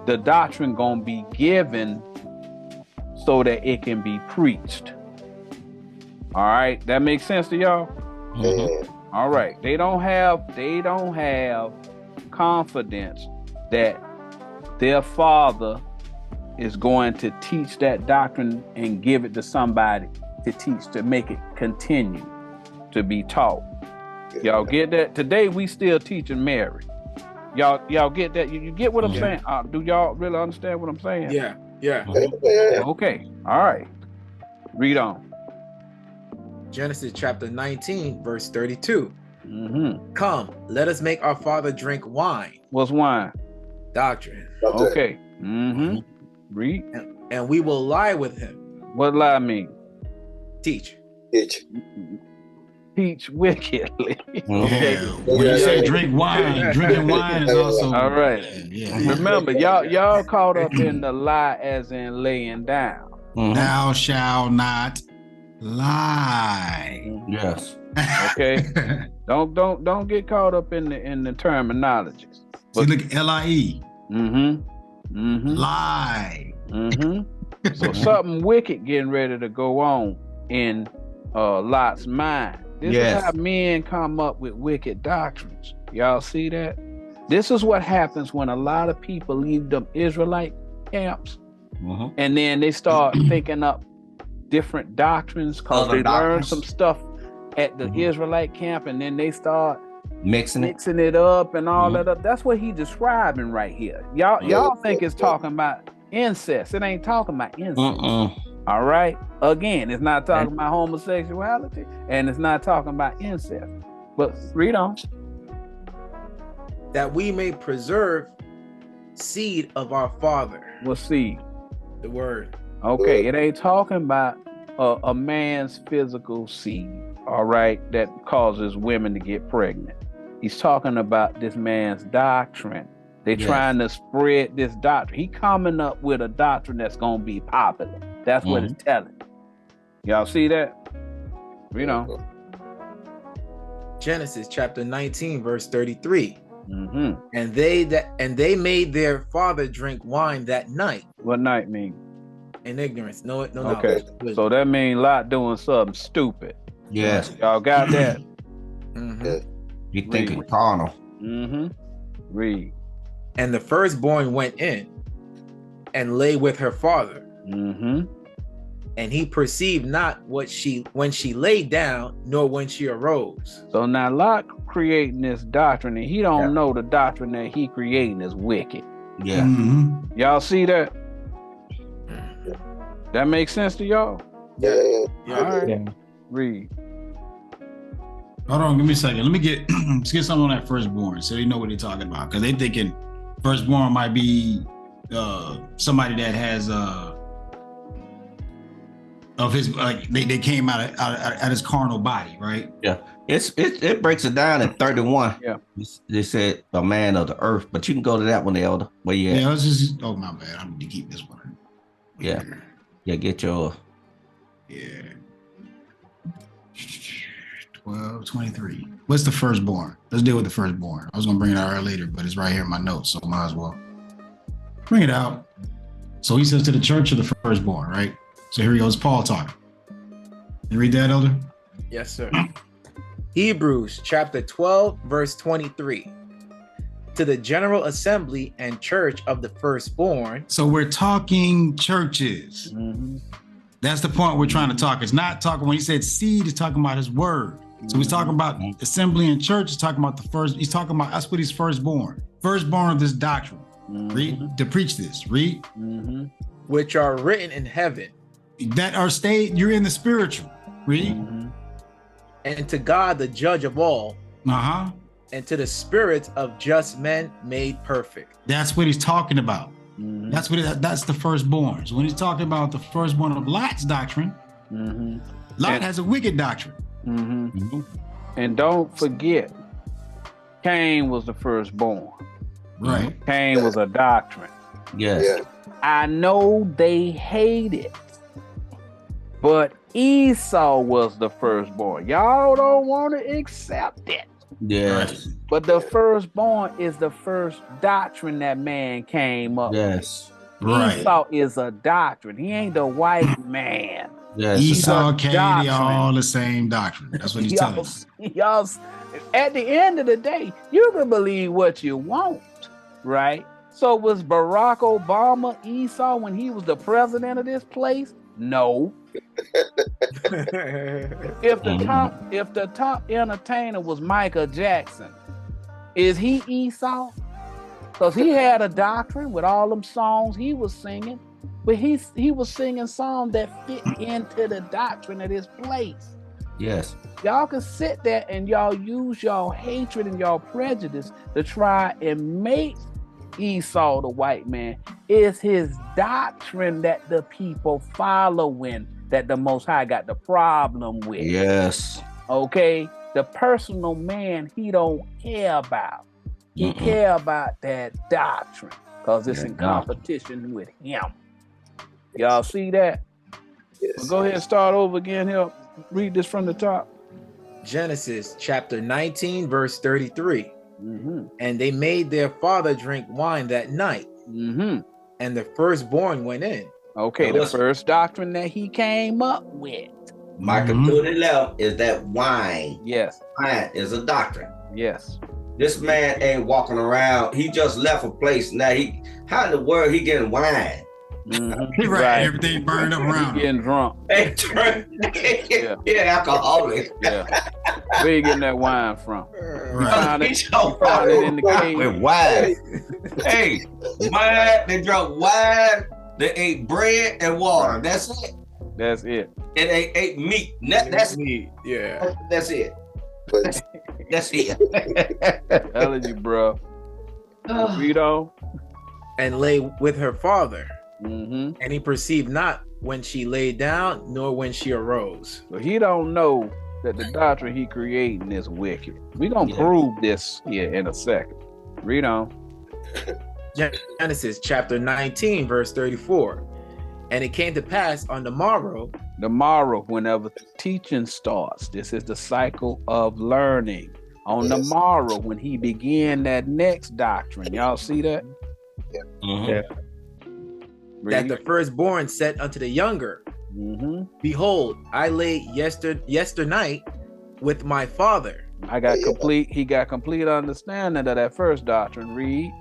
the doctrine gonna be given so that it can be preached. All right, that makes sense to y'all? Mm-hmm. All right, they don't have confidence that their father is going to teach that doctrine and give it to somebody to teach, to make it continue to be taught. Y'all get that? Today we still teaching Mary. Y'all get that? You get what I'm saying? Do y'all really understand what I'm saying? Yeah. Okay. All right. Read on. Genesis chapter 19, verse 32. Mm-hmm. Come, let us make our father drink wine. What's wine? Doctrine. Okay. Mm-hmm. Read. And we will lie with him. What lie mean? Teach. teach wickedly. Yeah. When you say drink wine, drinking wine is also All right. Yeah. Remember, y'all caught up in the lie as in laying down. Thou shalt not lie. Yes. Okay. Don't get caught up in the terminologies. See, look, LIE. Lie. So something wicked getting ready to go on in Lot's mind. This is how men come up with wicked doctrines. Y'all see that? This is what happens when a lot of people leave the Israelite camps, and then they start thinking up different doctrines because they learn some stuff at the Israelite camp, and then they start mixing it up and all that up. That's what he's describing right here. Y'all think it's talking about incest. It ain't talking about incest. All right. Again, it's not talking about homosexuality, and it's not talking about incest. But read on. That we may preserve seed of our father. What seed? The word. Okay, it ain't talking about a man's physical seed, all right, that causes women to get pregnant. He's talking about this man's doctrine. They're trying to spread this doctrine. He coming up with a doctrine that's going to be popular. That's what it's telling. Y'all see that? Read on. Genesis chapter 19, verse 33. And they made their father drink wine that night. What night mean? In ignorance. No. Okay. Knowledge. So that means Lot doing something stupid. Yes. Y'all got that? You thinking carnal. Read. And the firstborn went in and lay with her father. And he perceived not when she laid down, nor when she arose. So now Lot creating this doctrine, and he don't know the doctrine that he creating is wicked. Y'all see that? That makes sense to y'all? All right. Read. Hold on, give me a second. Let's get something on that firstborn so they know what they're talking about. Because they thinking firstborn might be somebody that has of his, like they came out of his carnal body, right? Yeah. It breaks it down in 31. Yeah. They said a man of the earth, but you can go to that one, Elder. Where you at? Yeah, let's just, oh my bad. I need to keep this one. Yeah. Yeah, get your 12:23. What's the firstborn? Let's deal with the firstborn. I was gonna bring it out later, but it's right here in my notes, so might as well bring it out. So he says to the church of the firstborn, right? So here he goes, Paul talking. You read that, Elder? Yes, sir. Hebrews chapter 12, verse 23. To the general assembly and church of the firstborn. So we're talking churches. That's the point we're trying to talk. It's not talking, when he said seed, he's talking about his word. So he's talking about assembly and church. He's talking about the first, he's talking about, that's what he's firstborn of this doctrine. Read, to preach this, read. Which are written in heaven. That are stayed, you're in the spiritual, read. And to God, the judge of all. And to the spirits of just men made perfect. That's what he's talking about. That's the firstborn. So when he's talking about the firstborn of Lot's doctrine, Lot has a wicked doctrine. And don't forget, Cain was the firstborn. Right. Cain was a doctrine. Yes. I know they hate it, but Esau was the firstborn. Y'all don't want to accept it. Yes. But the firstborn is the first doctrine that man came up with. Yes. Right. Esau is a doctrine. He ain't the white man. Yes. Esau, Cain, they all the same doctrine. That's what he's telling us. Y'all, at the end of the day, you can believe what you want, right? So was Barack Obama Esau when he was the president of this place? No. If the top entertainer was Michael Jackson, is he Esau? Because he had a doctrine with all them songs he was singing, but he was singing songs that fit into the doctrine of this place. Yes. Y'all can sit there and y'all use y'all hatred and y'all prejudice to try and make Esau the white man. It's his doctrine that the people following that the Most High got the problem with. Yes. Okay, the personal man he don't care about. He care about that doctrine because it's in competition with him. Y'all see that? Yes. Well, go ahead and start over again here. Read this from the top. Genesis chapter 19, verse 33. And they made their father drink wine that night. And the firstborn went in. Okay, the first doctrine that he came up with. Micah 2:11 is that wine. Yes. Wine is a doctrine. Yes. This man ain't walking around. He just left a place. Now how in the world he getting wine? Right. Everything burned up around him. Getting drunk. Yeah, alcoholic. Yeah. Where you getting that wine from? Right. He found it in the cave. With wine. Hey, wine. They drank wine. They ate bread and water. That's it. That's it. And they ate meat. That's meat. Yeah. That's it. That's it. Telling you, bro. Read on. And lay with her father. And he perceived not when she lay down, nor when she arose. So he don't know that the doctrine he creating is wicked. We're going to prove this here in a second. Read on. Genesis chapter 19, verse 34. And it came to pass on the morrow. The morrow, whenever teaching starts, this is the cycle of learning. On the morrow, when he began that next doctrine. Y'all see that? Yeah. That the firstborn said unto the younger, Behold, I lay yesternight with my father. He got complete understanding of that first doctrine. Read.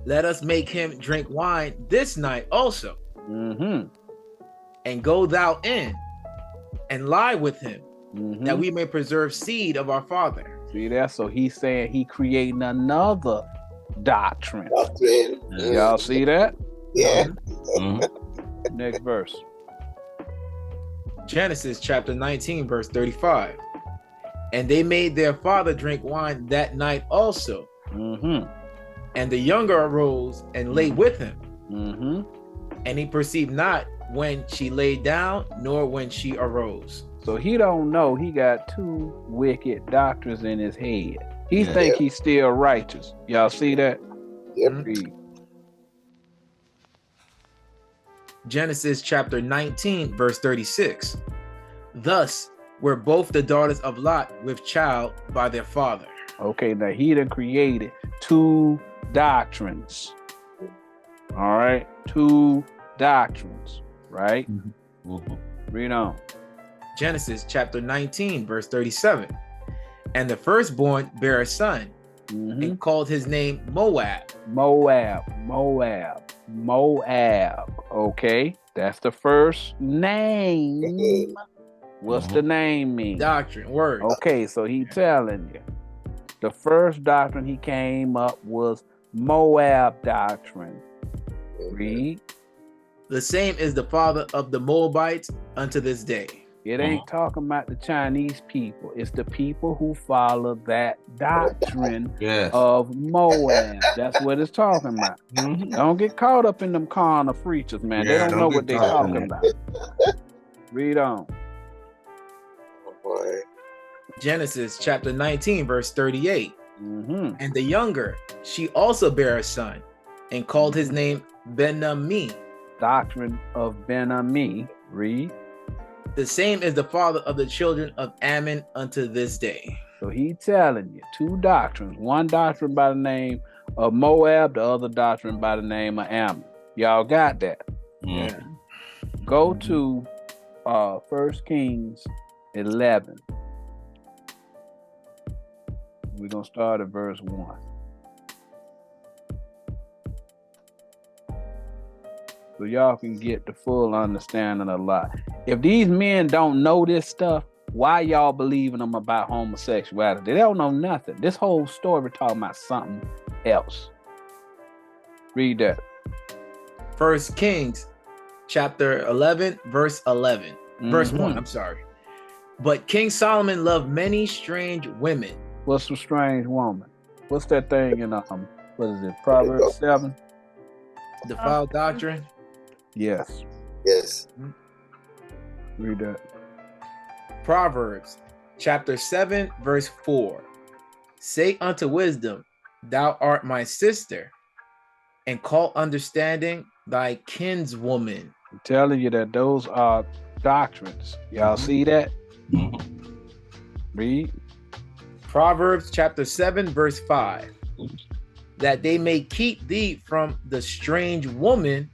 Let us make him drink wine this night also. And go thou in and lie with him, that we may preserve seed of our father. See that? So he's saying he creating another doctrine. Y'all see that? Yeah. Next verse. Genesis chapter 19, verse 35. And they made their father drink wine that night also. And the younger arose and lay with him. And he perceived not when she lay down, nor when she arose. So he don't know he got two wicked doctrines in his head. He think he's still righteous. Y'all see that? Yep. Genesis chapter 19, verse 36. Thus were both the daughters of Lot with child by their father. Okay, now he done created two doctrines. All right, two doctrines, right? Read on. Genesis chapter 19, verse 37. And the firstborn bare a son, and called his name Moab. Moab. Okay, that's the first name. What's the name mean? Doctrine, word. Okay, so he telling you. The first doctrine he came up was Moab doctrine. Read. The same is the father of the Moabites unto this day. It ain't talking about the Chinese people. It's the people who follow that doctrine of Moab. That's what it's talking about. Don't get caught up in them carnal preachers, man. They don't know what they're talking about. Read on. Genesis chapter 19, verse 38. And the younger, she also bare a son, and called his name Ben-Ami. Doctrine of Ben-Ami. Read. The same is the father of the children of Ammon unto this day. So he telling you two doctrines. One doctrine by the name of Moab, the other doctrine by the name of Ammon. Y'all got that? Yeah. Go to 1 Kings 11. We're going to start at verse 1. So y'all can get the full understanding of a lot. If these men don't know this stuff, why y'all believing them about homosexuality? They don't know nothing. This whole story talking about something else. Read that. 1 Kings chapter 11, verse 11. Verse 1, I'm sorry. But King Solomon loved many strange women. What's a strange woman? What's that thing in what is it, Proverbs 7? Defiled doctrine? Yes. Yes. Read that. Proverbs chapter 7, verse 4. Say unto wisdom, thou art my sister, and call understanding thy kinswoman. I'm telling you that those are doctrines. Y'all see that? Read. Proverbs chapter 7, verse 5. That they may keep thee from the strange woman,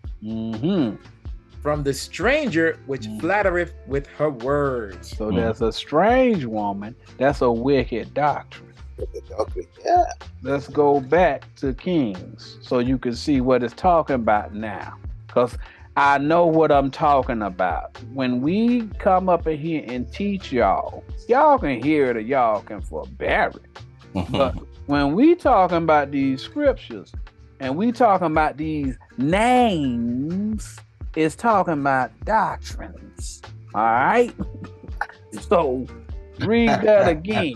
from the stranger which flattereth with her words. So there's a strange woman. That's a wicked doctrine. Yeah. Let's go back to Kings so you can see what it's talking about now. Because I know what I'm talking about. When we come up in here and teach y'all can hear it or y'all can forbear it. But when we talking about these scriptures and we talking about these names, it's talking about doctrines. All right? So read that again.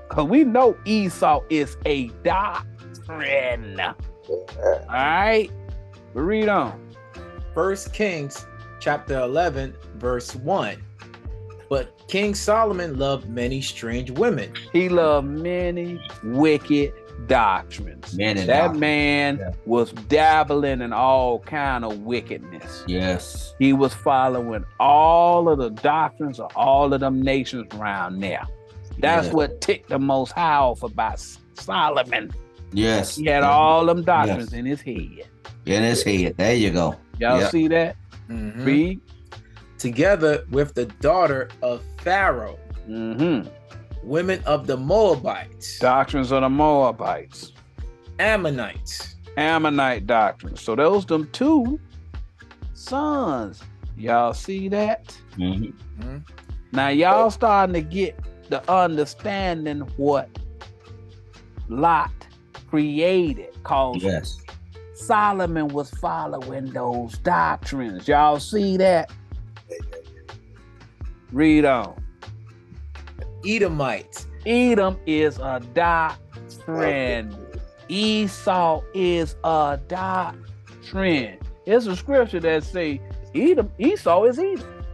Because we know Esau is a doctrine. All right? But read on. 1 Kings chapter 11, verse 1. But King Solomon loved many strange women. He loved many wicked doctrines. That man was dabbling in all kind of wickedness. Yes. He was following all of the doctrines of all of them nations around there. That's what ticked the Most High off about Solomon. Yes. He had all them doctrines in his head. In his head. There you go. Y'all see that? Read. Together with the daughter of Pharaoh, women of the Moabites, doctrines of the Moabites, Ammonites, Ammonite doctrines. So those them two sons. Y'all see that? Now y'all starting to get the understanding what Lot created, cause Solomon was following those doctrines. Y'all see that? Read on. Edomites. Edom is a doctrine. Esau is a doctrine. There's a scripture that say Esau is Edom.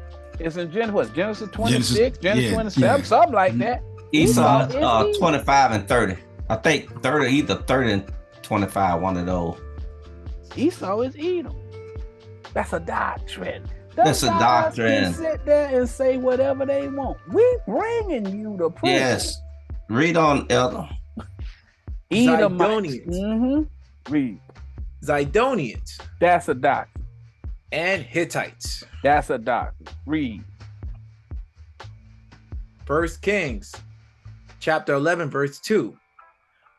It's in Genesis 26, Genesis 27, something like that. Esau 25 and 30. I think 30, either 30 and 25, one of those. Esau is Edom. That's a doctrine. That's a doctrine. Can sit there and say whatever they want. We bringing you the proof. Yes. Read on, Elder. Zidonians. Read. Zidonians. That's a doctrine. And Hittites. That's a doctrine. Read. 1 Kings chapter 11, verse 2.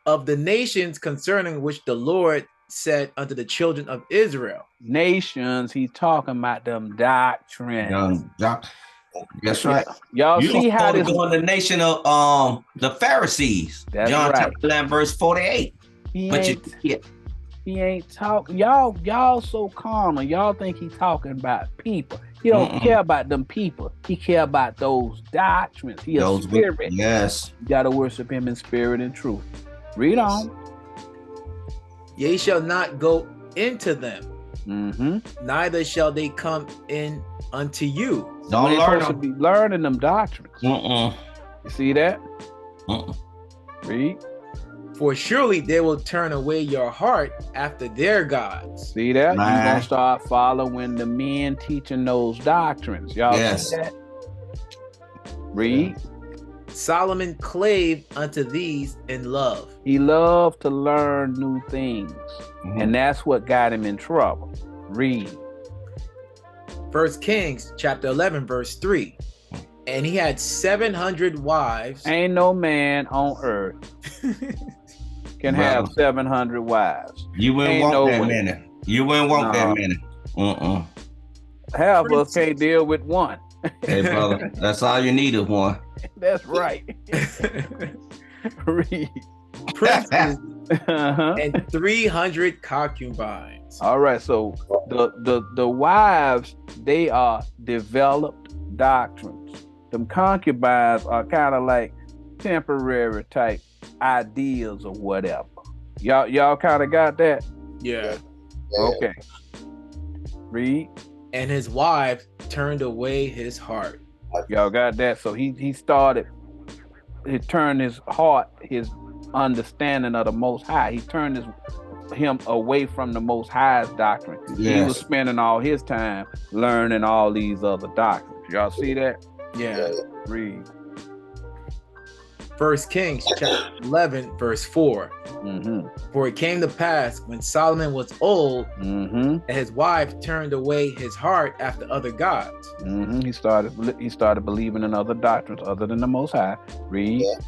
Of the nations concerning which the Lord said unto the children of Israel. Nations, he's talking about them doctrines. That's right. Y'all see how this go in the nation of the Pharisees. That's John right. chapter 11, verse 48. He ain't talking. Y'all so carnal. Y'all think he talking about people. He don't care about them people. He care about those doctrines. He a spirit. Yes. You gotta worship him in spirit and truth. Read on. Ye shall not go into them, neither shall they come in unto you. Don't learn them. To be learning them doctrines. You see that? Read. For surely they will turn away your heart after their gods. See that? You're gonna start following the men teaching those doctrines. Y'all see that? Read. Solomon clave unto these in love. He loved to learn new things. And that's what got him in trouble. Read. 1 Kings chapter 11, verse 3. And he had 700 wives. Ain't no man on earth can have 700 wives. You wouldn't want that many. You wouldn't want that many. Half of us can't deal with one. Hey, brother, that's all you need is one. That's right. Read. Princes and 300 concubines. All right, so the wives, they are developed doctrines. Them concubines are kind of like temporary type ideas or whatever. Y'all kind of got that? Yeah. Okay. Read. And his wife turned away his heart. Y'all got that? So he turned his heart, his understanding of the Most High. He turned him away from the Most High's doctrine. Yes. He was spending all his time learning all these other doctrines. Y'all see that? Yeah. Read. 1 Kings chapter 11, verse 4. For it came to pass when Solomon was old, that his wife turned away his heart after other gods. He started believing in other doctrines other than the Most High. Read. Yeah.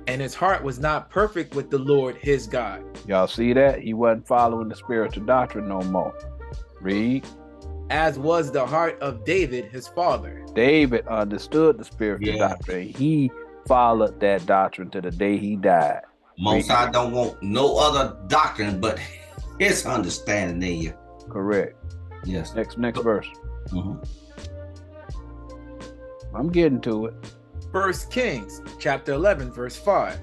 And his heart was not perfect with the Lord his God. Y'all see that? He wasn't following the spiritual doctrine no more. Read. As was the heart of David his father. David understood the spiritual doctrine. He followed that doctrine to the day he died. Most High don't want no other doctrine but his understanding in you. Correct. Yes. Next verse. I'm getting to it. 1 Kings chapter 11, verse 5.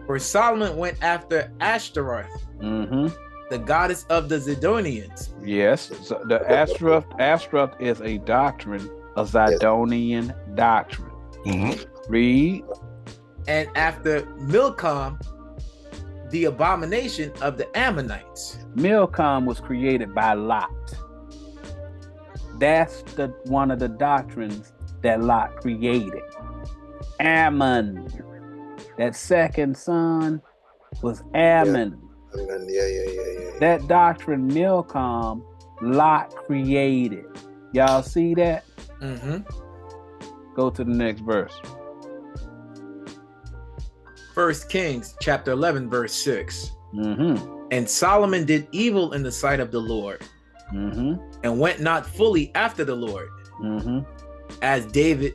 For Solomon went after Ashtaroth, the goddess of the Zidonians. Yes. So the Ashtaroth is a doctrine, a Zidonian doctrine. Read. And after Milcom, the abomination of the Ammonites. Milcom was created by Lot. That's one of the doctrines that Lot created. Ammon. That second son was Ammon. Yeah. That doctrine, Milcom, Lot created. Y'all see that? Go to the next verse. 1 Kings chapter 11, verse 6. And Solomon did evil in the sight of the Lord, and went not fully after the Lord, as did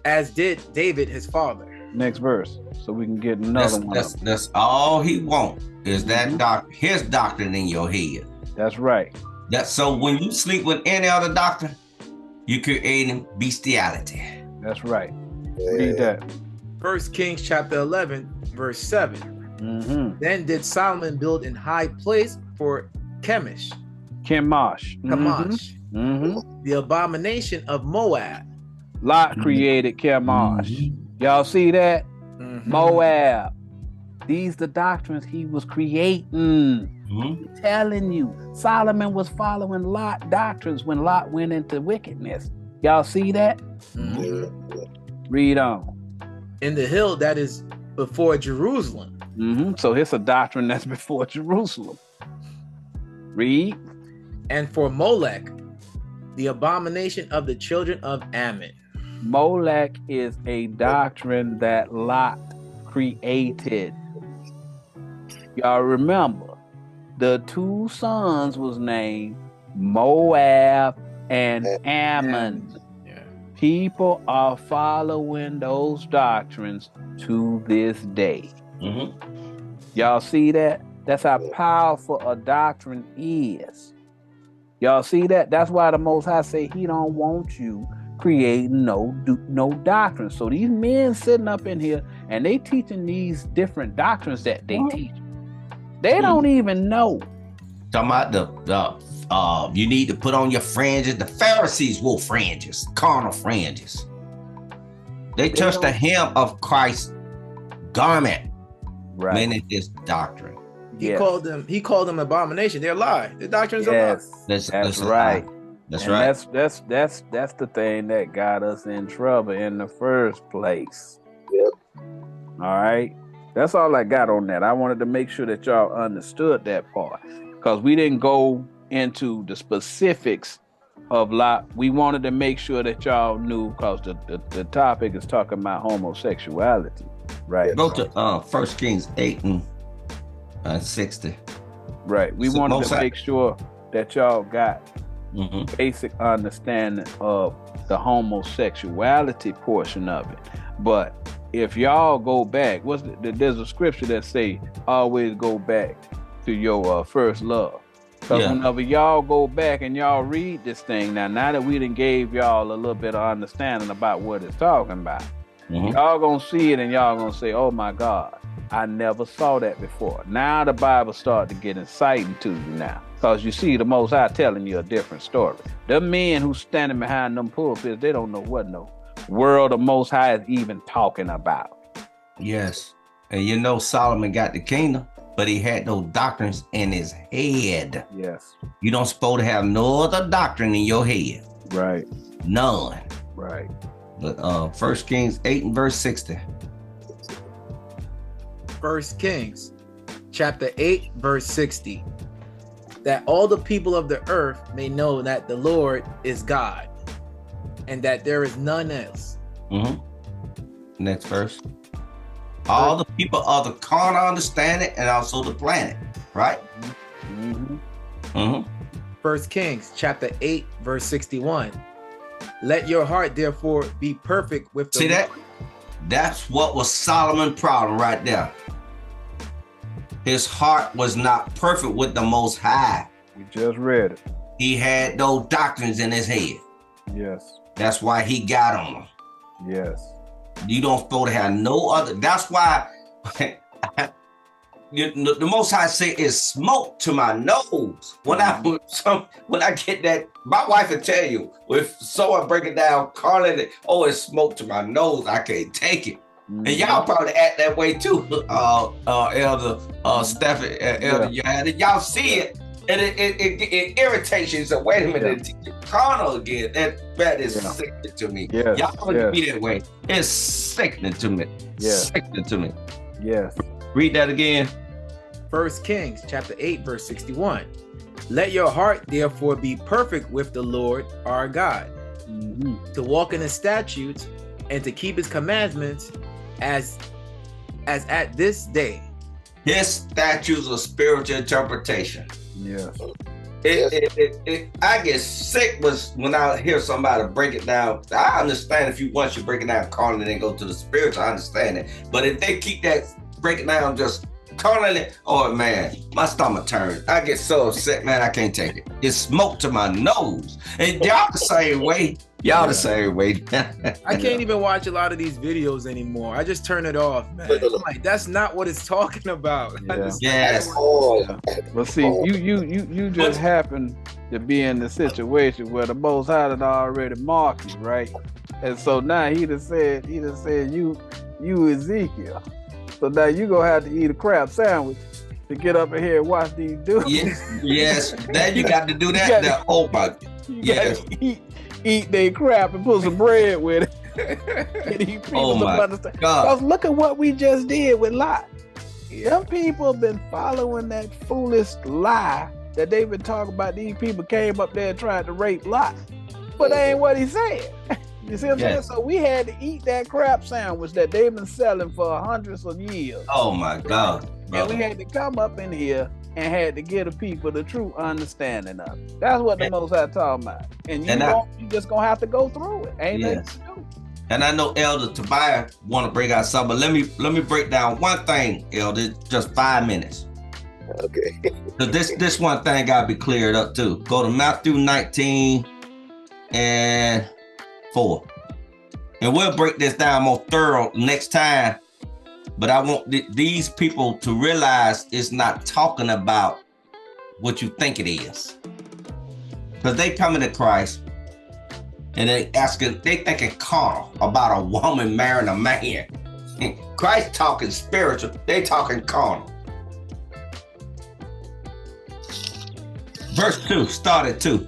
David his father. Next verse, so we can get another one. That's all he want is that his doctrine in your head. That's right. So when you sleep with any other doctrine, you creating bestiality. That's right. Read that. 1 Kings chapter 11, verse 7. Then did Solomon build an high place for Chemosh, the abomination of Moab. Lot created Chemosh. Y'all see that? Moab. These the doctrines he was creating. I'm telling you, Solomon was following Lot doctrines when Lot went into wickedness. Y'all see that? Read on. In the hill that is before Jerusalem. So it's a doctrine that's before Jerusalem. Read. And for Molech, the abomination of the children of Ammon. Molech is a doctrine that Lot created. Y'all remember, the two sons was named Moab and Ammon. People are following those doctrines to this day. Y'all see that? That's how powerful a doctrine is. Y'all see that? That's why the Most High say he don't want you creating no doctrine. So these men sitting up in here and they teaching these different doctrines that they teach. They don't even know. Talking about you need to put on your fringes. The Pharisees wore fringes, carnal fringes. They touched the hem of Christ's garment. Right. Meaning this doctrine. He called them abomination. They're a lie. The doctrine's a lie. That's right. That's right. That's the thing that got us in trouble in the first place. Yep. All right. That's all I got on that. I wanted to make sure that y'all understood that part, because we didn't go into the specifics of Lot. We wanted to make sure that y'all knew, because the topic is talking about homosexuality, right? Go to 1 Kings 8 and 60. Right. We wanted to make sure that y'all got basic understanding of the homosexuality portion of it. But if y'all go back, there's a scripture that say always go back to your first love. Because whenever y'all go back and y'all read this thing, now that we done gave y'all a little bit of understanding about what it's talking about, y'all gonna see it and y'all gonna say, oh my God, I never saw that before. Now the Bible started to get inciting to you now. Because you see the Most High telling you a different story. The men who standing behind them pulpits, they don't know what no world the Most High is even talking about. Yes. And you know Solomon got the kingdom, but he had no doctrines in his head. Yes. You don't supposed to have no other doctrine in your head. Right. None. Right. But 1 Kings 8 and verse 60. 1 Kings chapter 8 verse 60. That all the people of the earth may know that the Lord is God, and that there is none else. Next verse. All the people of the carnal understanding and also the planet, right? 1 Kings chapter 8 verse 61. Let your heart therefore be perfect with the See that? That's what was Solomon's problem right there. His heart was not perfect with the Most High. We just read it. He had no doctrines in his head. Yes. That's why he got on them. Yes. You don't supposed to have no other. That's why the Most High say is smoke to my nose. When I get that, my wife will tell you, if someone break it down, calling it, oh, it's smoke to my nose, I can't take it. And y'all probably act that way too, Elder Stephen, Elder Yohana. Y'all see it, and it irritates you. So wait a minute, carnal again. That is sickening to me. Yes. Y'all look at me that way. It's sickening to me. Sickening to me. Yes. Read that again. 1 Kings chapter 8 verse 61. Let your heart therefore be perfect with the Lord our God, to walk in his statutes and to keep his commandments as at this day. His statutes of spiritual interpretation. Yes. I get sick when I hear somebody break it down. I understand if once you break it down carnal and then go to the spiritual, I understand it. But if they keep that breaking down just carnal, oh man, my stomach turns. I get so upset, man, I can't take it. It's smoke to my nose. And y'all the same way. Y'all the same way. I can't even watch a lot of these videos anymore. I just turn it off, man. I'm like, that's not what it's talking about. Yes. Well, see, you just happen to be in the situation where the Most High had already marked you, right? And so now he done said you Ezekiel. So now you gonna have to eat a crab sandwich to get up in here and watch these dudes. Yes. Now you got to do that. Oh my. Yes. Eat their crap and put some bread with it. Oh my God. Because look at what we just did with Lot. Young people have been following that foolish lie that they've been talking about. These people came up there and tried to rape Lot, but that ain't what he said. You see what I'm saying? So we had to eat that crab sandwich that they've been selling for hundreds of years. Oh my God. And we had to come up in here and had to give the people the true understanding of it. That's what the Most High talking about. And you just gonna have to go through it. Ain't nothing to do. And I know Elder Tobiah want to bring out something, but let me break down one thing, Elder, just 5 minutes. Okay. So this one thing gotta be cleared up too. Go to Matthew 19 and 4. And we'll break this down more thorough next time. But I want these people to realize it's not talking about what you think it is. Because they coming to Christ and they thinking carnal about a woman marrying a man. Christ talking spiritual, they talking carnal. Verse 2, start at 2.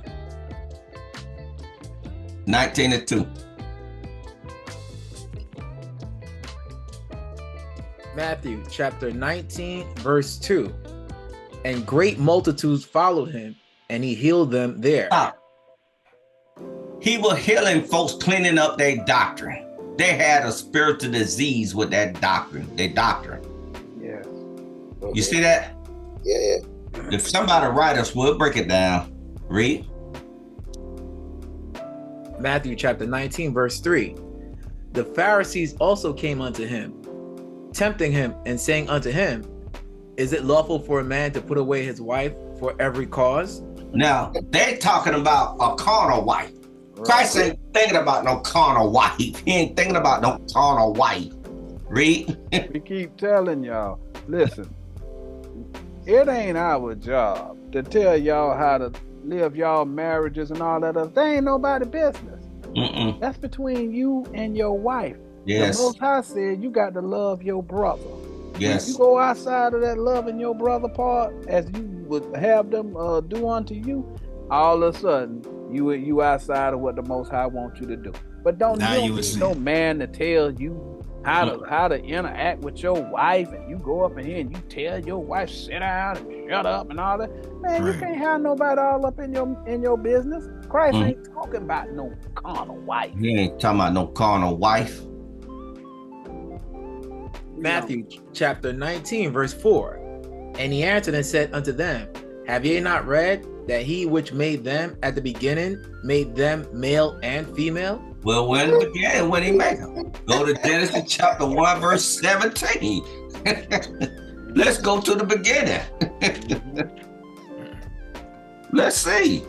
19 and 2. Matthew chapter 19 verse 2. And great multitudes followed him, and he healed them there. He was healing folks, cleaning up their doctrine. They had a spiritual disease with that doctrine, their doctrine. Yes. Okay. You see that? Yeah. If somebody write us, we'll break it down. Read. Matthew chapter 19 verse 3. The Pharisees also came unto him, tempting him and saying unto him, is it lawful for a man to put away his wife for every cause? Now, they talking about a carnal wife. Right. Christ ain't thinking about no carnal wife. He ain't thinking about no carnal wife. Read. We keep telling y'all, listen, it ain't our job to tell y'all how to live y'all marriages and all that other. They ain't nobody's business. That's between you and your wife. Yes. The Most High said you got to love your brother. Yes. If you go outside of that loving your brother part, as you would have them do unto you, all of a sudden you outside of what the Most High wants you to do. But don't need no man to tell you how to interact with your wife, and you go up in here and you tell your wife sit down and shut up and all that. Man, you can't have nobody all up in your business. Christ ain't talking about no carnal wife. He ain't talking about no carnal wife. Matthew chapter 19, verse 4. And he answered and said unto them, have ye not read that he which made them at the beginning made them male and female? Well, when the beginning, when he made them. Go to Genesis chapter 1, verse 17. Let's go to the beginning. Let's see.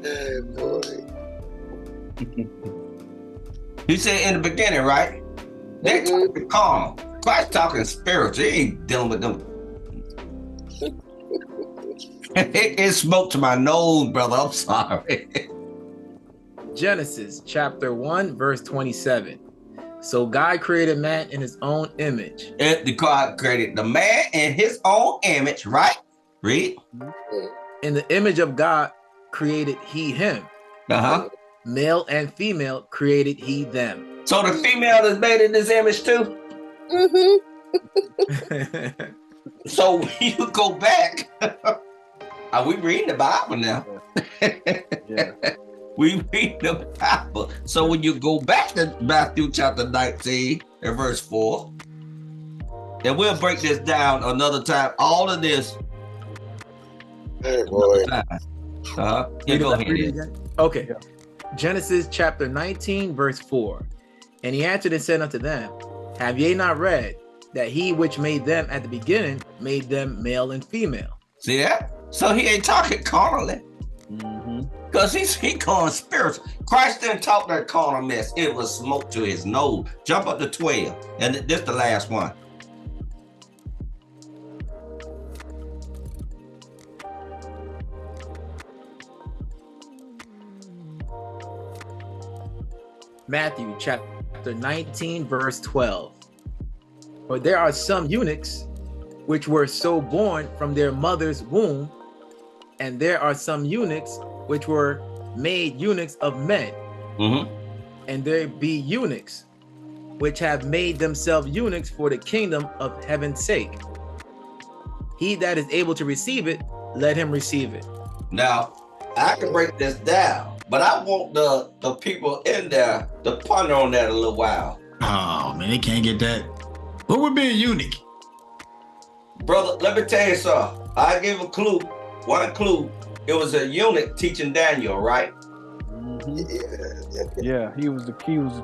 Hey, boy. He said in the beginning, right? They talking carnal. Christ talking spiritual. He ain't dealing with them. It smoked to my nose, brother. I'm sorry. Genesis chapter 1, verse 27. So God created man in his own image. God created the man in his own image, right? Read. In the image of God created he him. Male and female created he them. So the female is made in his image too? So when you go back, are we reading the Bible now? Yeah. We read the Bible. So when you go back to Matthew chapter 19 and verse 4, and we'll break this down another time. All of this. Hey, boy. Yeah, go ahead. Okay. Genesis chapter 19, verse 4. And he answered and said unto them, have ye not read that he which made them at the beginning made them male and female? See that? So he ain't talking carnally. Because he going spiritual. Christ didn't talk that carnal mess. It was smoke to his nose. Jump up to 12. And this the last one. Matthew chapter 19, verse 12. For there are some eunuchs which were so born from their mother's womb, and there are some eunuchs which were made eunuchs of men. And there be eunuchs which have made themselves eunuchs for the kingdom of heaven's sake. He that is able to receive it, let him receive it. Now, I can break this down, but I want the people in there to ponder on that a little while. Oh, man, they can't get that. What would be a eunuch? Brother, let me tell you something. I give a clue, one clue. It was a eunuch teaching Daniel, right? Yeah, he was the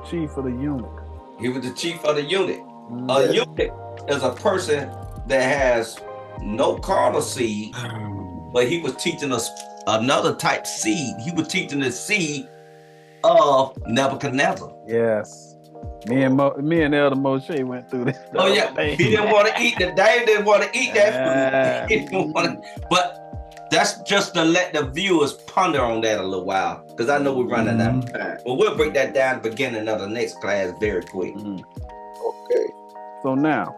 chief of the eunuch. He was the chief of the eunuch. A eunuch is a person that has no carnal seed, but he was teaching us another type seed. He was teaching the seed of Nebuchadnezzar. Yes. Me and Elder Moshe went through this. Oh yeah, he didn't want to eat Dave didn't want to eat that food. He didn't want to, but that's just to let the viewers ponder on that a little while, because I know we're running out of time. But we'll break that down at the beginning of the next class very quick. Okay. So now,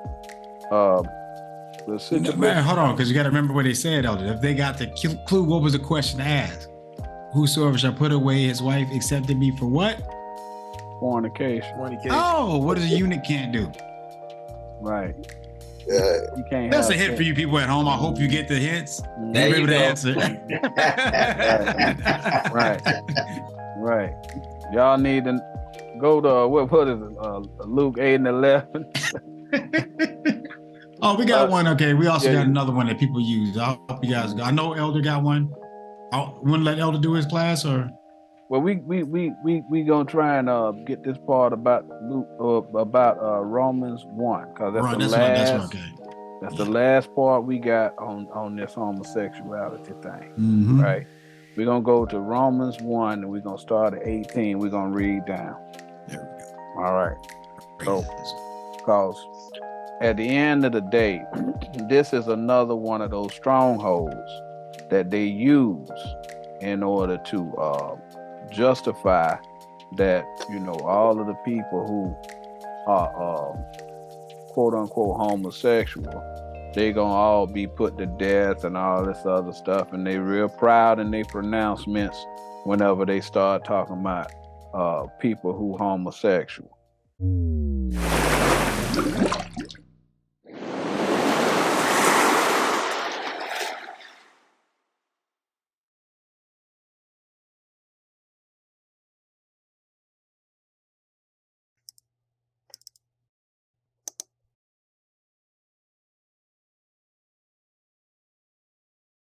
the situation. Man, hold on, because you got to remember what they said, Elder. If they got the clue, what was the question to ask? Whosoever shall put away his wife except it be for what? Fornication. Oh, what does a eunuch can't do? Right. You can't. That's a hint for you people at home. I hope you get the hints. There You're you able to go. answer. Right. Y'all need to go to what is it? Luke 8 and 11. Oh, we got one. Okay, we also got another one that people use. I hope you guys. I know Elder got one. Want to let Elder do his class or? Well, we gonna try and get this part about Luke about Romans 1, because that's the last part we got on this homosexuality thing. Right. We're gonna go to Romans 1 and we're gonna start at 18. We're gonna read down. There we go. All right. So, because at the end of the day, this is another one of those strongholds that they use in order to justify that, you know, all of the people who are quote unquote homosexual, they gonna all be put to death and all this other stuff, and they real proud in their pronouncements whenever they start talking about people who homosexual.